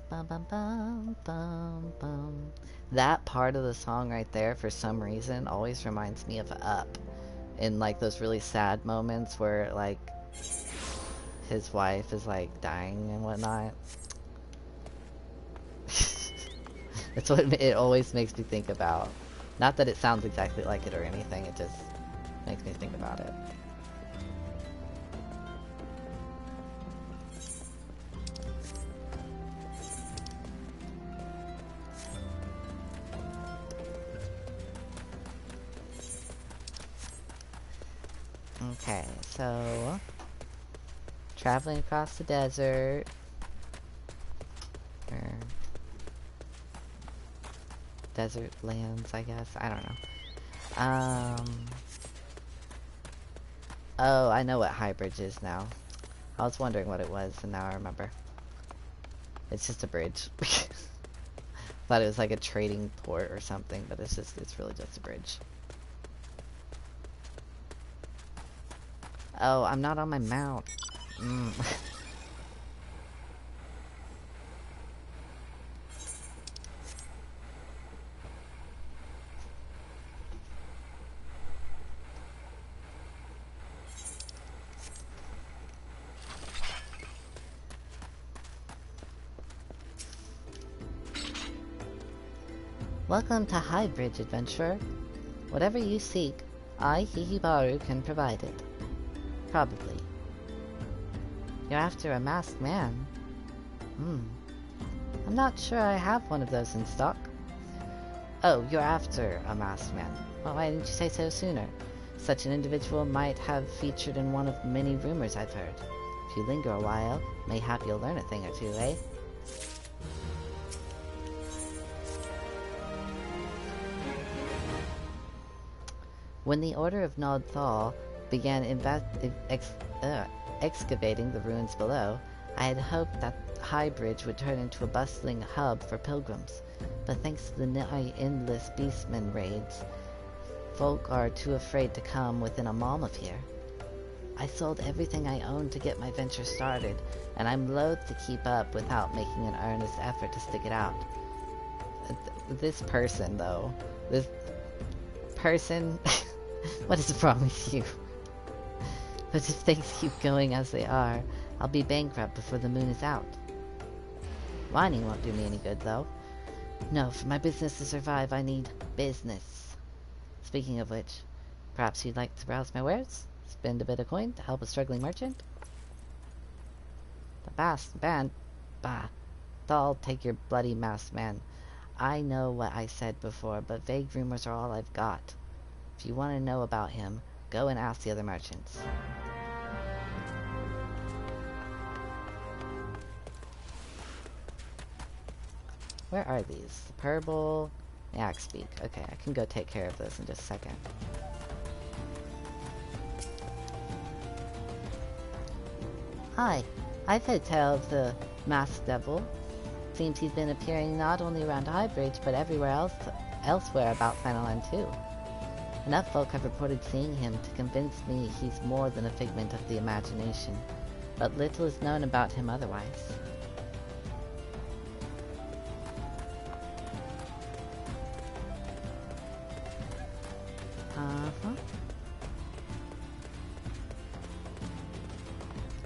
[SPEAKER 2] Bum, bum, bum, bum, bum. That part of the song right there, for some reason, always reminds me of Up. In like those really sad moments where like his wife is like dying and whatnot. That's what it always makes me think about. Not that it sounds exactly like it or anything, it just makes me think about it. Okay, so traveling across the desert, or desert lands, I guess. I don't know. Oh, I know what Highbridge is now. I was wondering what it was, and now I remember. It's just a bridge. Thought it was like a trading port or something, but it's really just a bridge. Oh, I'm not on my mount. Welcome to Highbridge Adventure. Whatever you seek, I, Hihibaru, can provide it. Probably. You're after a masked man? I'm not sure I have one of those in stock. Oh, you're after a masked man. Well, why didn't you say so sooner? Such an individual might have featured in one of many rumors I've heard. If you linger a while, mayhap you'll learn a thing or two, eh? When the Order of Nod Thal began excavating the ruins below, I had hoped that Highbridge would turn into a bustling hub for pilgrims, but thanks to the nigh endless beastmen raids, folk are too afraid to come within a mile of here. I sold everything I owned to get my venture started, and I'm loath to keep up without making an earnest effort to stick it out. This person, though, this person, what is wrong with you? But if things keep going as they are, I'll be bankrupt before the moon is out. Whining won't do me any good, though. No, for my business to survive, I need business. Speaking of which, perhaps you'd like to browse my wares? Spend a bit of coin to help a struggling merchant? The masked man? Bah. I'll take your bloody masked man. I know what I said before, but vague rumors are all I've got. If you want to know about him, go and ask the other merchants. Where are these? The purple, the axe beak. Okay, I can go take care of this in just a second. Hi, I've heard tell of the masked devil. Seems he's been appearing not only around Highbridge, but everywhere elsewhere about Fanaland too. Enough folk have reported seeing him to convince me he's more than a figment of the imagination, but little is known about him otherwise.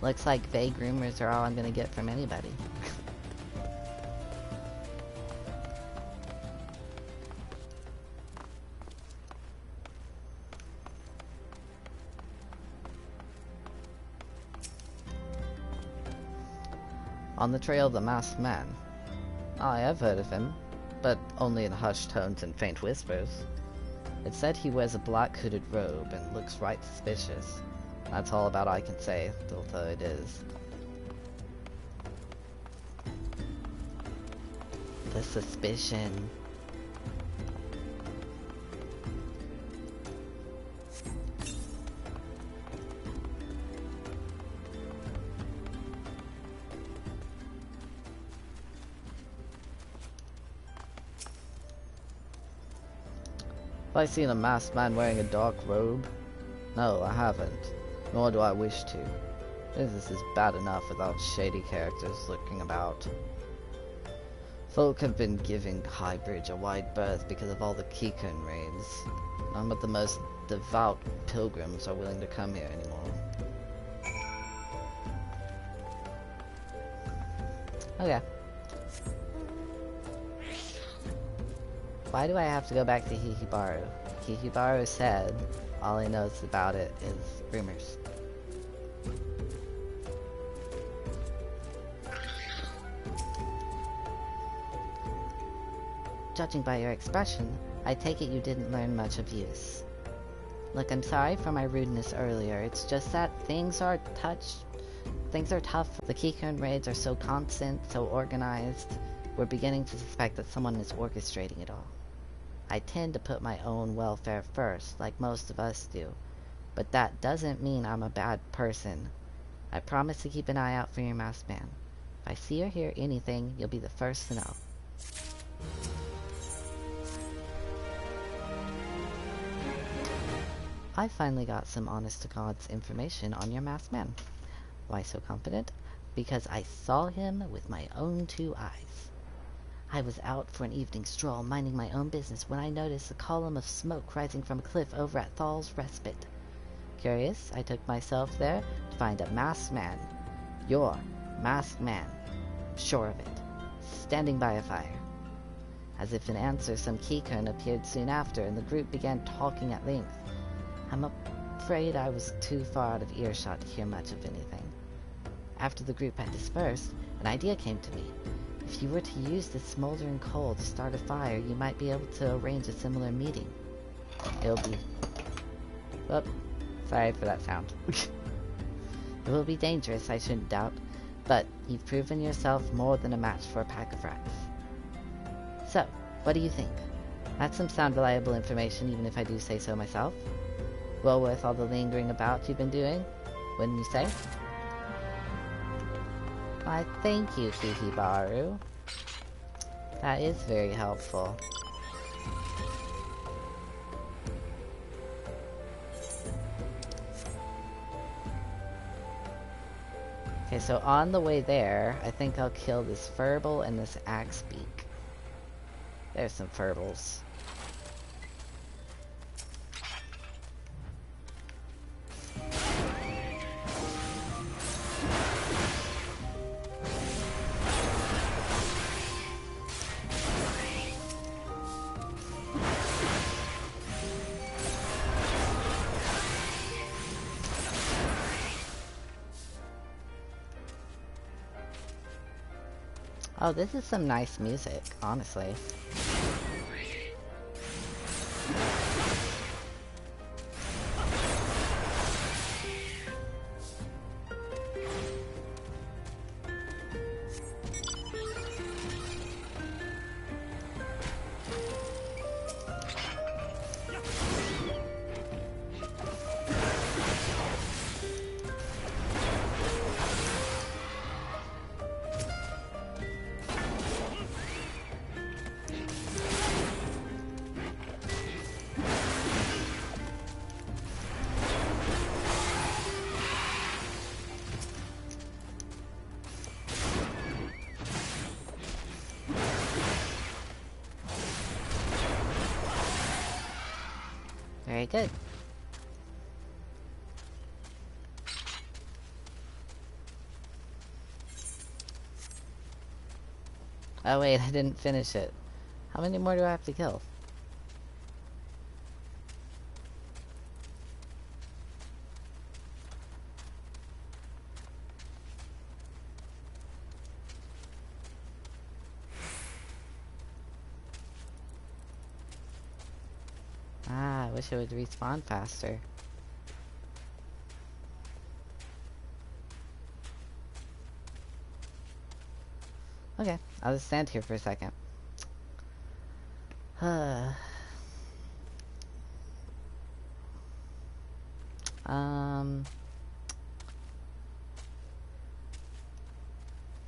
[SPEAKER 2] Looks like vague rumors are all I'm gonna get from anybody. On the trail of the masked man. I have heard of him, but only in hushed tones and faint whispers. It's said he wears a black hooded robe and looks right suspicious. That's all about I can say, although it is. The suspicion.
[SPEAKER 1] I seen a masked man wearing a dark robe? No, I haven't. Nor do I wish to. Business is bad enough without shady characters lurking about. Folk have been giving Highbridge a wide berth because of all the Karn raids. None but the most devout pilgrims are willing to come here anymore. Okay. Why do I have to go back to Hihibaru? Hihibaru said all he knows about it is rumors. Judging by your expression, I take it you didn't learn much of use. Look, I'm sorry for my rudeness earlier. It's just that things are tough. The Karn raids are so constant, so organized. We're beginning to suspect that someone is orchestrating it all. I tend to put my own welfare first, like most of us do. But that doesn't mean I'm a bad person. I promise to keep an eye out for your masked man. If I see or hear anything, you'll be the first to know. I finally got some honest-to-God's information on your masked man. Why so confident? Because I saw him with my own 2 eyes. I was out for an evening stroll, minding my own business, when I noticed a column of smoke rising from a cliff over at Thal's Respite. Curious, I took myself there to find a masked man. Your masked man. Sure of it. Standing by a fire. As if in answer, some Karn appeared soon after, and the group began talking at length. I'm afraid I was too far out of earshot to hear much of anything. After the group had dispersed, an idea came to me. If you were to use this smoldering coal to start a fire, you might be able to arrange a similar meeting. It'll be... Oh, sorry for that sound. It will be dangerous, I shouldn't doubt, but you've proven yourself more than a match for a pack of rats. So, what do you think? That's some sound reliable information, even if I do say so myself. Well worth all the lingering about you've been doing, wouldn't you say? Why, thank you, Hihibaru. That is very helpful. Okay, so on the way there, I think I'll kill this Furble and this Axebeak. There's some Furbles. Oh, this is some nice music, honestly. Very good. Oh wait, I didn't finish it. How many more do I have to kill? Ah, I wish it would respawn faster. Okay, I'll just stand here for a second.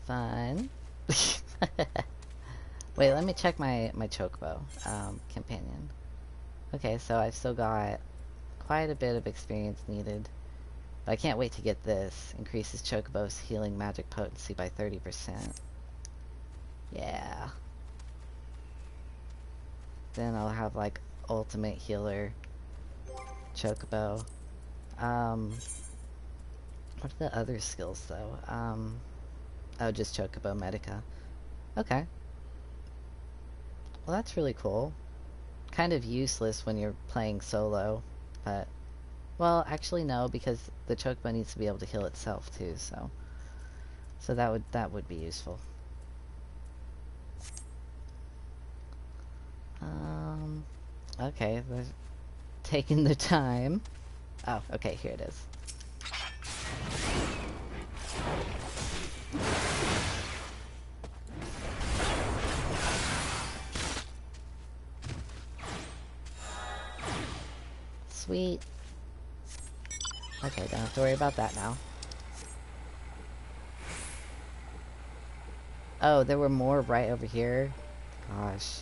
[SPEAKER 1] Fun. Wait, let me check my chocobo companion.
[SPEAKER 2] Okay, so I've still got quite a bit of experience needed. But I can't wait to get this. Increases Chocobo's healing magic potency by 30%. Yeah. Then I'll have like ultimate healer Chocobo. What are the other skills though? Oh, just Chocobo Medica. Okay. Well, that's really cool. Kind of useless when you're playing solo, but... Well, actually no, because the Chocobo needs to be able to heal itself too, so... So that would be useful. Okay, they're taking their time. Oh, okay, here it is. Sweet. Okay, don't have to worry about that now. Oh, there were more right over here? Gosh.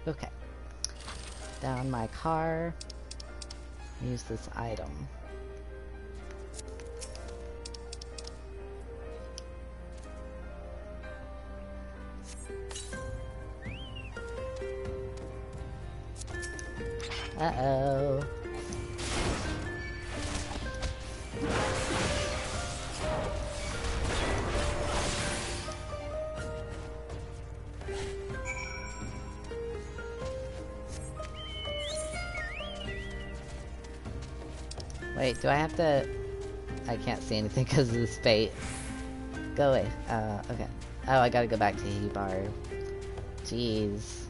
[SPEAKER 2] Okay. Down my car. Use this item. Uh-oh. Wait, do I have to... I can't see anything because of the spate. Go away. Okay. Oh, I gotta go back to Highbridge. Jeez.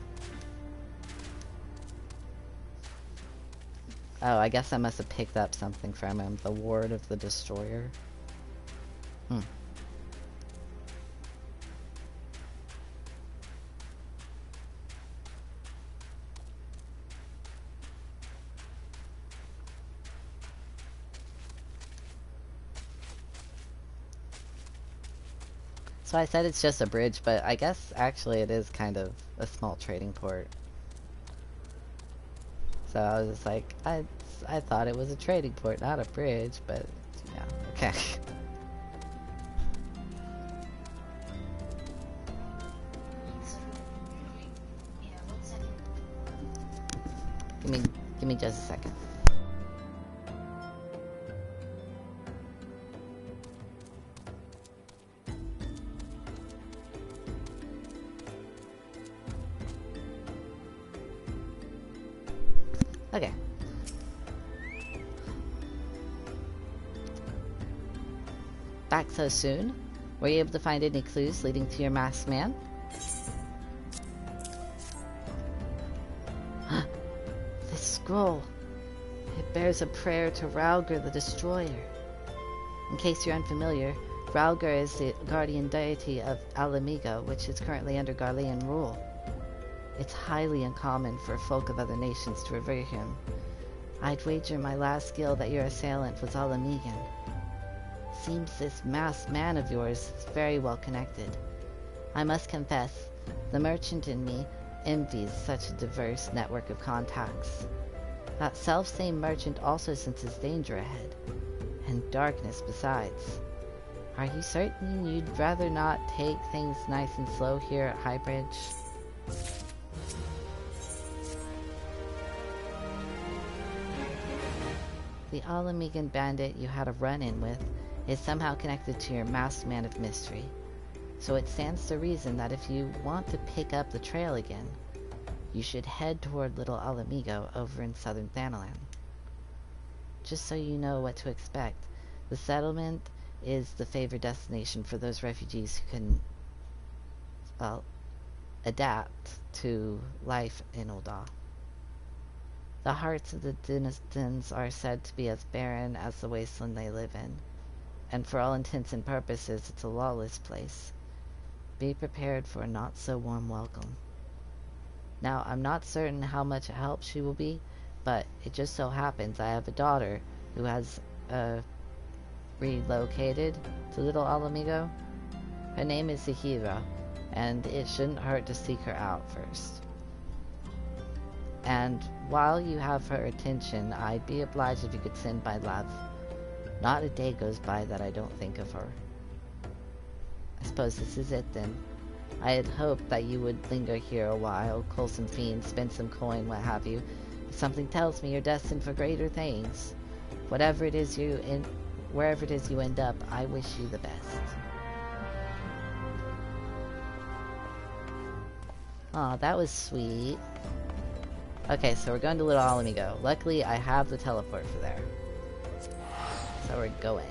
[SPEAKER 2] Oh, I guess I must have picked up something from him. The Ward of the Destroyer. So I said it's just a bridge, but I guess actually it is kind of a small trading port. So I was just like, I thought it was a trading port, not a bridge, but yeah, okay. Give me just a second. Okay. Back so soon? Were you able to find any clues leading to your masked man? This scroll. It bears a prayer to Raulgur the Destroyer. In case you're unfamiliar, Raulgur is the guardian deity of Alamigo, which is currently under Garlean rule. It's highly uncommon for folk of other nations to revere him. I'd wager my last skill that your assailant was Alamigan. Seems this masked man of yours is very well connected. I must confess, the merchant in me envies such a diverse network of contacts. That self-same merchant also senses danger ahead, and darkness besides. Are you certain you'd rather not take things nice and slow here at Highbridge? The Alamigan bandit you had a run-in with is somehow connected to your masked man of mystery. So it stands to reason that if you want to pick up the trail again, you should head toward Little Alamigo over in southern Thanalan. Just so you know what to expect, the settlement is the favored destination for those refugees who can, well, adapt to life in Ul'dah. The hearts of the denizens are said to be as barren as the wasteland they live in, and for all intents and purposes it's a lawless place. Be prepared for a not-so-warm welcome. Now, I'm not certain how much help she will be, but it just so happens I have a daughter who has relocated to Little Alamigo. Her name is Zahira, and it shouldn't hurt to seek her out first. And while you have her attention, I'd be obliged if you could send my love. Not a day goes by that I don't think of her. I suppose this is it then. I had hoped that you would linger here a while, cull some fiends, spend some coin, what have you. But something tells me you're destined for greater things. Wherever it is you end up, I wish you the best. Aw, that was sweet. Okay, so we're going to Little Alamigo. Luckily, I have the teleport for there. So we're going.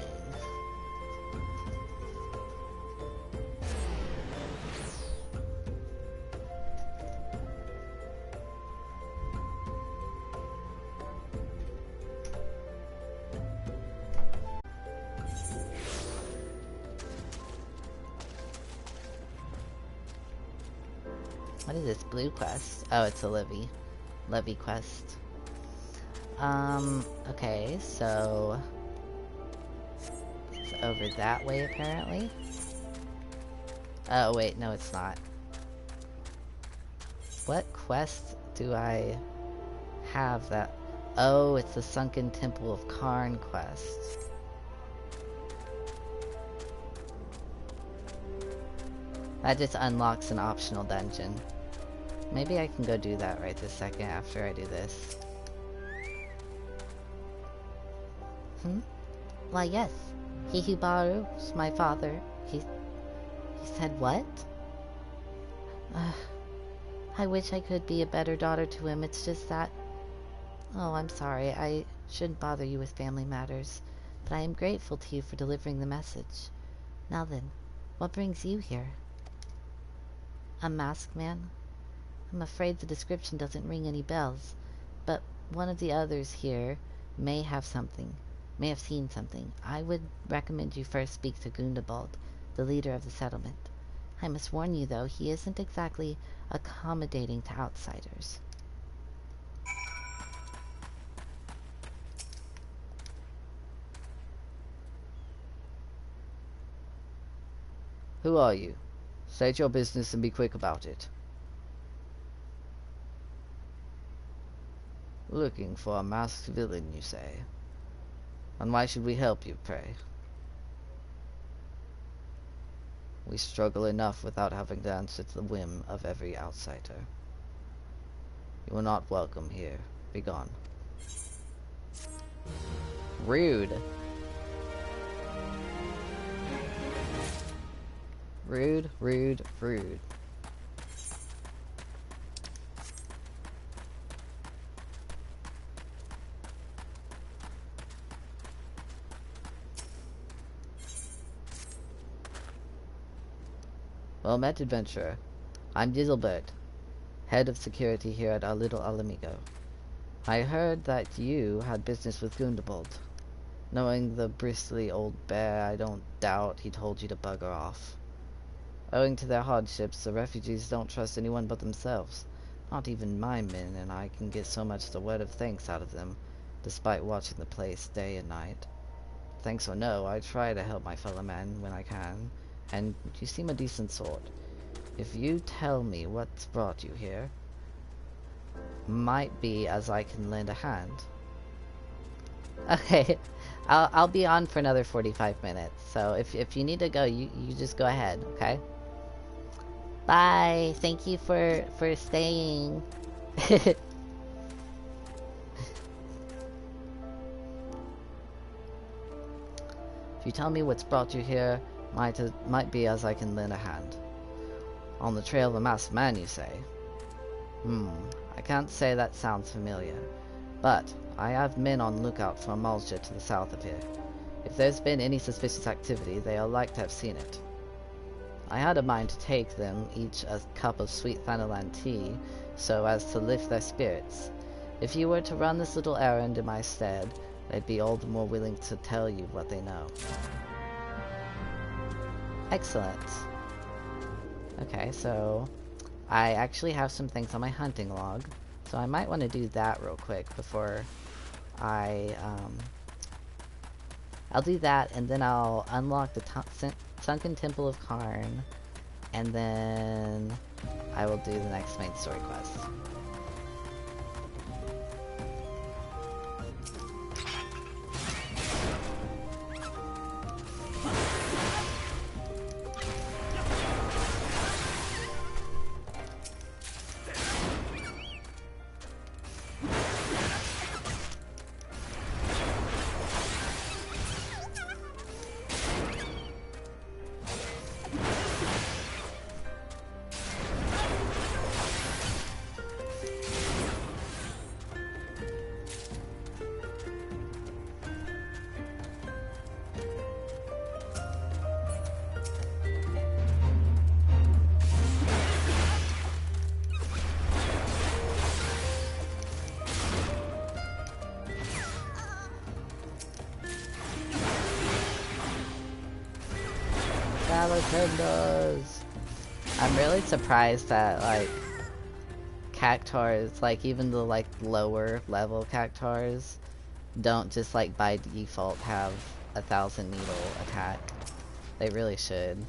[SPEAKER 2] What is this blue quest? Oh, it's a Levy quest. Okay, so it's over that way apparently. Oh wait, no it's not. What quest do I have that? Oh, it's the Sunken Temple of Karn quest. That just unlocks an optional dungeon. Maybe I can go do that right this second after I do this. Why yes. He who borrows my father. He said what? I wish I could be a better daughter to him. It's just that... Oh, I'm sorry. I shouldn't bother you with family matters. But I am grateful to you for delivering the message. Now then, what brings you here? A masked man? I'm afraid the description doesn't ring any bells, but one of the others here may have seen something. I would recommend you first speak to Gundobald, the leader of the settlement. I must warn you, though, he isn't exactly accommodating to outsiders.
[SPEAKER 1] Who are you? State your business and be quick about it. Looking for a masked villain, you say? And why should we help you, pray? We struggle enough without having to answer to the whim of every outsider. You are not welcome here. Be gone. Rude. Rude, rude, rude. Well met, adventurer. I'm Giselbert, head of security here at our Little Alamigo. I heard that you had business with Gundobald. Knowing the bristly old bear, I don't doubt he told you to bugger off. Owing to their hardships, the refugees don't trust anyone but themselves. Not even my men, and I can get so much as a word of thanks out of them, despite watching the place day and night. Thanks or no, I try to help my fellow man when I can, and you seem a decent sort. If you tell me what's brought you here, might be as I can lend a hand. Okay, I'll be on for another 45 minutes, so if you need to go, you just go ahead, okay?
[SPEAKER 2] Bye. Thank you for staying.
[SPEAKER 1] If you tell me what's brought you here, might be as I can lend a hand. On the trail of a masked man, you say? I can't say that sounds familiar, but I have men on lookout for a Malja to the south of here. If there's been any suspicious activity, they are like to have seen it. I had a mind to take them each a cup of sweet Thanalan tea, so as to lift their spirits. If you were to run this little errand in my stead, they'd be all the more willing to tell you what they know.
[SPEAKER 2] Excellent.
[SPEAKER 1] Okay, so I actually have some things on my hunting log, so I might want to do that real quick before I, I'll do that, and then I'll unlock the Sunken Temple of Karn, and then I will do the next main story quest. Salatendas! I'm really surprised that, like, cactuars, like, even the, like, lower level cactuars don't just, like, by default have 1,000 needle attack. They really should.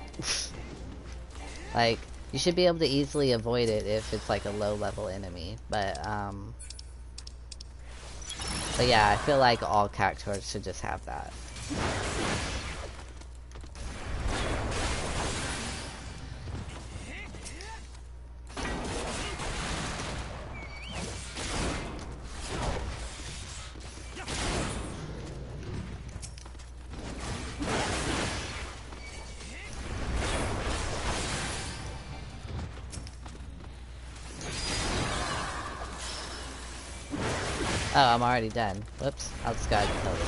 [SPEAKER 1] Like, you should be able to easily avoid it if it's, like, a low level enemy, but yeah, I feel like all cactuars should just have that. Oh, I'm already done. Whoops. I'll just gotta kill this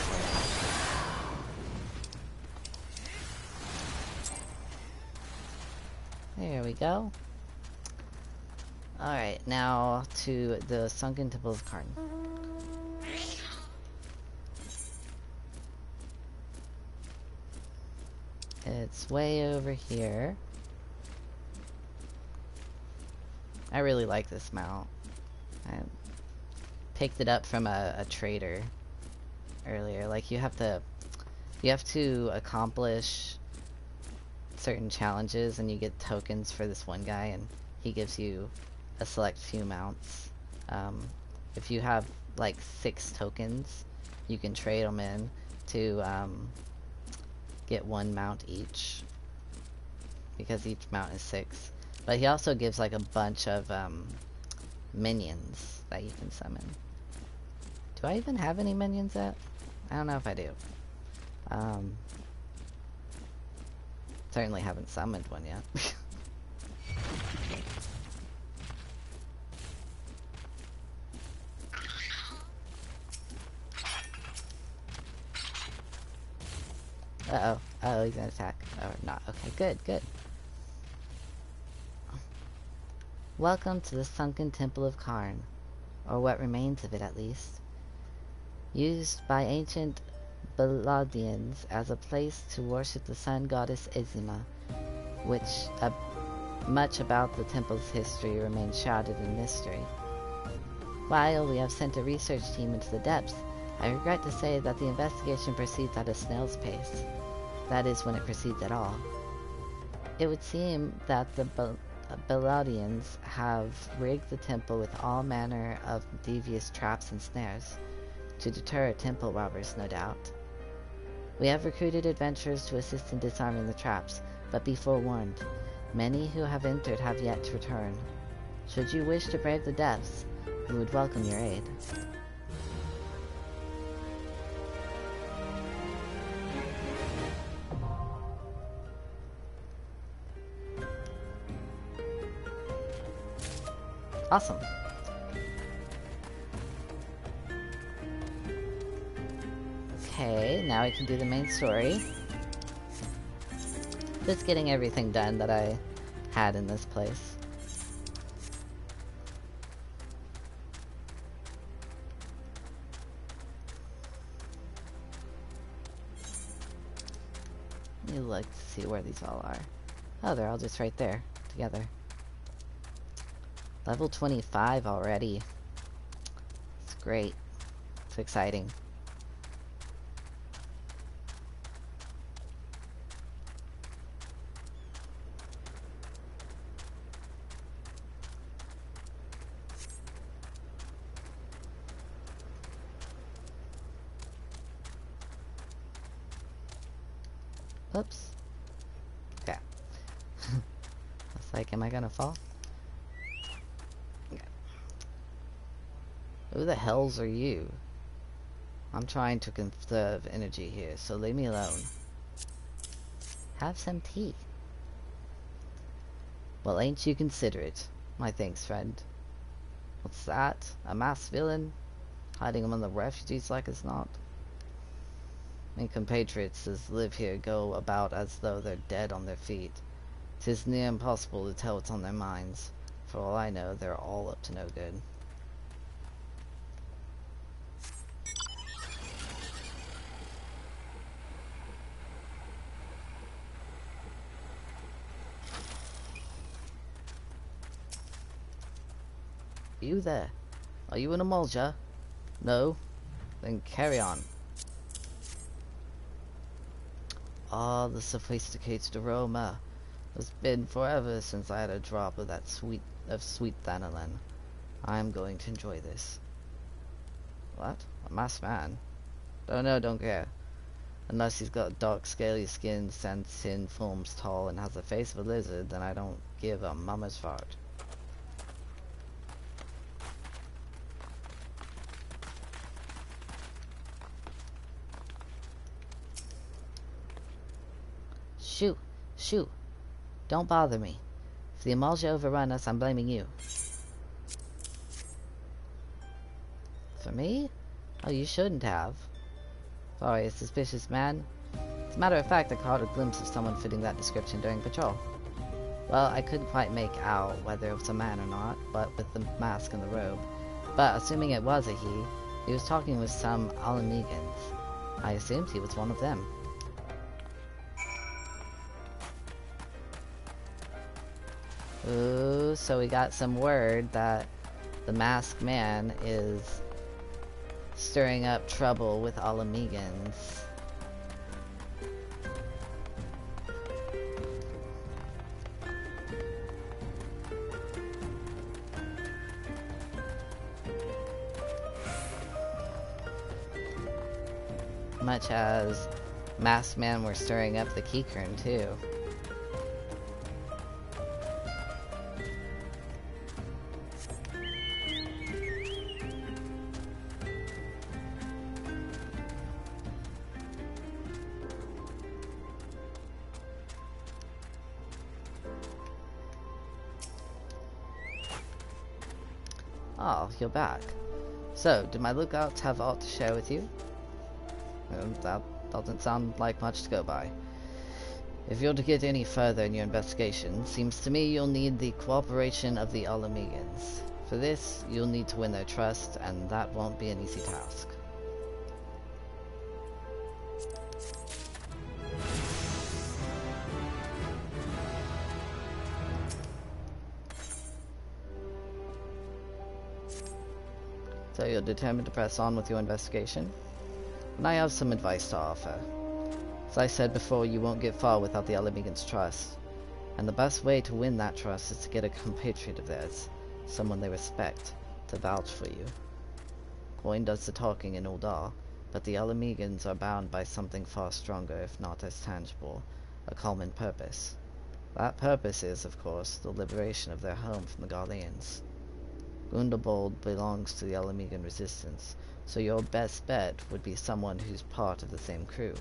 [SPEAKER 1] one. There we go. Alright, now to the Sunken Temple of Karn. It's way over here. I really like this mount. I picked it up from a trader earlier. Like, you have to accomplish certain challenges and you get tokens for this one guy, and he gives you a select few mounts. If you have like 6 tokens, you can trade them in to get 1 mount each, because each mount is 6. But he also gives like a bunch of minions that you can summon. Do I even have any minions yet? I don't know if I do. Certainly haven't summoned one yet. Uh-oh. Uh-oh, he's gonna attack. Or not. Okay, good, good. Welcome to the Sunken Temple of Karn, or what remains of it at least. Used by ancient Belaudians as a place to worship the sun goddess Izima, which much about the temple's history remains shrouded in mystery. While we have sent a research team into the depths, I regret to say that the investigation proceeds at a snail's pace. That is, when it proceeds at all. It would seem that the Belaudians have rigged the temple with all manner of devious traps and snares, to deter temple robbers, no doubt. We have recruited adventurers to assist in disarming the traps, but be forewarned, many who have entered have yet to return. Should you wish to brave the depths, we would welcome your aid. Awesome. Okay, now we can do the main story. Just getting everything done that I had in this place. Let me look to see where these all are. Oh, they're all just right there.
[SPEAKER 2] together. Level 25 already. It's great. It's exciting. Oops. Okay. I was like, am I gonna fall? Okay. Who the hells are you? I'm trying to conserve energy here, so leave me alone. Have some tea. Well, ain't you considerate. My thanks, friend. What's that? A masked villain? Hiding among the refugees like it's not? My compatriots as live here go about as though they're dead on their feet. 'Tis near impossible to tell what's on their minds. For all I know, they're all up to no good. You there? Are you an emulger? No? Then carry on. Ah, the sophisticated aroma. It's been forever since I had a drop of that sweet vanillin. I'm going to enjoy this. What? A masked man? Don't know, don't care. Unless he's got dark scaly skin, stands in, forms tall, and has the face of a lizard, then I don't give a mama's fart. Shoo! Shoo! Don't bother me. If the emulsion overrun us, I'm blaming you. For me? Oh, you shouldn't have. Sorry, a suspicious man? As a matter of fact, I caught a glimpse of someone fitting that description during patrol. Well, I couldn't quite make out whether it was a man or not, but with the mask and the robe. But assuming it was a he was talking with some Alamegans. I assumed he was one of them. Ooh, so we got some word that the masked man is stirring up trouble with Alamegans. Much as masked man were stirring up the Karn too. Oh, you're back. So, did my lookouts have aught to share with you? That doesn't sound like much to go by. If you're to get any further in your investigation, seems to me you'll need the cooperation of the Alamegans. For this, you'll need to win their trust, and that won't be an easy task. So you're determined to press on with your investigation? And I have some advice to offer. As I said before, you won't get far without the Alamegans' trust. And the best way to win that trust is to get a compatriot of theirs, someone they respect, to vouch for you. Coin does the talking in Uldar, but the Alamegans are bound by something far stronger, if not as tangible, a common purpose. That purpose is, of course, the liberation of their home from the Garleans. Gundobald belongs to the Alamegan resistance, so your best bet would be someone who's part of the same crew.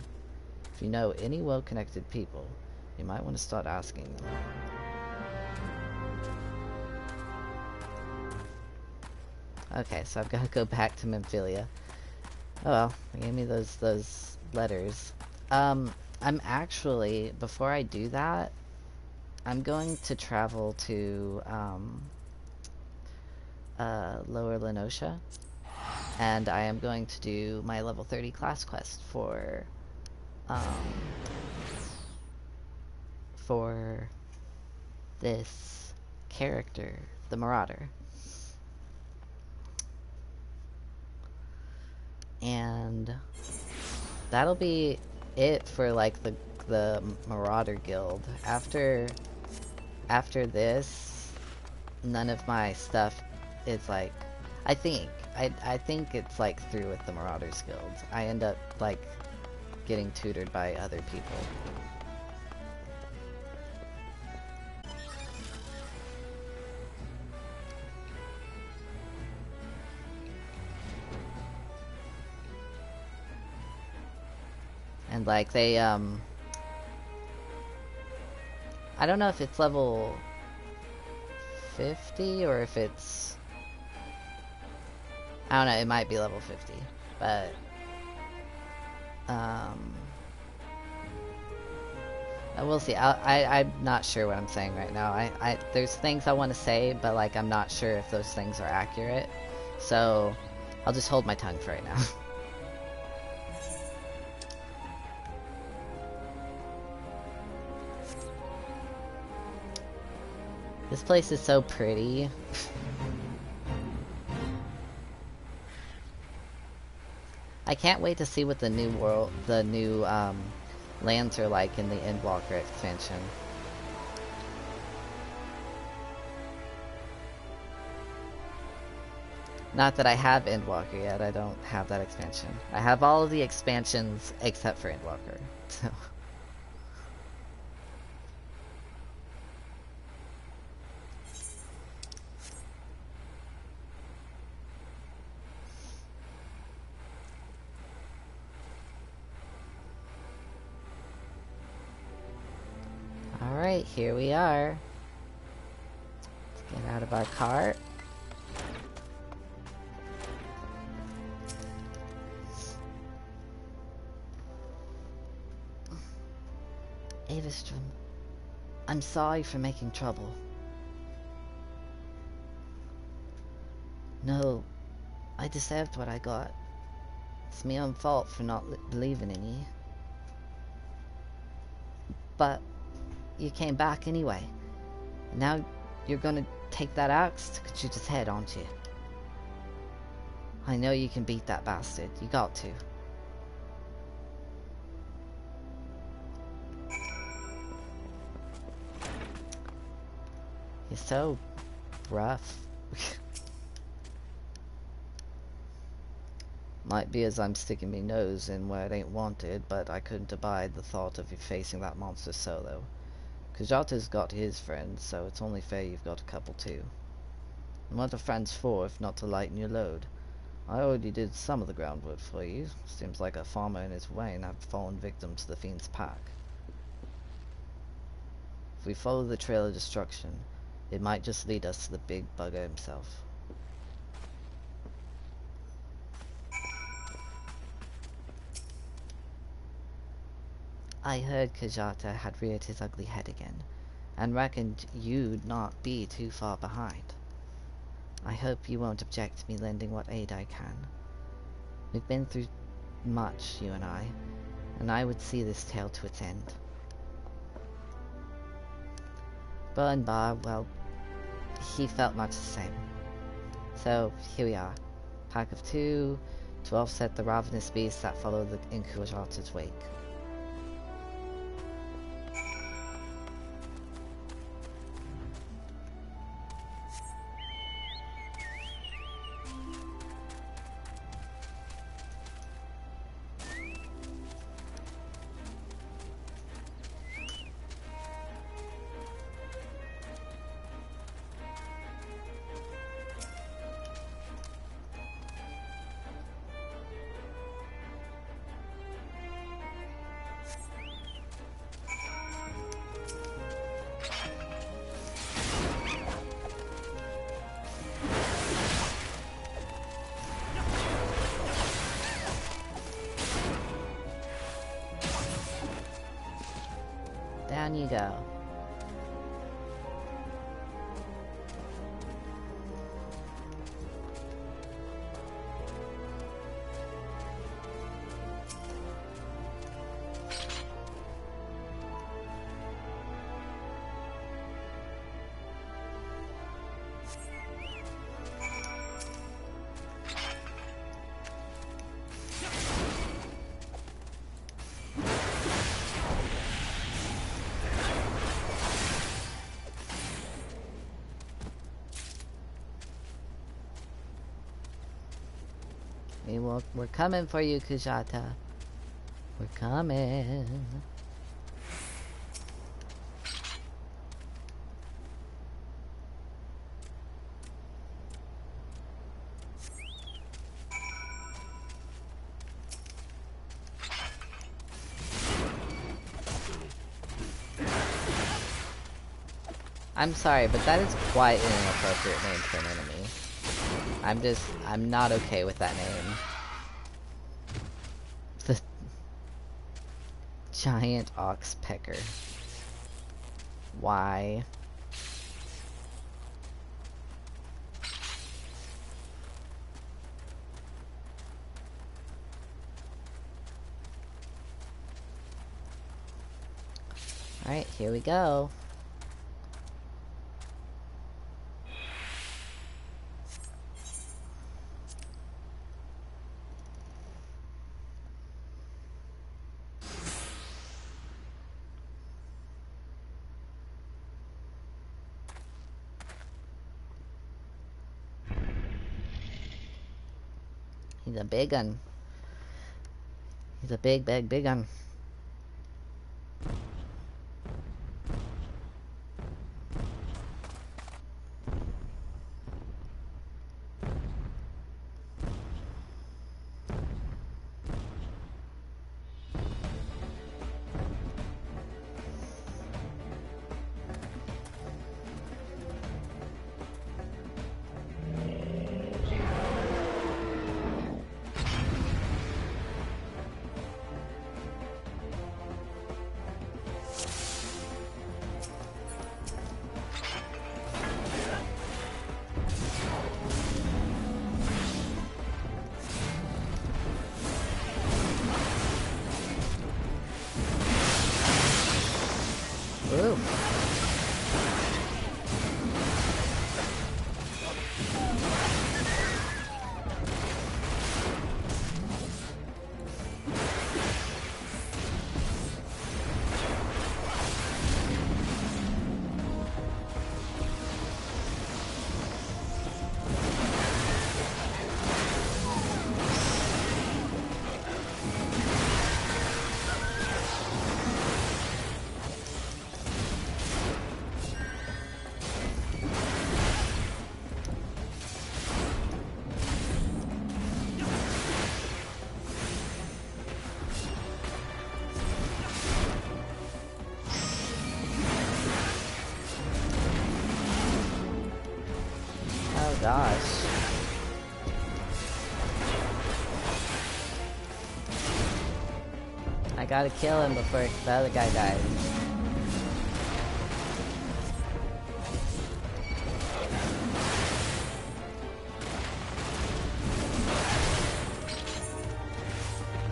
[SPEAKER 2] If you know any well-connected people, you might want to start asking them. Okay, so I've got to go back to Memphilia. Oh well, they gave me those letters. I'm actually, before I do that, I'm going to travel to Lower Lenosha, and I am going to do my level 30 class quest for this character, the Marauder. And that'll be it for like the Marauder Guild. After this, none of my stuff is like, I think it's like through with the Marauders Guild. I end up like getting tutored by other people. And like they I don't know if it's level 50 or if it's, I don't know, it might be level 50, but we'll see. I'm not sure what I'm saying right now. There's things I want to say, but like I'm not sure if those things are accurate, so I'll just hold my tongue for right now. This place is so pretty. I can't wait to see what the new lands are like in the Endwalker expansion. Not that I have Endwalker yet, I don't have that expansion. I have all of the expansions except for Endwalker, so... Alright, here we are. Let's get out of our cart. Avistrom, I'm sorry for making trouble. No, I deserved what I got. It's my own fault for not believing in you. But you came back anyway. Now you're gonna take that axe to Khajiit's head, aren't you? I know you can beat that bastard. You got to. You're so rough. Might be as I'm sticking me nose in where it ain't wanted, but I couldn't abide the thought of you facing that monster solo. Khajiit's got his friends, so it's only fair you've got a couple too. And what are friends for if not to lighten your load? I already did some of the groundwork for you. Seems like a farmer in his way and I've fallen victim to the fiend's pack. If we follow the trail of destruction, it might just lead us to the big bugger himself. I heard Khajiit had reared his ugly head again, and reckoned you'd not be too far behind. I hope you won't object to me lending what aid I can. We've been through much, you and I would see this tale to its end. Burnbar, well, he felt much the same. So, here we are. Pack of 2, to offset the ravenous beasts that follow in Khajiit's wake. Down you go. We're coming for you, Kujata. We're coming. I'm sorry, but that is quite an inappropriate name for an enemy. I'm not okay with that name. The giant oxpecker. Why? Alright, here we go. He's a big un. He's a big un. Ooh. Gosh. I gotta kill him before the other guy dies.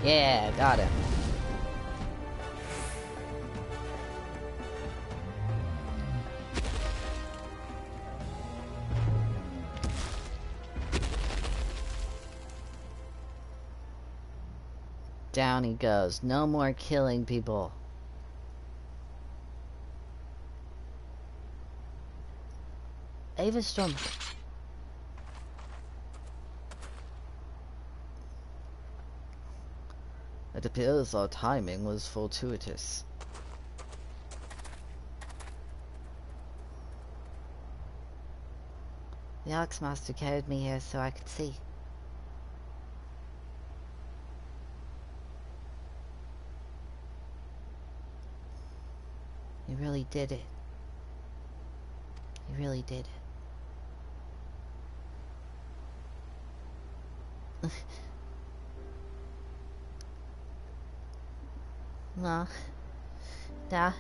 [SPEAKER 2] Yeah, got him. Down he goes. No more killing people. Avastrom. It appears our timing was fortuitous. The Oxmaster carried me here so I could see. You really did it. You really did it. Well, now,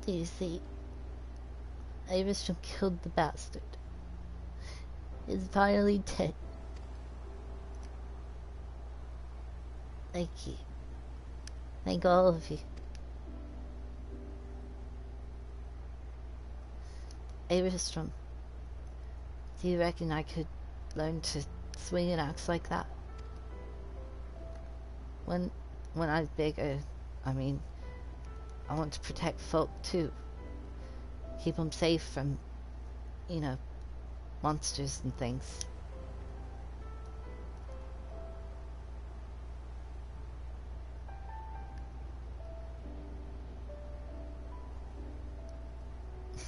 [SPEAKER 2] do you see? Avastrom killed the bastard. He's finally dead. Thank you. Thank all of you. Avastrom, do you reckon I could learn to swing an axe like that? When I was bigger, I mean, I want to protect folk too. Keep them safe from, you know, monsters and things.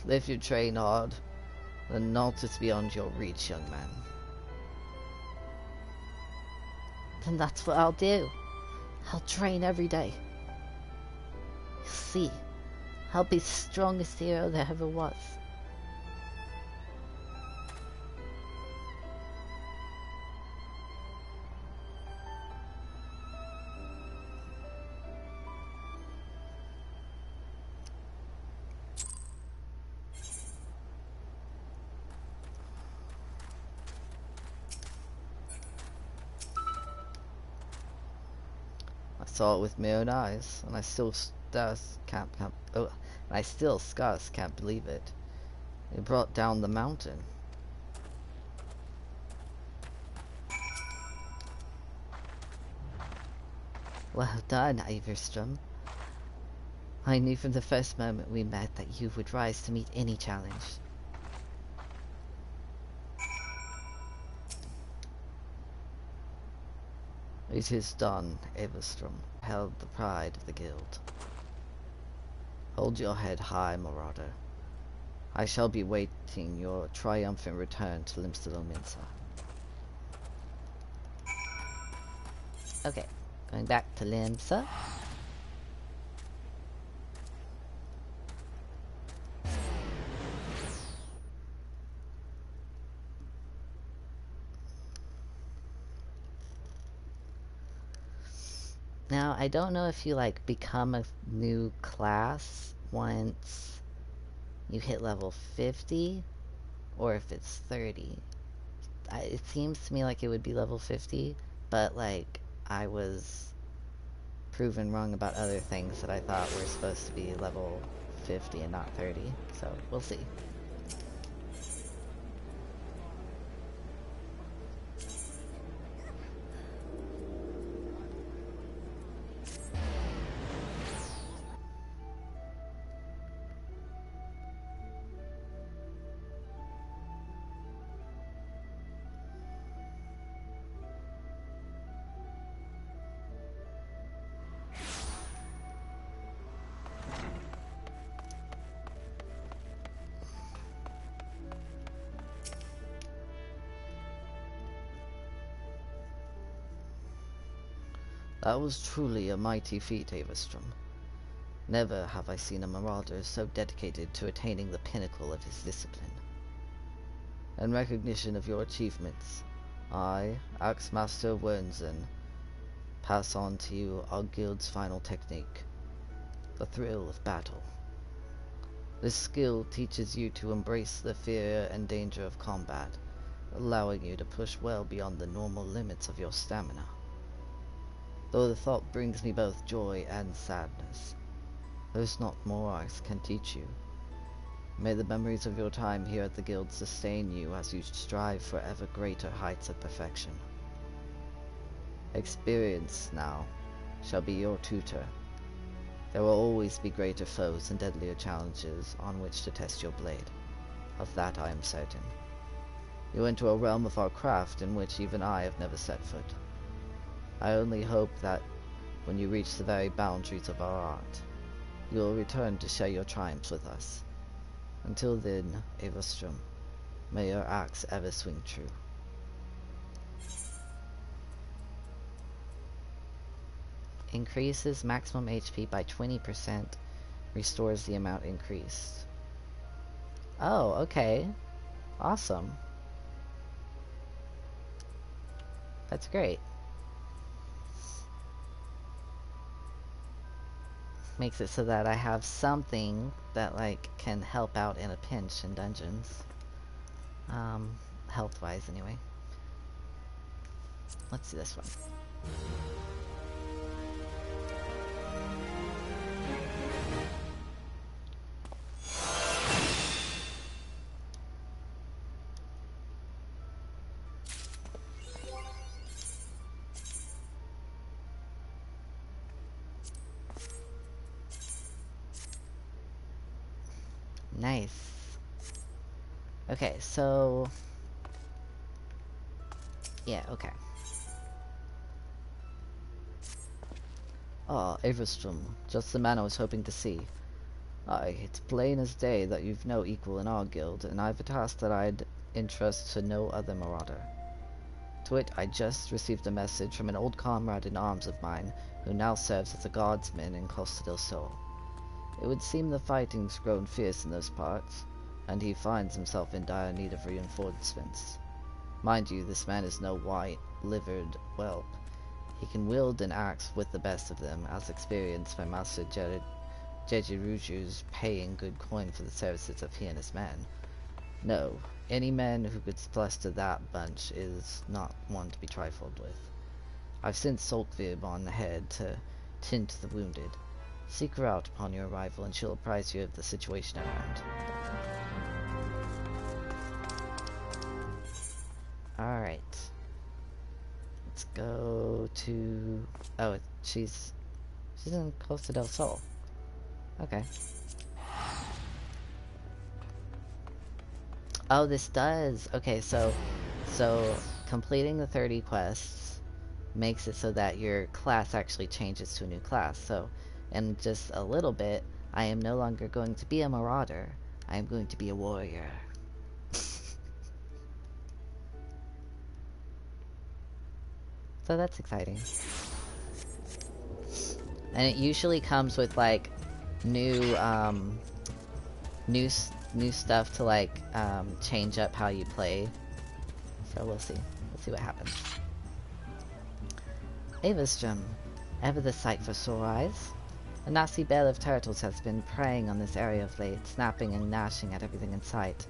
[SPEAKER 1] If you train hard, the knot is beyond your reach, young man.
[SPEAKER 2] Then that's what I'll do. I'll train every day. You'll see, I'll be the strongest hero there ever was.
[SPEAKER 1] Saw it with my own eyes, and I still can't believe it. It brought down the mountain.
[SPEAKER 2] Well done, Iverstrom. I knew from the first moment we met that you would rise to meet any challenge.
[SPEAKER 1] It is done, Everstrom, held the pride of the guild. Hold your head high, Marauder. I shall be waiting your triumphant return to Limsa.
[SPEAKER 2] Okay, going back to Limsa. Now, I don't know if you, like, become a new class once you hit level 50, or if it's 30. It seems to me like it would be level 50, but, like, I was proven wrong about other things that I thought were supposed to be level 50 and not 30, so we'll see.
[SPEAKER 1] That was truly a mighty feat, Everstrom. Never have I seen a marauder so dedicated to attaining the pinnacle of his discipline. In recognition of your achievements, I, Axemaster Wernzen, pass on to you our guild's final technique, the thrill of battle. This skill teaches you to embrace the fear and danger of combat, allowing you to push well beyond the normal limits of your stamina. Though the thought brings me both joy and sadness, there's not more I can teach you. May the memories of your time here at the guild sustain you as you strive for ever greater heights of perfection. Experience, now, shall be your tutor. There will always be greater foes and deadlier challenges on which to test your blade. Of that I am certain. You enter a realm of our craft in which even I have never set foot. I only hope that, when you reach the very boundaries of our art, you will return to share your triumphs with us. Until then, Everstrom, may your axe ever swing true.
[SPEAKER 2] Increases maximum HP by 20%, restores the amount increased. Oh, okay. Awesome. That's great. Makes it so that I have something that, like, can help out in a pinch in dungeons. Health-wise, anyway. Let's do this one. Nice. Okay, so... yeah, okay.
[SPEAKER 1] Ah, Everstrom, just the man I was hoping to see. Aye, it's plain as day that you've no equal in our guild, and I've a task that I'd entrust to no other marauder. To it, I just received a message from an old comrade in arms of mine, who now serves as a guardsman in Costa del Sol. It would seem the fighting's grown fierce in those parts, and he finds himself in dire need of reinforcements. Mind you, this man is no white-livered whelp. He can wield an axe with the best of them, as experienced by Master Jejiruju's paying good coin for the services of he and his men. No, any man who could fluster that bunch is not one to be trifled with. I've sent Sylph on ahead to tend to the wounded. Seek her out upon your arrival, and she'll apprise you of the situation at hand. Alright. Let's go to... Oh, she's in Costa del Sol. Okay. Oh, this does. Okay, so completing the 30 quests makes it so that your class actually changes to a new class. So, in just a little bit, I am no longer going to be a marauder. I am going to be a warrior. So that's exciting. And it usually comes with like new stuff to like change up how you play. So we'll see. Let's see what happens. Avastrum, ever the sight for sore eyes. A nasty bell of turtles has been preying on this area of late, snapping and gnashing at everything in sight.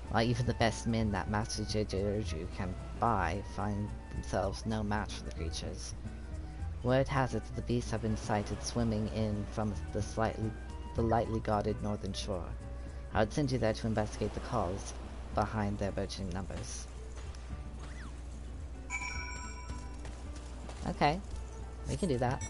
[SPEAKER 1] While even the best men that Master Jejiruju can buy find themselves no match for the creatures. Word has it that the beasts have been sighted swimming in from the lightly guarded northern shore. I would send you there to investigate the cause behind their burgeoning numbers. Okay, we can do that.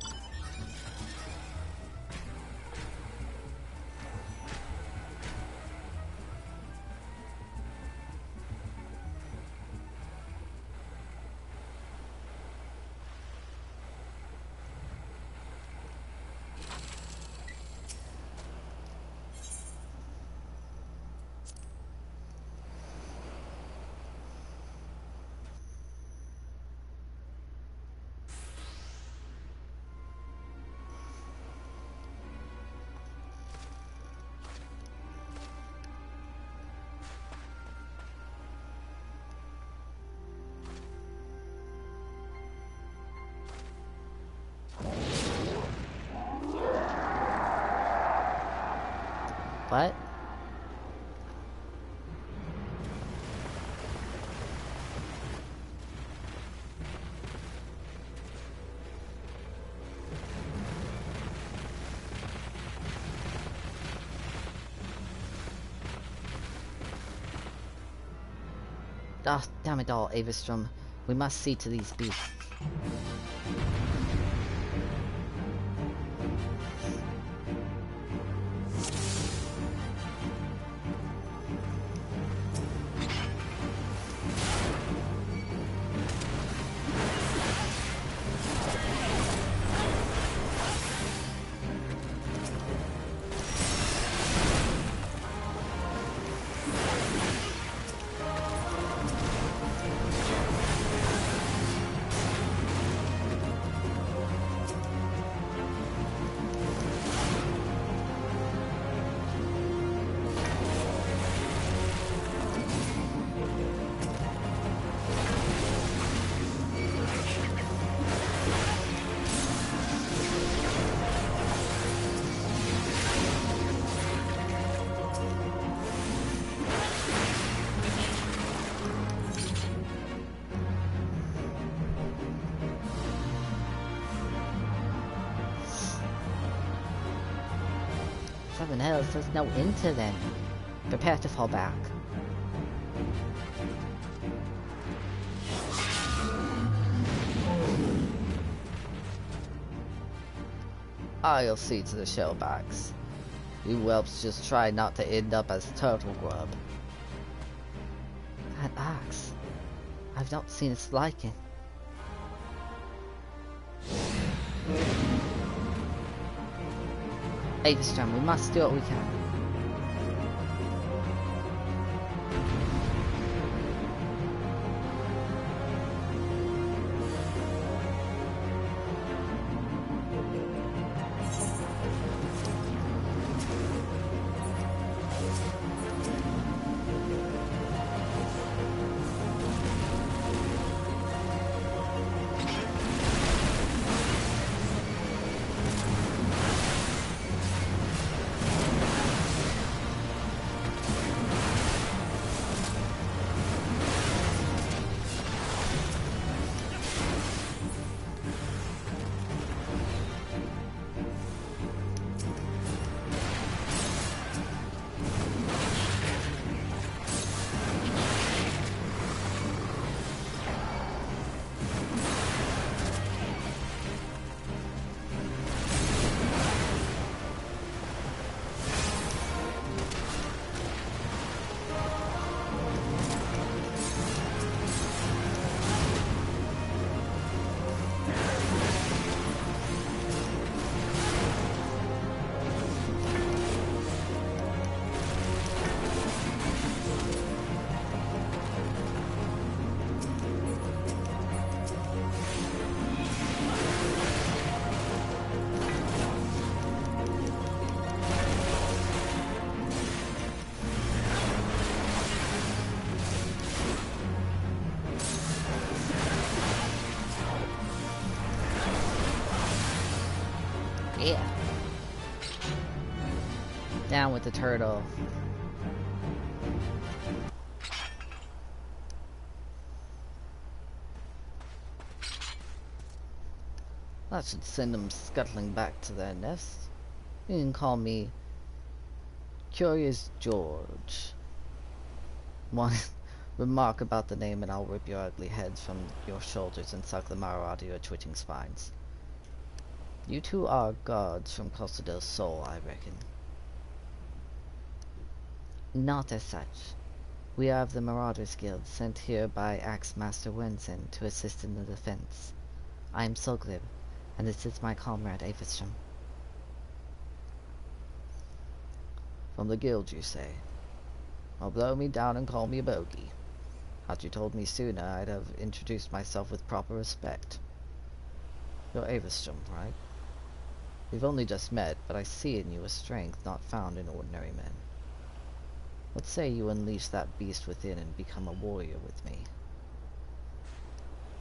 [SPEAKER 1] What? Ah, oh, damn it all, Avastrum. We must see to these beasts. Heaven else, there's no end to them. Prepare to fall back. I'll see to the shellbacks. You whelps just try not to end up as turtle grub. That axe. I've not seen its like it. Avistrom, we must do what we can. Yeah. Down with the turtle. That should send them scuttling back to their nest. You can call me Curious George. One remark about the name and I'll rip your ugly heads from your shoulders and suck the marrow out of your twitching spines. You two are gods from Costa del Sol, I reckon. Not as such. We are of the Marauders Guild, sent here by Axe Master Wenzen to assist in the defense. I am Solglib, and this is my comrade Avistrom. From the guild, you say? Well, blow me down and call me a bogey. Had you told me sooner, I'd have introduced myself with proper respect. You're Avistrom, right? We've only just met, but I see in you a strength not found in ordinary men. Let's say you unleash that beast within and become a warrior with me.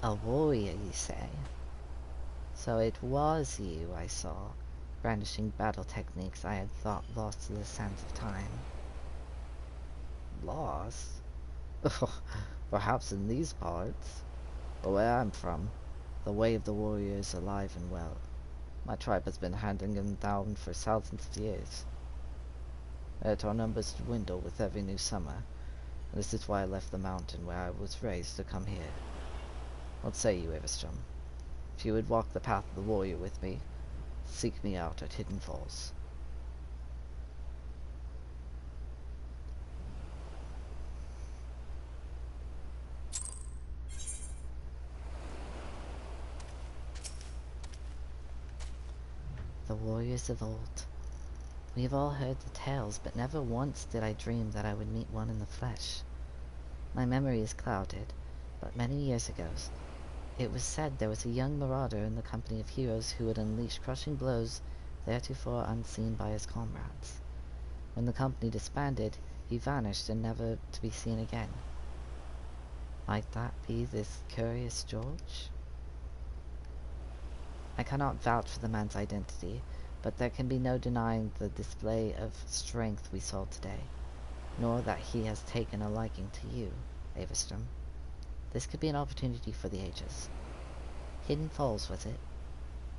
[SPEAKER 2] A warrior, you say? So it was you I saw, brandishing battle techniques I had thought lost to the sands of time.
[SPEAKER 1] Lost? Perhaps in these parts. But where I'm from, the way of the warrior is alive and well. My tribe has been handing them down for thousands of years. Yet our numbers dwindle with every new summer, and this is why I left the mountain where I was raised to come here. What say you, Avistrom? If you would walk the path of the warrior with me, seek me out at Hidden Falls.
[SPEAKER 2] The warriors of old. We've all heard the tales, but never once did I dream that I would meet one in the flesh. My memory is clouded, but many years ago, it was said there was a young marauder in the company of heroes who would unleash crushing blows theretofore unseen by his comrades. When the company disbanded, he vanished and never to be seen again. Might that be this Curious George? I cannot vouch for the man's identity, but there can be no denying the display of strength we saw today, nor that he has taken a liking to you, Avistrom. This could be an opportunity for the ages. Hidden Falls, was it?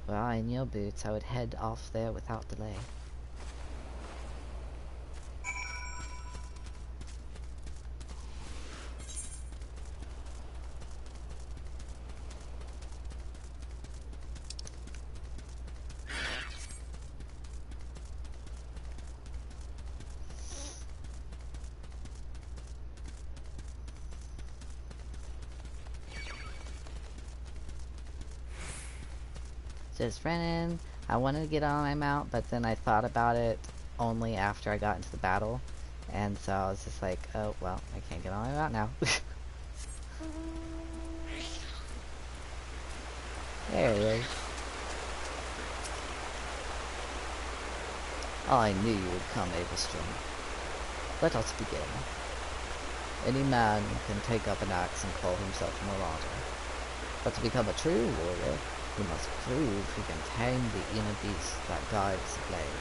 [SPEAKER 2] Were I in your boots, I would head off there without delay. Just running I wanted to get on my mount, but then I thought about it only after I got into the battle. And so I was just like, oh, well, I can't get on my mount now. There he is.
[SPEAKER 1] I knew you would come, Averstrom. Let us begin. Any man can take up an axe and call himself a marauder. But to become a true warrior, he must prove he can tame the inner beast that guides the blade.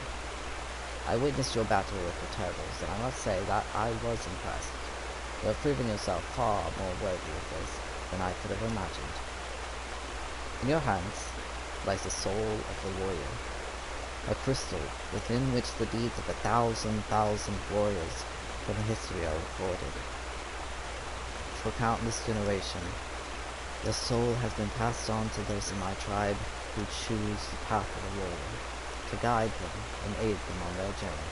[SPEAKER 1] I witnessed your battle with the turtles, and I must say that I was impressed. You have proven yourself far more worthy of this than I could have imagined. In your hands lies the soul of the warrior, a crystal within which the deeds of 1,000 warriors from history are recorded. For countless generations, your soul has been passed on to those in my tribe who choose the path of the warrior, to guide them and aid them on their journey.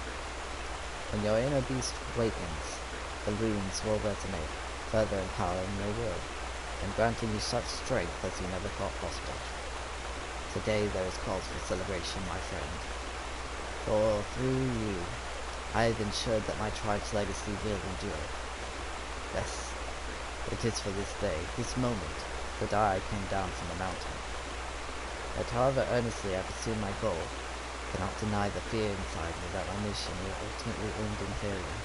[SPEAKER 1] When your inner beast awakens, the runes will resonate, further empowering your will, and granting you such strength as you never thought possible. Today there is cause for celebration, my friend. For through you, I have ensured that my tribe's legacy will endure. Yes, it is for this day, this moment, that I came down from the mountain. Yet however earnestly I pursue my goal, I cannot deny the fear inside me that my mission will ultimately end in failure.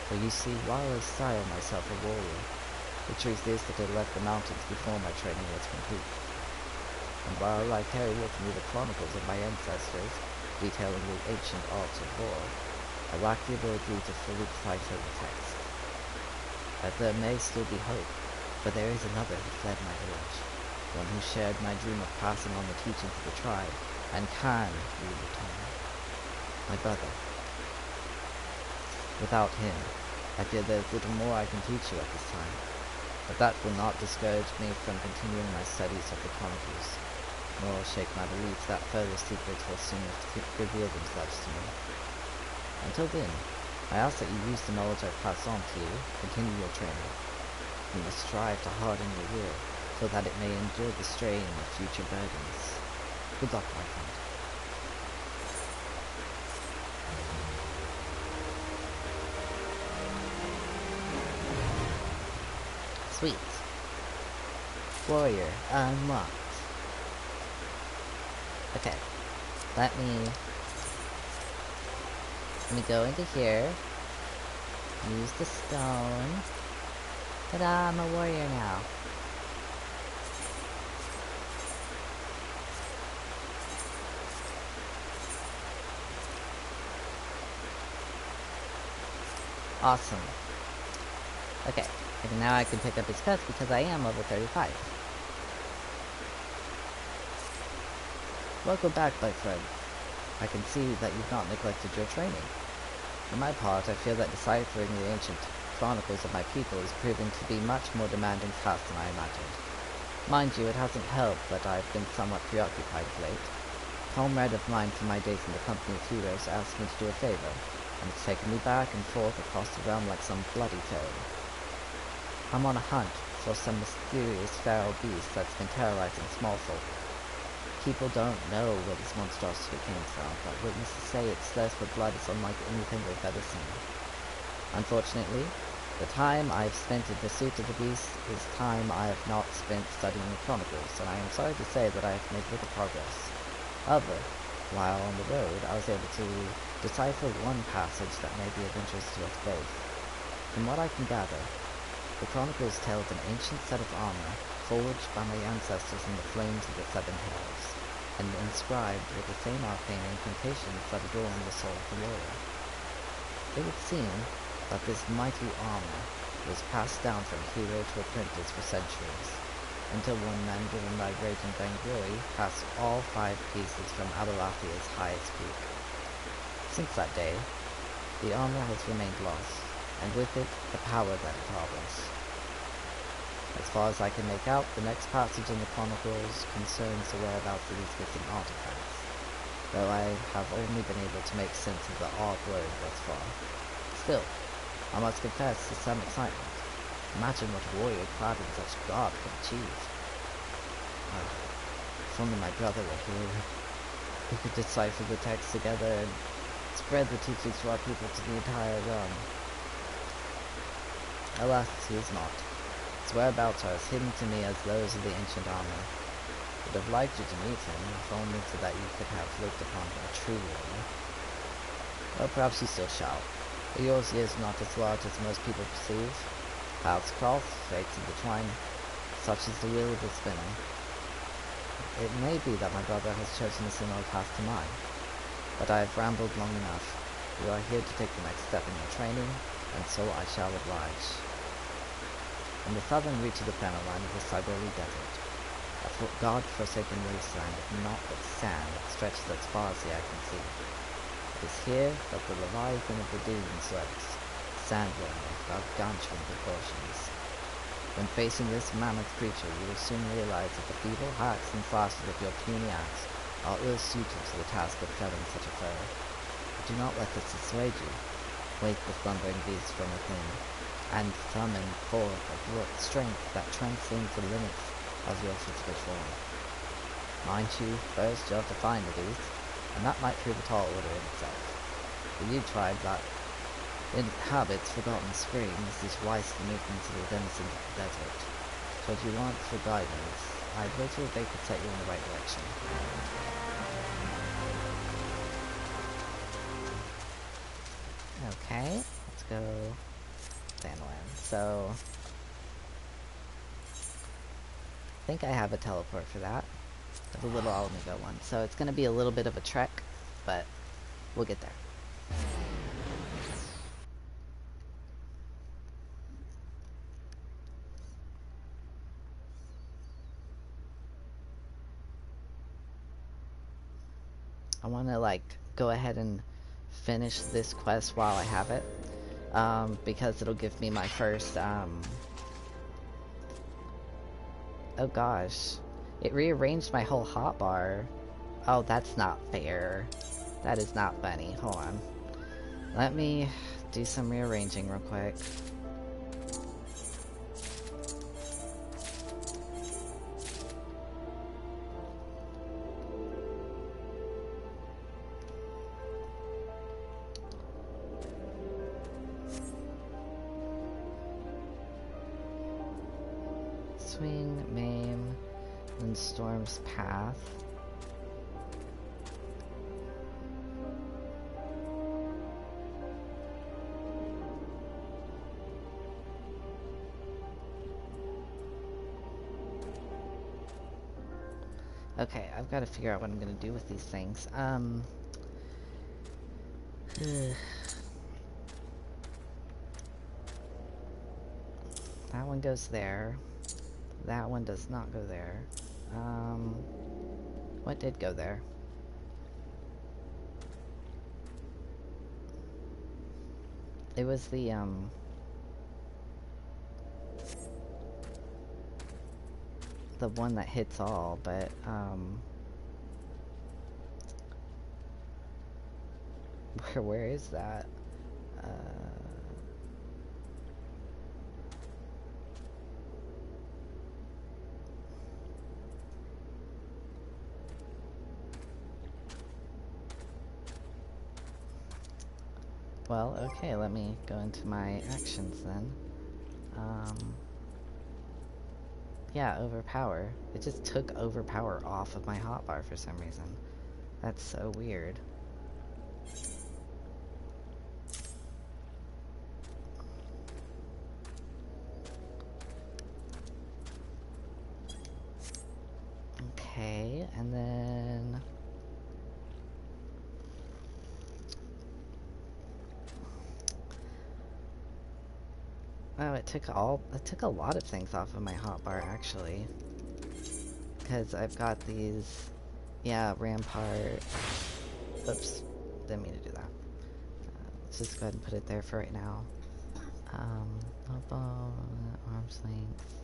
[SPEAKER 1] For you see, while I style myself a warrior, the truth is that I left the mountains before my training was complete. And while I carry with me the chronicles of my ancestors, detailing the ancient arts of war, I lack the ability to fully decipher the text. But there may still be hope, for there is another who fled my village, one who shared my dream of passing on the teachings of the tribe, and can return. My brother. Without him, I fear there is little more I can teach you at this time. But that will not discourage me from continuing my studies of the chronicles, nor shake my belief that further secrets will soon reveal themselves to me. Until then, I ask that you use the knowledge I've passed on to you, continue your training. You must strive to harden your will, so that it may endure the strain of future burdens. Good luck, my friend.
[SPEAKER 2] Sweet. Warrior unlocked. Okay. Let me go into here. Use the stone. Ta-da, I'm a warrior now. Awesome. Okay. And now I can pick up his quest because I am level 35.
[SPEAKER 1] Welcome back, my friend. I can see that you've not neglected your training. For my part, I feel that deciphering the ancient chronicles of my people is proving to be much more demanding task than I imagined. Mind you, it hasn't helped that I've been somewhat preoccupied of late. A comrade of mine from my days in the company of heroes asked me to do a favor, and it's taken me back and forth across the realm like some bloody toad. I'm on a hunt for some mysterious feral beast that's been terrorizing small folk. People don't know where this monstrosity came from, but witnesses say its thirst for blood is unlike anything they've ever seen. Unfortunately, the time I've spent in pursuit of the beast is time I have not spent studying the chronicles, and I am sorry to say that I have made little progress. However, while on the road, I was able to decipher one passage that may be of interest to us both. From what I can gather, the chronicles tell of an ancient set of armor forged by my ancestors in the flames of the Seven Hells, and inscribed with the same arcane incantations that adorn the soul of the warrior. It would seem that this mighty armor was passed down from hero to apprentice for centuries, until one man driven by rage and vainglory passed all 5 pieces from Abelathia's highest peak. Since that day, the armor has remained lost, and with it, the power that it harbors. As far as I can make out, the next passage in the Chronicles concerns the whereabouts of these missing artifacts, though I have only been able to make sense of the odd word thus far. Still, I must confess to some excitement. Imagine what a warrior clad in such garb can achieve. If only my brother were here. who could decipher the text together and spread the teachings to our people to the entire realm. Alas, he is not. His whereabouts are as hidden to me as those of the ancient armor. Would have liked you to meet him, if only so that you could have looked upon him a true ruler. Well, perhaps you still shall. But yours is not as large as most people perceive. Paths cross, fates intertwine. Such is the wheel of the spinner. It may be that my brother has chosen a similar path to mine, but I have rambled long enough. You are here to take the next step in your training, and so I shall oblige. In the southern reach of the panel line of the Siberia Desert, a god-forsaken wasteland of naught but sand stretches as far as the eye can see. It is here that the Leviathan of the dunes lurks, sandworm of gargantuan proportions. When facing this mammoth creature, you will soon realize that the feeble hacks and slashes of your puny axe are ill-suited to the task of felling such a foe. But do not let this dissuade you. Wake the slumbering beast from within, and summon forth a strength that transcends the limits of your physical form. Mind you, first you have to find the beast, and that might prove a tall order in itself. The new tribe that inhabits forgotten springs is wise to movements of the denizens of the desert. So if you want for guidance, I'd wager they could set you in the right direction. Okay, let's go Sandland. So I think I have a teleport for that. The little Alamigo one. So it's gonna be a little bit of a trek, but we'll get there. I want to like go ahead and finish this quest while I have it, because it'll give me my first oh gosh, it rearranged my whole hotbar. Oh, that's not fair. That is not funny. Hold on, let me do some rearranging real quick. Swing, maim, and Storm's Path. Okay, I've got to figure out what I'm going to do with these things. That one goes there. That one does not go there. What did go there? It was the one that hits all, but where is that? Well, okay, let me go into my actions then. Yeah, overpower. It just took overpower off of my hotbar for some reason. That's so weird. Okay, and then oh, it took a lot of things off of my hotbar actually. Because I've got these, yeah, Rampart. Oops, didn't mean to do that. Let's just go ahead and put it there for right now. Elbow, arm's length.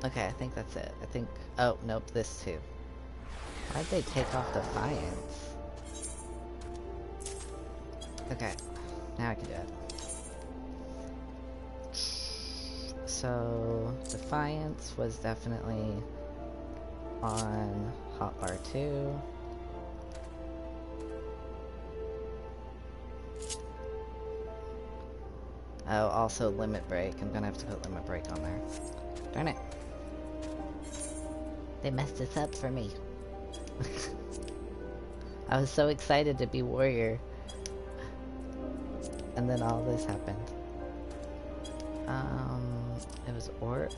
[SPEAKER 1] Okay, I think that's it. I think... Oh, nope, this too. Why'd they take off Defiance? Okay, now I can do it. So, Defiance was definitely on hotbar 2. Oh, also Limit Break. I'm gonna have to put Limit Break on there. Darn it. They messed this up for me. I was so excited to be warrior. And then all this happened. It was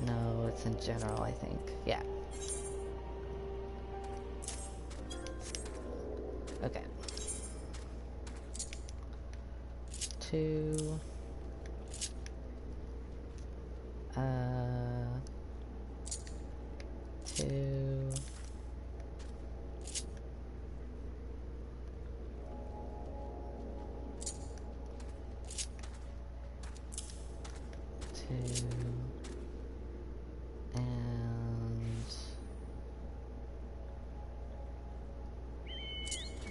[SPEAKER 1] no, it's in general, I think. Yeah. Okay. 2. 2. 2. And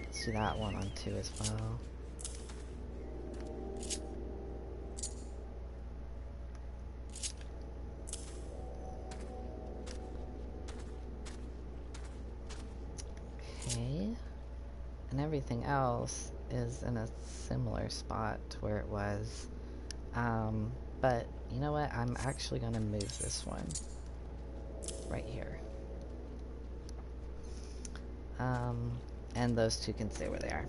[SPEAKER 1] let's do that one on 2 as well. Okay. And everything else is in a similar spot to where it was. But you know what? I'm actually gonna move this one right here. And those two can stay where they are.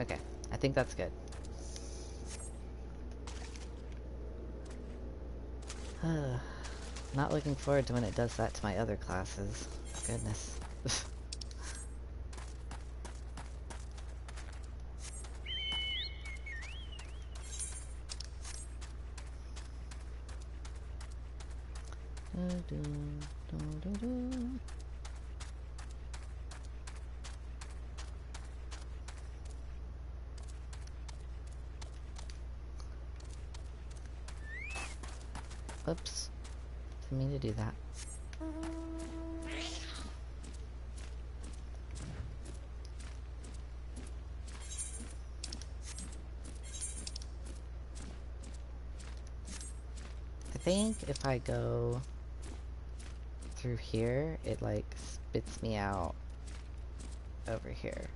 [SPEAKER 1] Okay, I think that's good. Not looking forward to when it does that to my other classes. Goodness. Oops. Didn't mean to do that. I think if I go through here, it like spits me out over here.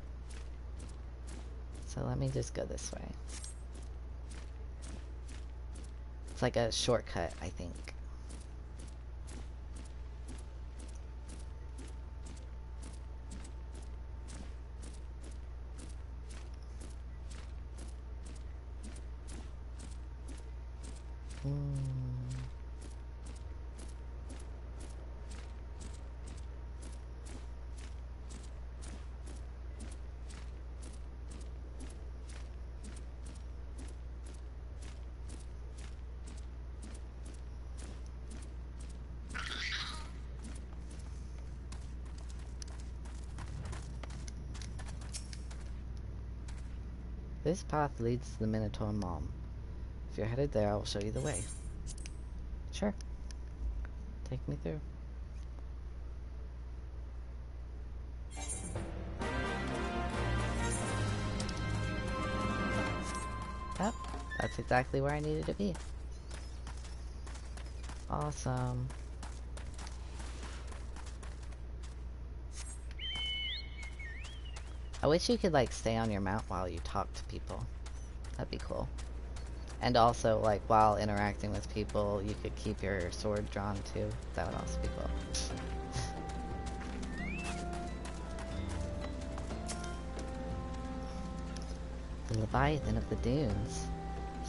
[SPEAKER 1] So let me just go this way. It's like a shortcut, I think. This path leads to the Minotaur Mom. If you're headed there, I will show you the way. Sure. Take me through. Yep, that's exactly where I needed to be. Awesome. I wish you could like stay on your mount while you talk to people. That'd be cool. And also like while interacting with people you could keep your sword drawn too. That would also be cool. The Leviathan of the dunes.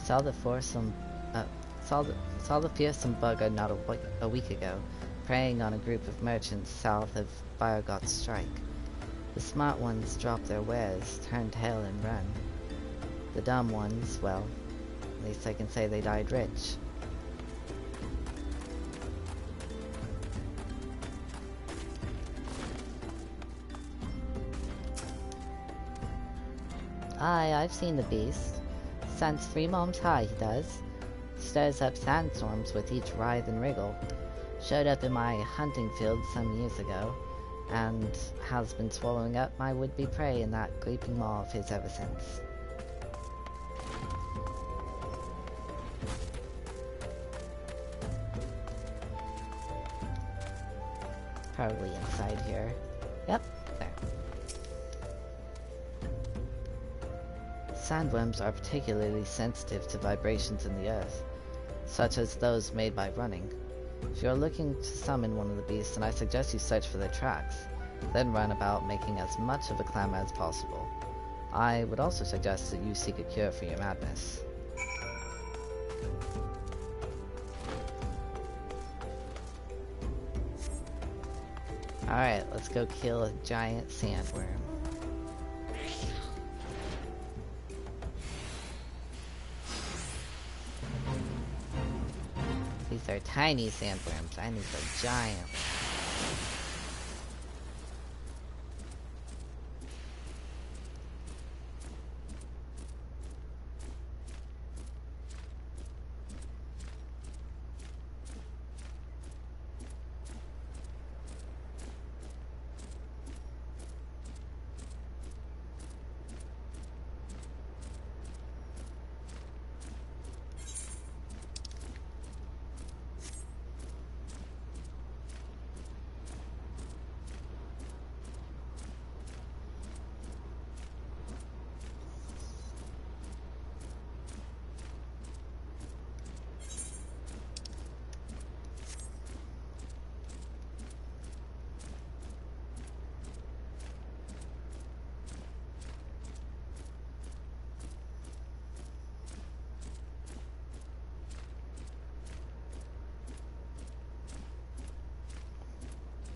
[SPEAKER 1] Saw the fearsome bugger not a week ago, preying on a group of merchants south of Firegot's Strike. The smart ones drop their wares, turn tail and run. The dumb ones, well, at least I can say they died rich. Aye, I've seen the beast. Stands 3 moms high, he does. Stirs up sandstorms with each writhe and wriggle.
[SPEAKER 2] showed up in my hunting field some years ago, and has been swallowing up my would-be prey in that gaping maw of his ever since. Probably inside here. Yep, there. Sandworms are particularly sensitive to vibrations in the earth, such as those made by running. If you're looking to summon one of the beasts, then I suggest you search for their tracks, then run about making as much of a clamor as possible. I would also suggest that you seek a cure for your madness. Alright, let's go kill a giant sandworm. These are tiny sandworms. I need the giant ones.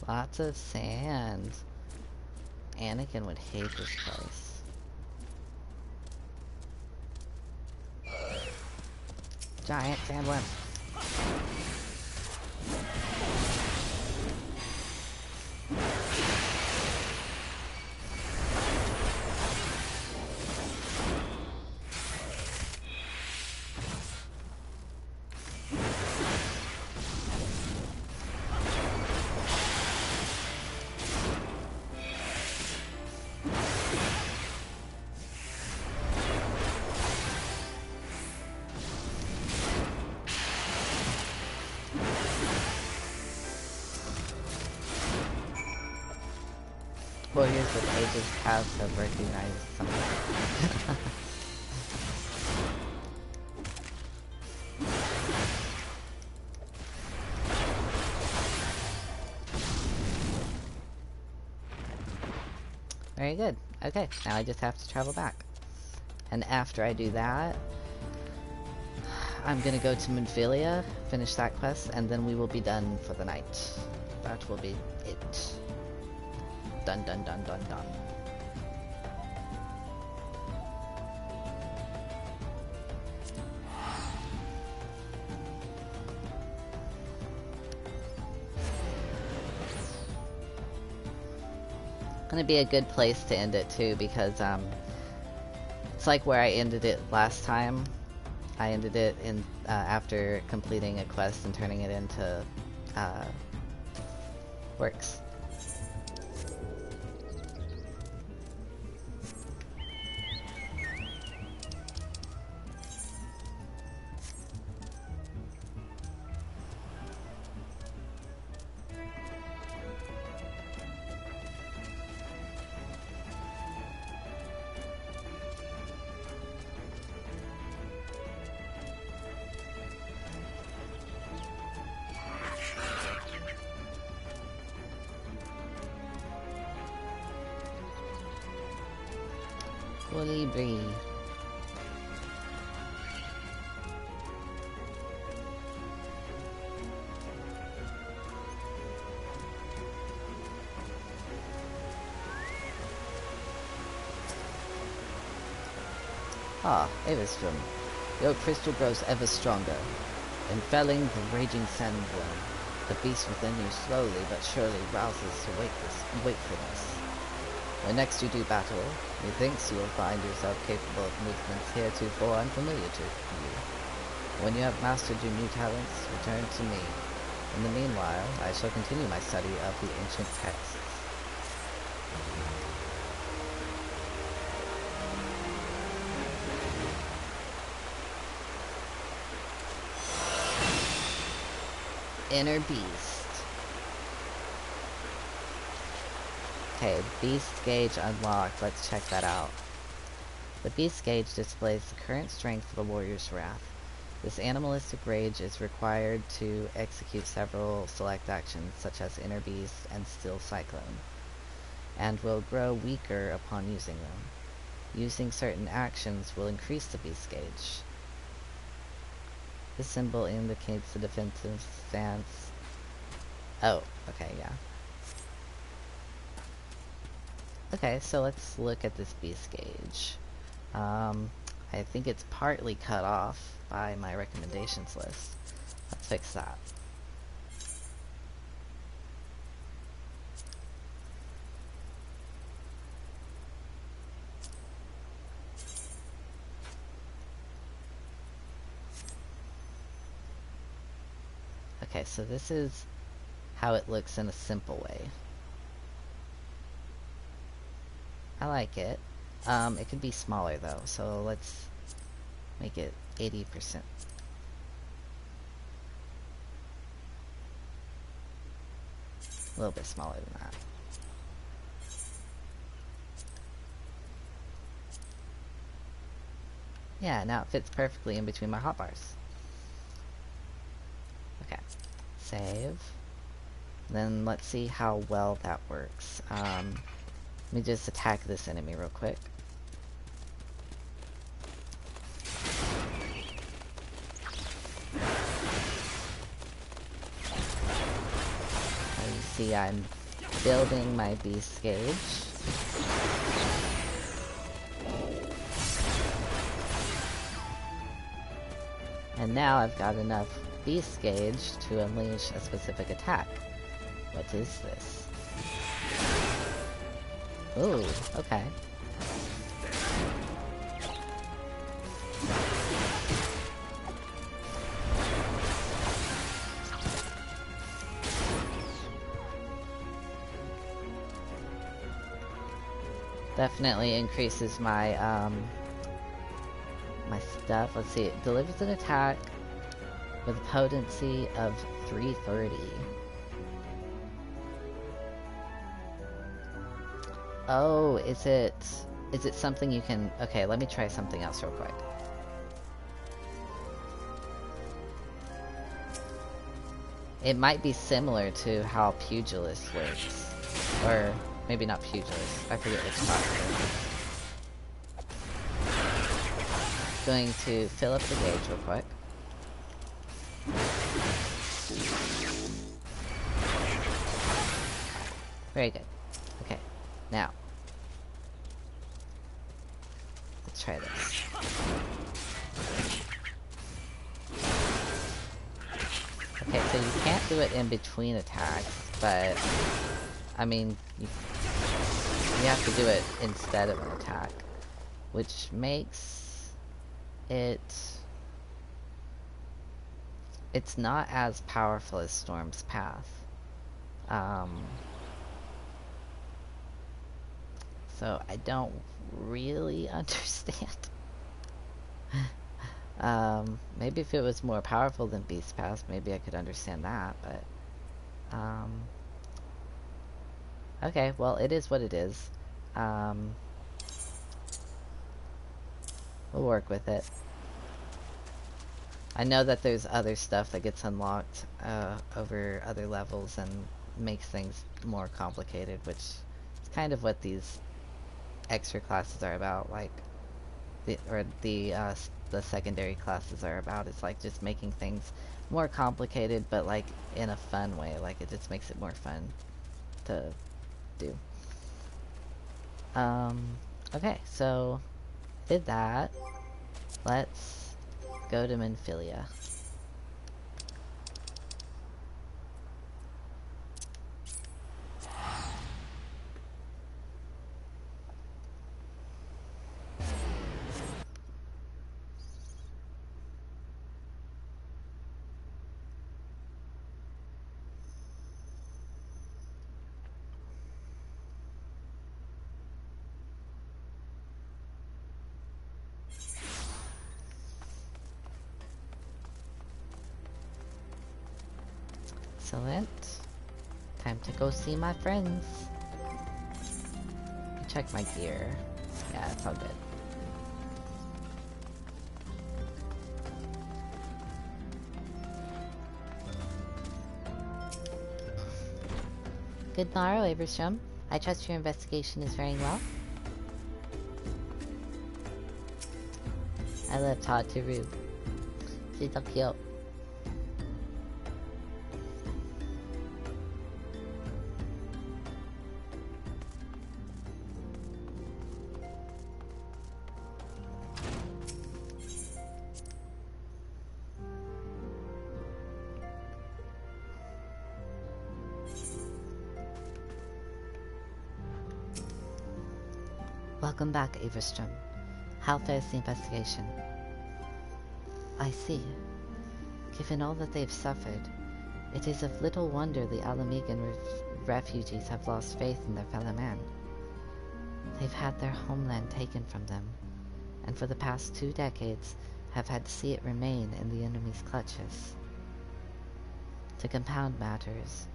[SPEAKER 2] Lots of sand. Anakin would hate this place. Giant sandworm. Warriors with ages past have recognized something. Very good. Okay, now I just have to travel back. And after I do that, I'm gonna go to Minfilia, finish that quest, and then we will be done for the night. That will be it. Dun dun dun dun dun. Gonna be a good place to end it too, because it's like where I ended it last time. I ended it in after completing a quest and turning it into works. Fully breathe. Ah, Avistrum. Your crystal grows ever stronger. In felling the raging sandworm, the beast within you slowly but surely rouses to wakefulness. When next you do battle, methinks you will find yourself capable of movements heretofore unfamiliar to you. When you have mastered your new talents, return to me,
[SPEAKER 1] In the meanwhile, I shall continue my study of the ancient texts. Inner Beast. Okay, Beast Gauge unlocked. Let's check that out. The Beast Gauge displays the current strength of the Warrior's Wrath. This animalistic rage is required to execute several select actions, such as Inner Beast and Steel Cyclone, and will grow weaker upon using them. Using certain actions will increase the Beast Gauge. This symbol indicates the defensive stance. Oh, okay, yeah. Okay, so let's look at this Beast Gauge. I think it's partly cut off by my recommendations list. Let's fix that. Okay, so this is how it looks in a simple way. I like it. It could be smaller though, so let's make it 80%. A little bit smaller than that. Yeah, now it fits perfectly in between my hotbars. Okay, save. Then let's see how well that works. Let me just attack this enemy real quick. As you see, I'm building my beast gauge. And now I've got enough beast gauge to unleash a specific attack. What is this? Ooh, okay. Definitely increases my my stuff. Let's see, it delivers an attack with a potency of 330. Oh, is it something you can... Okay, let me try something else real quick. It might be similar to how Pugilist works. Or, maybe not Pugilist. I forget which class it is. Going to fill up the gauge real quick. Very good. Okay, now let's try this. Okay, so you can't do it in between attacks, but I mean, you have to do it instead of an attack, which makes it's not as powerful as Storm's Path. So I don't really understand. Maybe if it was more powerful than Beast Pass, maybe I could understand that, but okay, well, it is what it is. We'll work with it. I know that there's other stuff that gets unlocked over other levels and makes things more complicated, which is kind of what these extra classes are about, like the secondary classes are about. It's like just making things more complicated, but like in a fun way. Like it just makes it more fun to do. Okay, so did that. Let's go to Minfilia.
[SPEAKER 2] Excellent. Time to go see my friends. Check my gear. Yeah, it's all good. Good morrow, Averstrom. I trust your investigation is very well. I love Tataru. She's so cute. Welcome back, Averstrom. How fares the investigation? I see. Given all that they've suffered, it is of little wonder the Alamegan refugees have lost faith in their fellow man. They've had their homeland taken from them, and for the past 2 decades have had to see it remain in the enemy's clutches. To compound matters,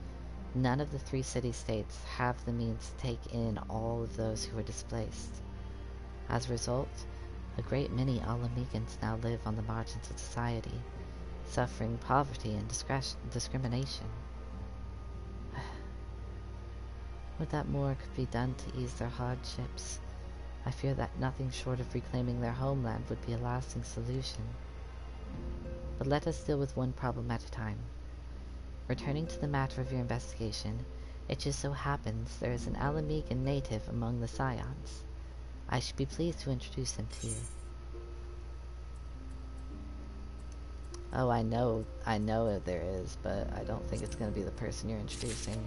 [SPEAKER 2] none of the 3 city-states have the means to take in all of those who were displaced. As a result, a great many Alamegans now live on the margins of society, suffering poverty and discrimination. Would that more could be done to ease their hardships, I fear that nothing short of reclaiming their homeland would be a lasting solution. But let us deal with one problem at a time. Returning to the matter of your investigation, it just so happens there is an Alamegan native among the Scions. I should be pleased to introduce him to you. Oh, I know there is, but I don't think it's going to be the person you're introducing.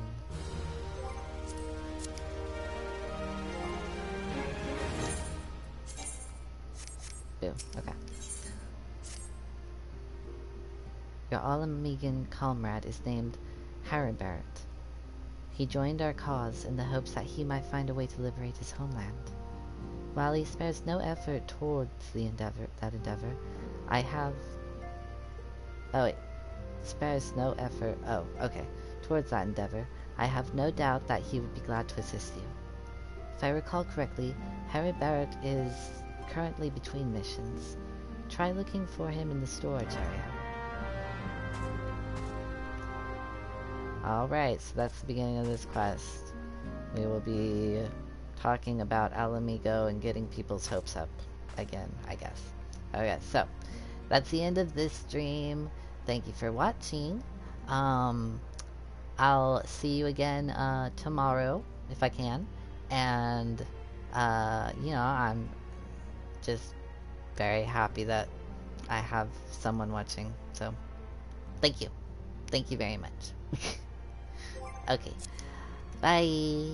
[SPEAKER 2] Boo, okay. Your Alamegan comrade is named Highbridge. He joined our cause in the hopes that he might find a way to liberate his homeland. While he spares no effort towards that endeavor, I have... Oh wait, spares no effort... Oh, okay. Towards that endeavor, I have no doubt that he would be glad to assist you. If I recall correctly, Highbridge is currently between missions. Try looking for him in the storage area. Alright, so that's the beginning of this quest. We will be talking about Alamigo and getting people's hopes up again, I guess. Okay, so that's the end of this stream. Thank you for watching. I'll see you again tomorrow if I can. And you know, I'm just very happy that I have someone watching. So thank you. Thank you very much. Okay. Bye.